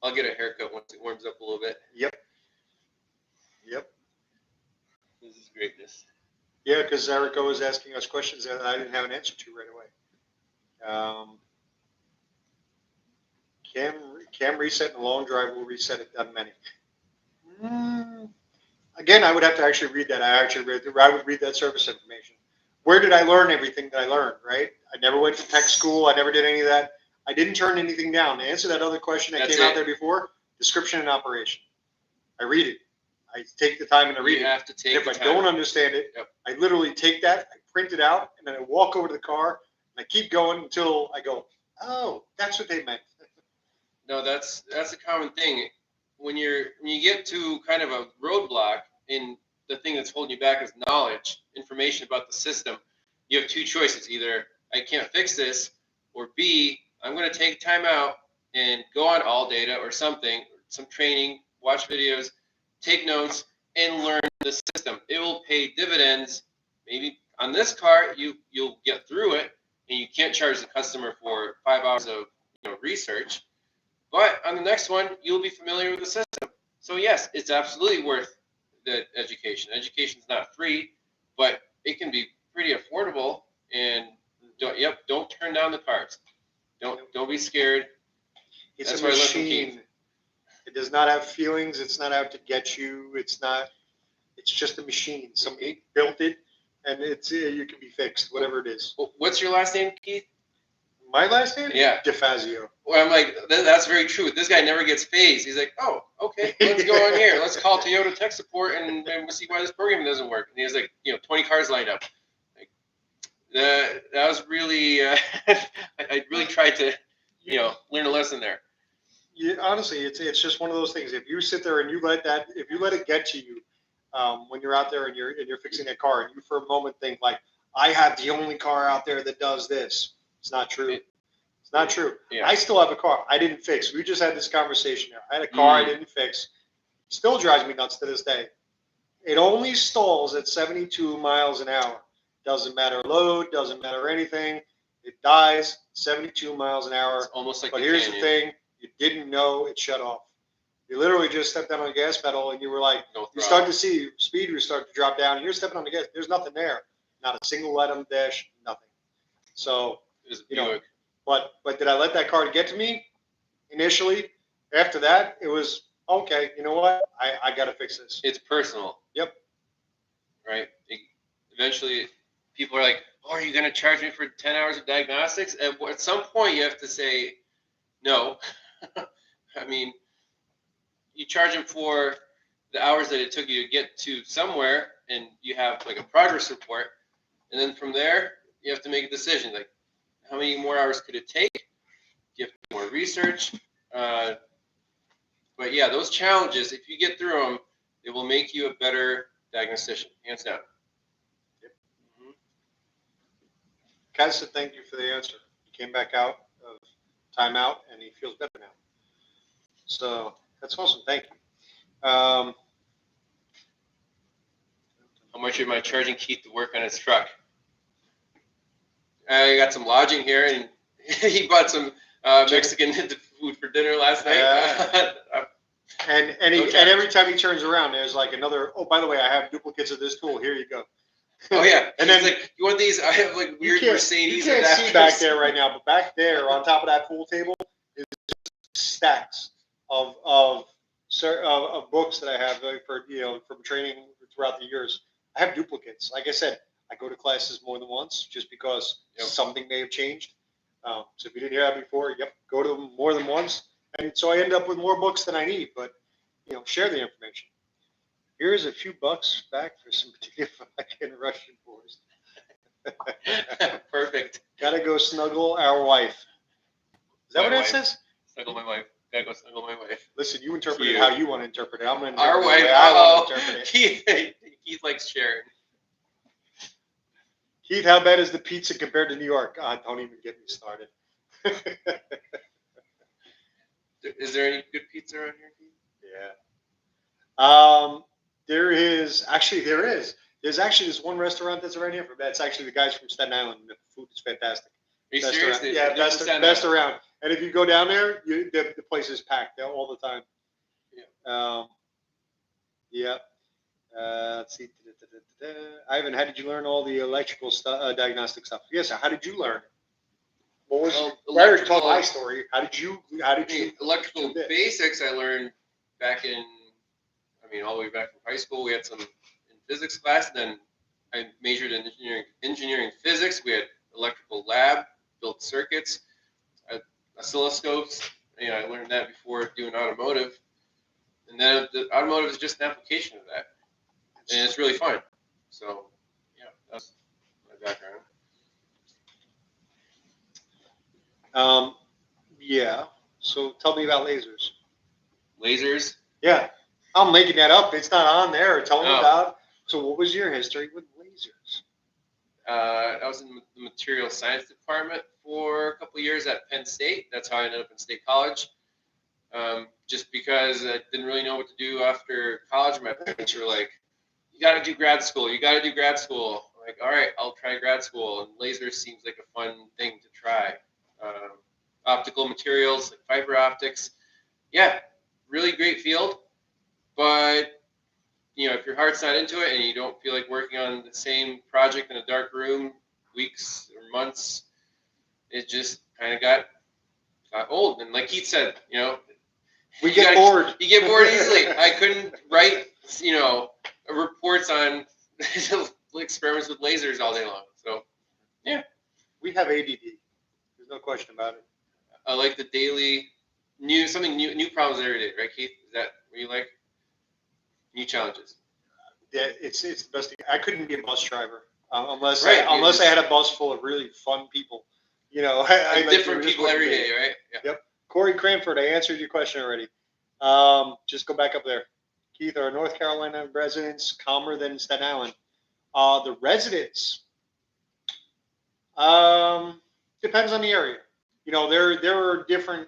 I'll get a haircut once it warms up a little bit. Yep. This is greatness. Yeah, because Erica was asking us questions that I didn't have an answer to right away. Cam reset and long drive will reset it on many. Again, I would have to actually read that. I would read that service information. Where did I learn everything that I learned, right? I never went to tech school. I never did any of that. I didn't turn anything down. To answer that other question that came out there before, description and operation. I read it. I take the time and I read it. You have to take the time. If I don't understand it, I literally take that, I print it out, and then I walk over to the car, and I keep going until I go, oh, that's what they meant. No, that's a common thing. When you get to kind of a roadblock, and the thing that's holding you back is knowledge, information about the system, you have two choices. Either I can't fix this, or B, I'm going to take time out and go on all data or something, some training, watch videos, take notes, and learn the system. It will pay dividends. Maybe on this car, you'll get through it, and you can't charge the customer for 5 hours of research. But on the next one, you'll be familiar with the system. So yes, it's absolutely worth the education. Education's not free, but it can be pretty affordable. And don't turn down the cars. Don't be scared. It's a machine. It does not have feelings. It's not out to get you. It's just a machine. Somebody built it, and you can be fixed, whatever it is. What's your last name, Keith? My last name? Yeah. DeFazio. Well, I'm like, that's very true. This guy never gets phased. He's like, oh, okay, let's go on here. Let's call Toyota tech support and we'll see why this program doesn't work. And he has like, 20 cars lined up. Like, that was really, I really tried to, learn a lesson there. Yeah, honestly, it's just one of those things. If you sit there and you let it get to you when you're out there and you're fixing that car, and you for a moment think like, I have the only car out there that does this. It's not true. It's not true. Yeah. I still have a car I didn't fix. We just had this conversation there. I had a car I didn't fix. Still drives me nuts to this day. It only stalls at 72 miles an hour. Doesn't matter load, doesn't matter anything. It dies 72 miles an hour. It's almost like but here's the thing. You didn't know it shut off. You literally just stepped down on the gas pedal and you were like, you start to see speed was start to drop down. And you're stepping on the gas. There's nothing there. Not a single light on the dash, nothing. So, but did I let that car get to me initially? After that, it was, okay, you know what? I got to fix this. It's personal. Yep. Right. Eventually, people are like, "Oh, are you going to charge me for 10 hours of diagnostics?" And at some point, you have to say, "No." I mean, you charge them for the hours that it took you to get to somewhere, and you have like a progress report, and then from there, you have to make a decision, like how many more hours could it take? Do you have to do more research? But yeah, those challenges, if you get through them, it will make you a better diagnostician, hands down. Yep. Kaz said thank you for the answer. He came back out of timeout, and he feels better now. So that's awesome. Thank you. How much am I charging Keith to work on his truck? I got some lodging here, and he bought some Mexican food for dinner last night. And every time he turns around, there's like another. Oh, by the way, I have duplicates of this tool. Here you go. Oh yeah, and then like, you want these? I have like weird Mercedes. You can't see back there right now, but back there on top of that pool table is stacks of books that I have for from training throughout the years. I have duplicates. Like I said, I go to classes more than once just because something may have changed. So if you didn't hear that before, go to them more than once. And so I end up with more books than I need, but share the information. Here's a few bucks back for some potato in Russian boys. Perfect. Gotta go snuggle our wife. Is that what that says? Snuggle my wife. Gotta go snuggle my wife. Listen, you interpret it how you want to interpret it. I'm gonna our wife. I want to interpret it. Keith likes sharing. Keith, how bad is the pizza compared to New York? Don't even get me started. Is there any good pizza around here, Keith? Yeah. There is. There's actually this one restaurant that's around here. That's actually the guys from Staten Island. The food is fantastic. Are you serious? Yeah, best around. And if you go down there, the place is packed all the time. Yeah. Yeah. Let's see. Ivan, how did you learn all the electrical diagnostic stuff? Yes. How did you learn? What was? Larry told my story. How did you? Electrical basics I learned back in. I mean, all the way back from high school. We had some in physics class. Then I majored in engineering physics. We had electrical lab, built circuits, oscilloscopes. I learned that before doing automotive. And then the automotive is just an application of that. And it's really fun. So, yeah, that's my background. Yeah. So tell me about lasers. Lasers? Yeah. I'm making that up. It's not on there. Tell me about. So what was your history with lasers? I was in the material science department for a couple of years at Penn State. That's how I ended up in State College. Just because I didn't really know what to do after college. My parents were like, you got to do grad school. You got to do grad school. I'm like, all right, I'll try grad school. And lasers seems like a fun thing to try. Optical materials, like fiber optics. Yeah, really great field. But, if your heart's not into it and you don't feel like working on the same project in a dark room weeks or months, it just kind of got old. And like Keith said, we get bored. You get bored easily. I couldn't write, reports on experiments with lasers all day long. So, yeah. We have ADD. There's no question about it. I like the daily new problems every day, right, Keith? Is that what you like? New challenges. Yeah, it's the best thing. I couldn't be a bus driver unless I had a bus full of really fun people. I different people every day, right? Yeah. Yep. Corey Cranford, I answered your question already. Just go back up there. Keith, are North Carolina residents calmer than Staten Island? The residents, depends on the area. There are different.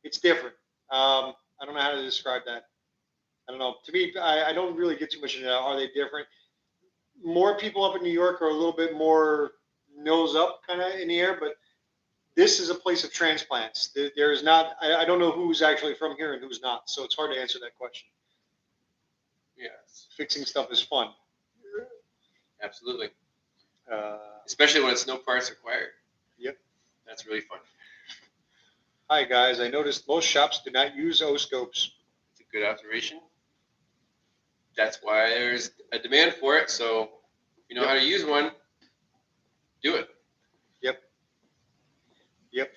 It's different. I don't know how to describe that. I don't know. To me, I don't really get too much into that. Are they different? More people up in New York are a little bit more nose up kind of in the air, but this is a place of transplants. There is not, I don't know who's actually from here and who's not, so it's hard to answer that question. Yes. Fixing stuff is fun. Absolutely. Especially when it's no parts required. Yep. That's really fun. Hi guys, I noticed most shops do not use O-scopes. It's a good observation. That's why there's a demand for it. So if you know how to use one, do it. Yep.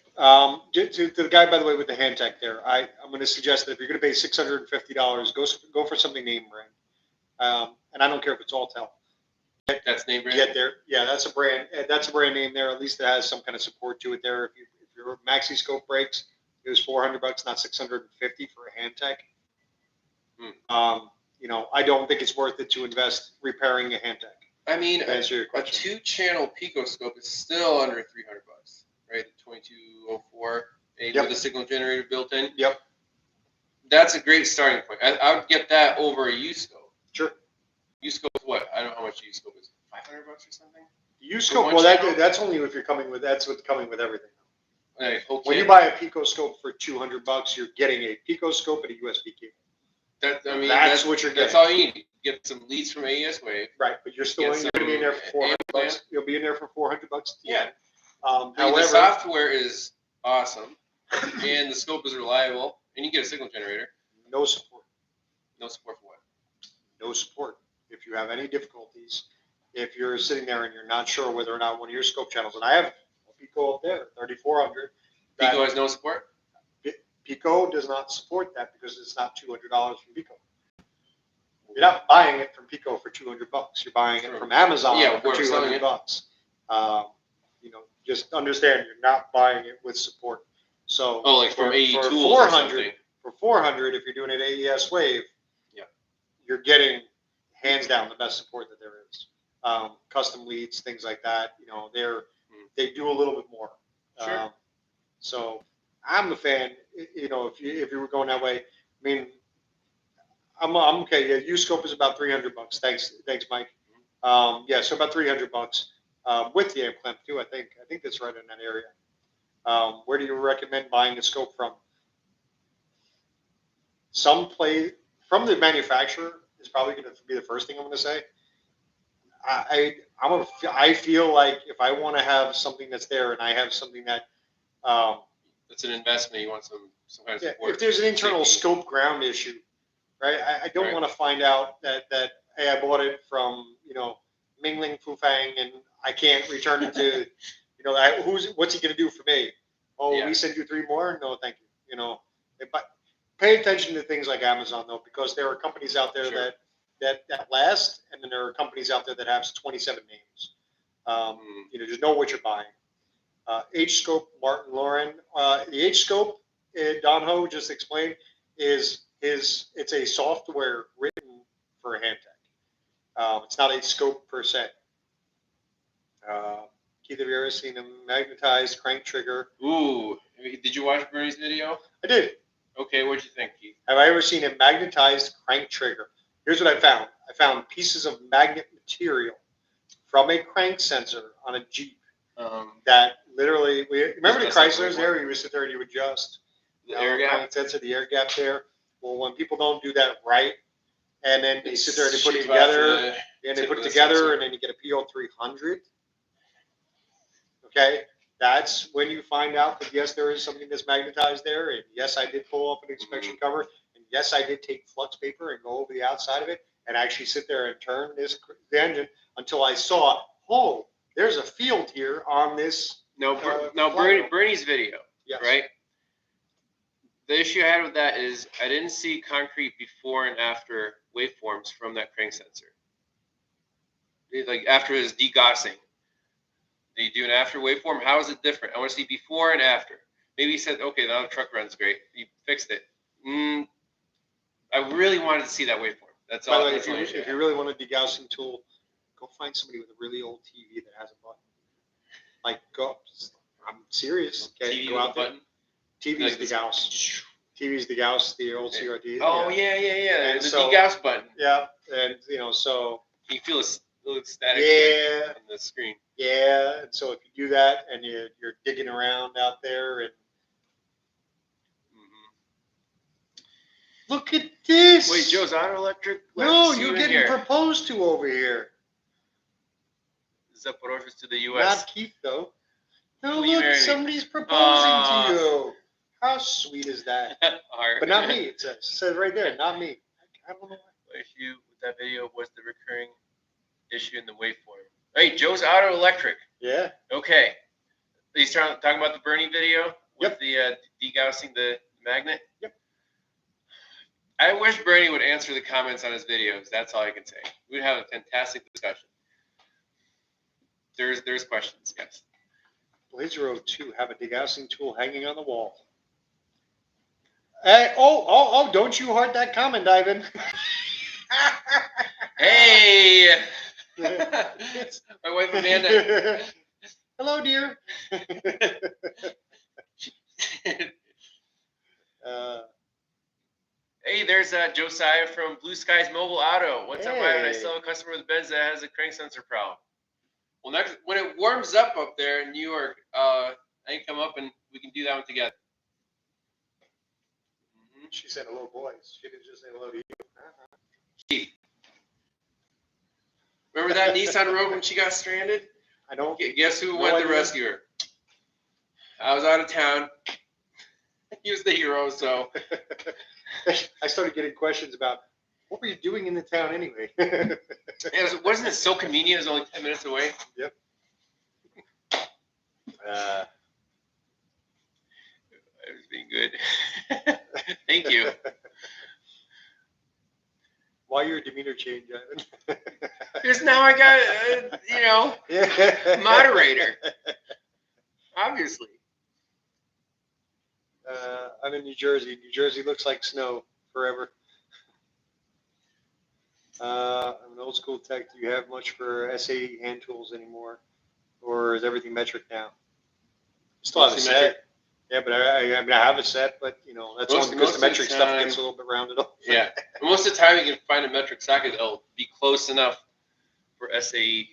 To the guy, by the way, with the hand tech there, I'm going to suggest that if you're going to pay $650, go for something name brand. And I don't care if it's Alltel. That's name brand. Get there. Yeah, that's a brand. That's a brand name there. At least it has some kind of support to it there. If your maxi scope breaks, it was $400, not $650 for a hand tech. You know, I don't think it's worth it to invest repairing a hand tech. I mean, To answer your a question. 2-channel picoscope is still under $300, right? The 2204 with a signal generator built in. Yep. That's a great starting point. I would get that over a U-scope. Sure. U-scope is what? I don't know how much a U-scope is. $500 or something? U-scope, well, that's only if you're coming with, that's what's coming with everything. Okay. When you buy a picoscope for $200, you're getting a picoscope and a USB cable. That's what you're getting. That's all you need. Get some leads from AES Wave. Right, but you're still going to be in there for $400. You'll be in there for $400. Yeah. However, the software is awesome, and the scope is reliable, and you get a signal generator. No support. No support for what? No support. If you have any difficulties, if you're sitting there and you're not sure whether or not one of your scope channels, and I have a Pico up there, 3400. Pico has no support? Pico does not support that because it's not $200 from Pico. You're not buying it from Pico for $200. You're buying it from Amazon for $200. You know, just understand you're not buying it with support. So like from AE for Tools 400, for 400, if you're doing it AES Wave, you're getting hands down the best support that there is. Custom leads, things like that. You know, they do a little bit more. Sure. So I'm a fan. You know, if you were going that way, I mean, I'm okay. Yeah, U-scope is about $300. Thanks, Mike. Yeah, so about $300 with the amp clamp too. I think that's right in that area. Where do you recommend buying a scope from? From the manufacturer is probably going to be the first thing I'm going to say. I feel like if I want to have something that's there and I have something that it's an investment, you want some kind of support. If there's an internal scope ground issue, right? I don't want to find out that hey, I bought it from Mingling Fufang and I can't return it to what's he going to do for me? Oh, we send you 3 more? No, thank you. But pay attention to things like Amazon though, because there are companies out there that last, and then there are companies out there that have 27 names. Just know what you're buying. H-scope, Martin Lauren. The H-scope, Don Ho just explained, it's a software written for a hand tech. It's not a scope per se. Keith, have you ever seen a magnetized crank trigger? Ooh, did you watch Bernie's video? I did. Okay, what'd you think, Keith? Have I ever seen a magnetized crank trigger? Here's what I found. I found pieces of magnet material from a crank sensor on a Jeep that literally, remember the Chryslers there? You would sit there and you would adjust the air gap sensor, the air gap there. Well, when people don't do that right, and then they sit there and they put it together, and then you get a PO300. Okay, that's when you find out that yes, there is something that's magnetized there, and yes, I did pull up an inspection cover, and yes, I did take flux paper and go over the outside of it and actually sit there and turn the engine until I saw, oh, there's a field here on this. Bernie's video, yes. Right? The issue I had with that is I didn't see concrete before and after waveforms from that crank sensor. Like after his degaussing. Did you do an after waveform? How is it different? I want to see before and after. Maybe he said, okay, now the truck runs great. You fixed it. I really wanted to see that waveform. That's all. By the way, if you really want a degaussing tool, go find somebody with a really old TV that has a button. Like, I'm serious. Okay, go out there. Button? TV's degauss. TV's degauss, the old CRT. Oh, yeah. And the degauss button. Yeah, and so. You feel a little static on the screen. Yeah, and so if you do that and you're digging around out there and look at this. Wait, Joe's Auto Electric? No, you're getting proposed to over here. Zaporozhye to the U.S. Not Keith, though. No, look, somebody's proposing to you. How sweet is that? Our But not me. It says right there, not me. I don't know why. issue with that video was the recurring issue in the waveform. Hey, Joe's Auto Electric. Yeah. Okay. He's talking about the Bernie video with Yep. the degaussing the magnet. Yep. I wish Bernie would answer the comments on his videos. That's all I can say. We'd have a fantastic discussion. There's questions, yes. Blazer 02 have a degaussing tool hanging on the wall. Hey, oh, don't you heart that comment, Ivan. Hey! My wife Amanda. Hello, dear. Hey, there's Josiah from Blue Skies Mobile Auto. What's up, Ivan? I Hey. still have a customer with a Benz that has a crank sensor problem. Well, next when it warms up there in New York, I can come up and we can do that one together. She said hello, boys. She didn't just say hello to you. Keith, remember that Nissan Rogue when she got stranded? I don't. Guess who No went to idea. rescue her? I was out of town. He was the hero, so. I started getting questions about what were you doing in the town anyway? Wasn't it so convenient? It was only 10 minutes away. Yep. I was being good. Thank you. Why your demeanor change, Ivan? Because now I got, Yeah. moderator. Obviously. I'm in New Jersey. New Jersey looks like snow forever. I'm an old school tech. Do you have much for SAE hand tools anymore? Or is everything metric now? Still have a Mostly set. metric. Yeah, but I mean, I have a set, but that's only because the metric stuff gets a little bit rounded off. Yeah. Most of the time you can find a metric socket that'll be close enough for SAE.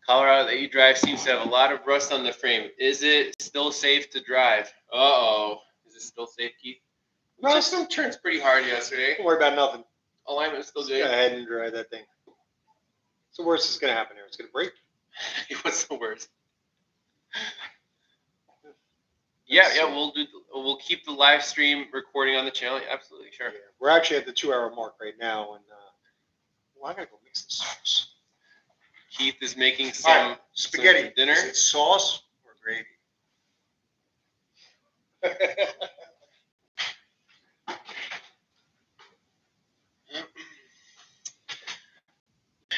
Colorado, the E-Drive seems to have a lot of rust on the frame. Is it still safe to drive? Uh-oh. Is it still safe, Keith? No. The system turns pretty hard yesterday. Don't worry about nothing. Alignment's still Go good. ahead and drive that thing. What's the worst that's going to happen here? It's going to break? What's the worst? Yeah, we'll keep the live stream recording on the channel. Absolutely, sure. Yeah. We're actually at the 2-hour mark right now, and I gotta go mix the sauce. Keith is making All some right, spaghetti some dinner. Is it sauce or gravy?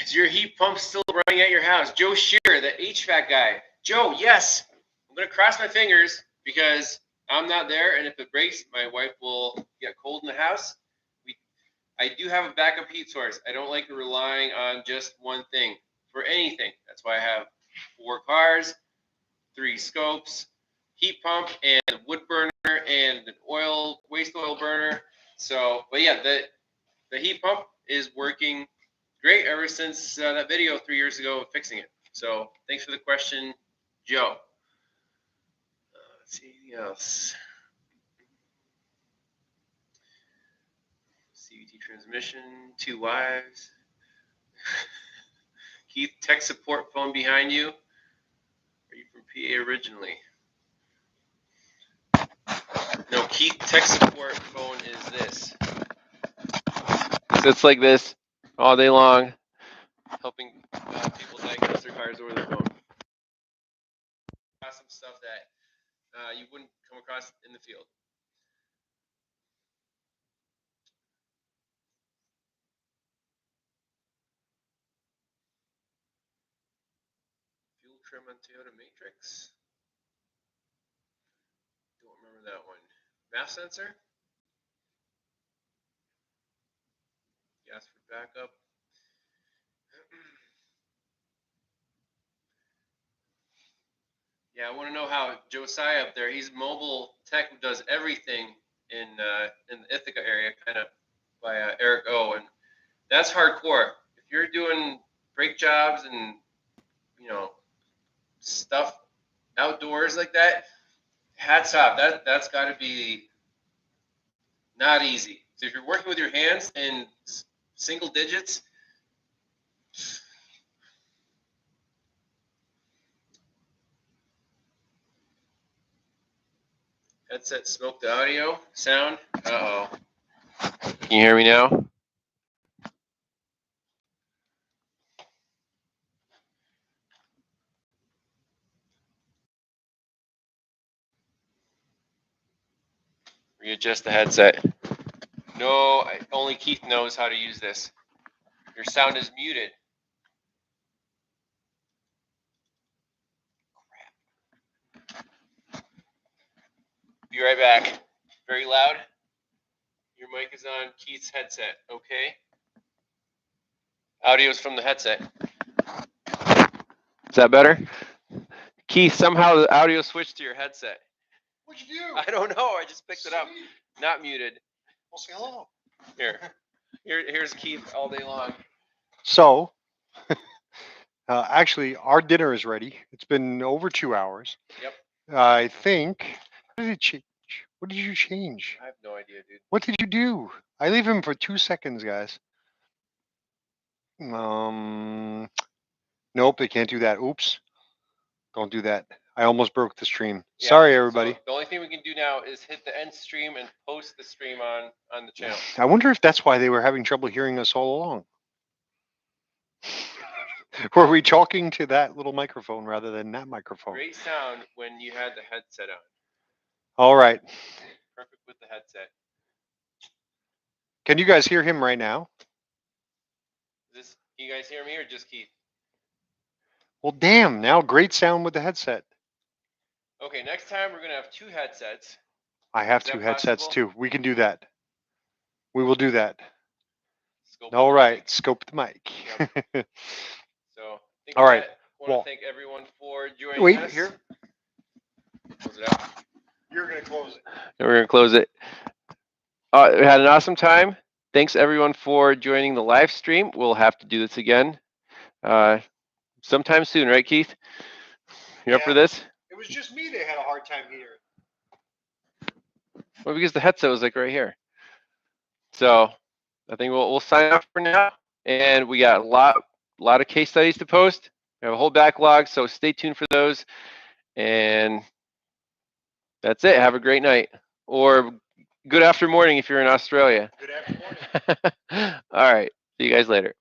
Is your heat pump still running at your house? Joe Shearer, the HVAC guy. Joe, yes. I'm gonna cross my fingers because I'm not there, and if it breaks, my wife will get cold in the house. I do have a backup heat source. I don't like relying on just one thing for anything. That's why I have 4 cars, 3 scopes, heat pump, and a wood burner, and an waste oil burner. So, but yeah, the heat pump is working great ever since that video 3 years ago of fixing it. So thanks for the question, Joe. Let's see anything else. CVT transmission, 2 wives. Keith, tech support phone behind you. Are you from PA originally? No, Keith, tech support phone is this. Sits like this all day long, helping people diagnose their cars over the phone. Some stuff that you wouldn't come across in the field. Fuel trim on Toyota Matrix. Don't remember that one. MAF sensor. Gas for backup. Yeah, I want to know how Josiah up there. He's mobile tech who does everything in the Ithaca area, kind of by Eric O. And that's hardcore. If you're doing brake jobs and stuff outdoors like that, hats off. That's got to be not easy. So if you're working with your hands in single digits, Headset smoked the audio sound. Uh-oh. Can you hear me now? Readjust the headset. No, only Keith knows how to use this. Your sound is muted. Be right back. Very loud. Your mic is on Keith's headset, okay? Audio's from the headset. Is that better? Keith, somehow the audio switched to your headset. What'd you do? I don't know. I just picked it up. Not muted. Well, say hello. Here's Keith all day long. So, actually, our dinner is ready. It's been over 2 hours. Yep. I think. What did it change? What did you change? I have no idea, dude. What did you do? I leave him for 2 seconds, guys. Nope, they can't do that. Oops. Don't do that. I almost broke the stream. Yeah, Sorry, everybody. So the only thing we can do now is hit the end stream and post the stream on the channel. I wonder if that's why they were having trouble hearing us all along. Were we talking to that little microphone rather than that microphone? Great sound when you had the headset on. All right. Perfect with the headset. Can you guys hear him right now? Can you guys hear me or just Keith? Well, damn. Now great sound with the headset. Okay, next time we're going to have 2 headsets. I have 2 headsets possible? too. We can do that. We will do that. Scope All the right. mic. Scope the mic. Yep. So, all right. I want to thank everyone for joining wait, us. here. Close it out. You're going to close it. And we're going to close it. We had an awesome time. Thanks everyone for joining the live stream. We'll have to do this again sometime soon, right, Keith? You up for this? It was just me that had a hard time hearing. Well, because the headset was like right here. So I think we'll sign off for now. And we got a lot of case studies to post. We have a whole backlog, so stay tuned for those. And that's it. Have a great night. Or good after morning if you're in Australia. Good after morning. All right. See you guys later.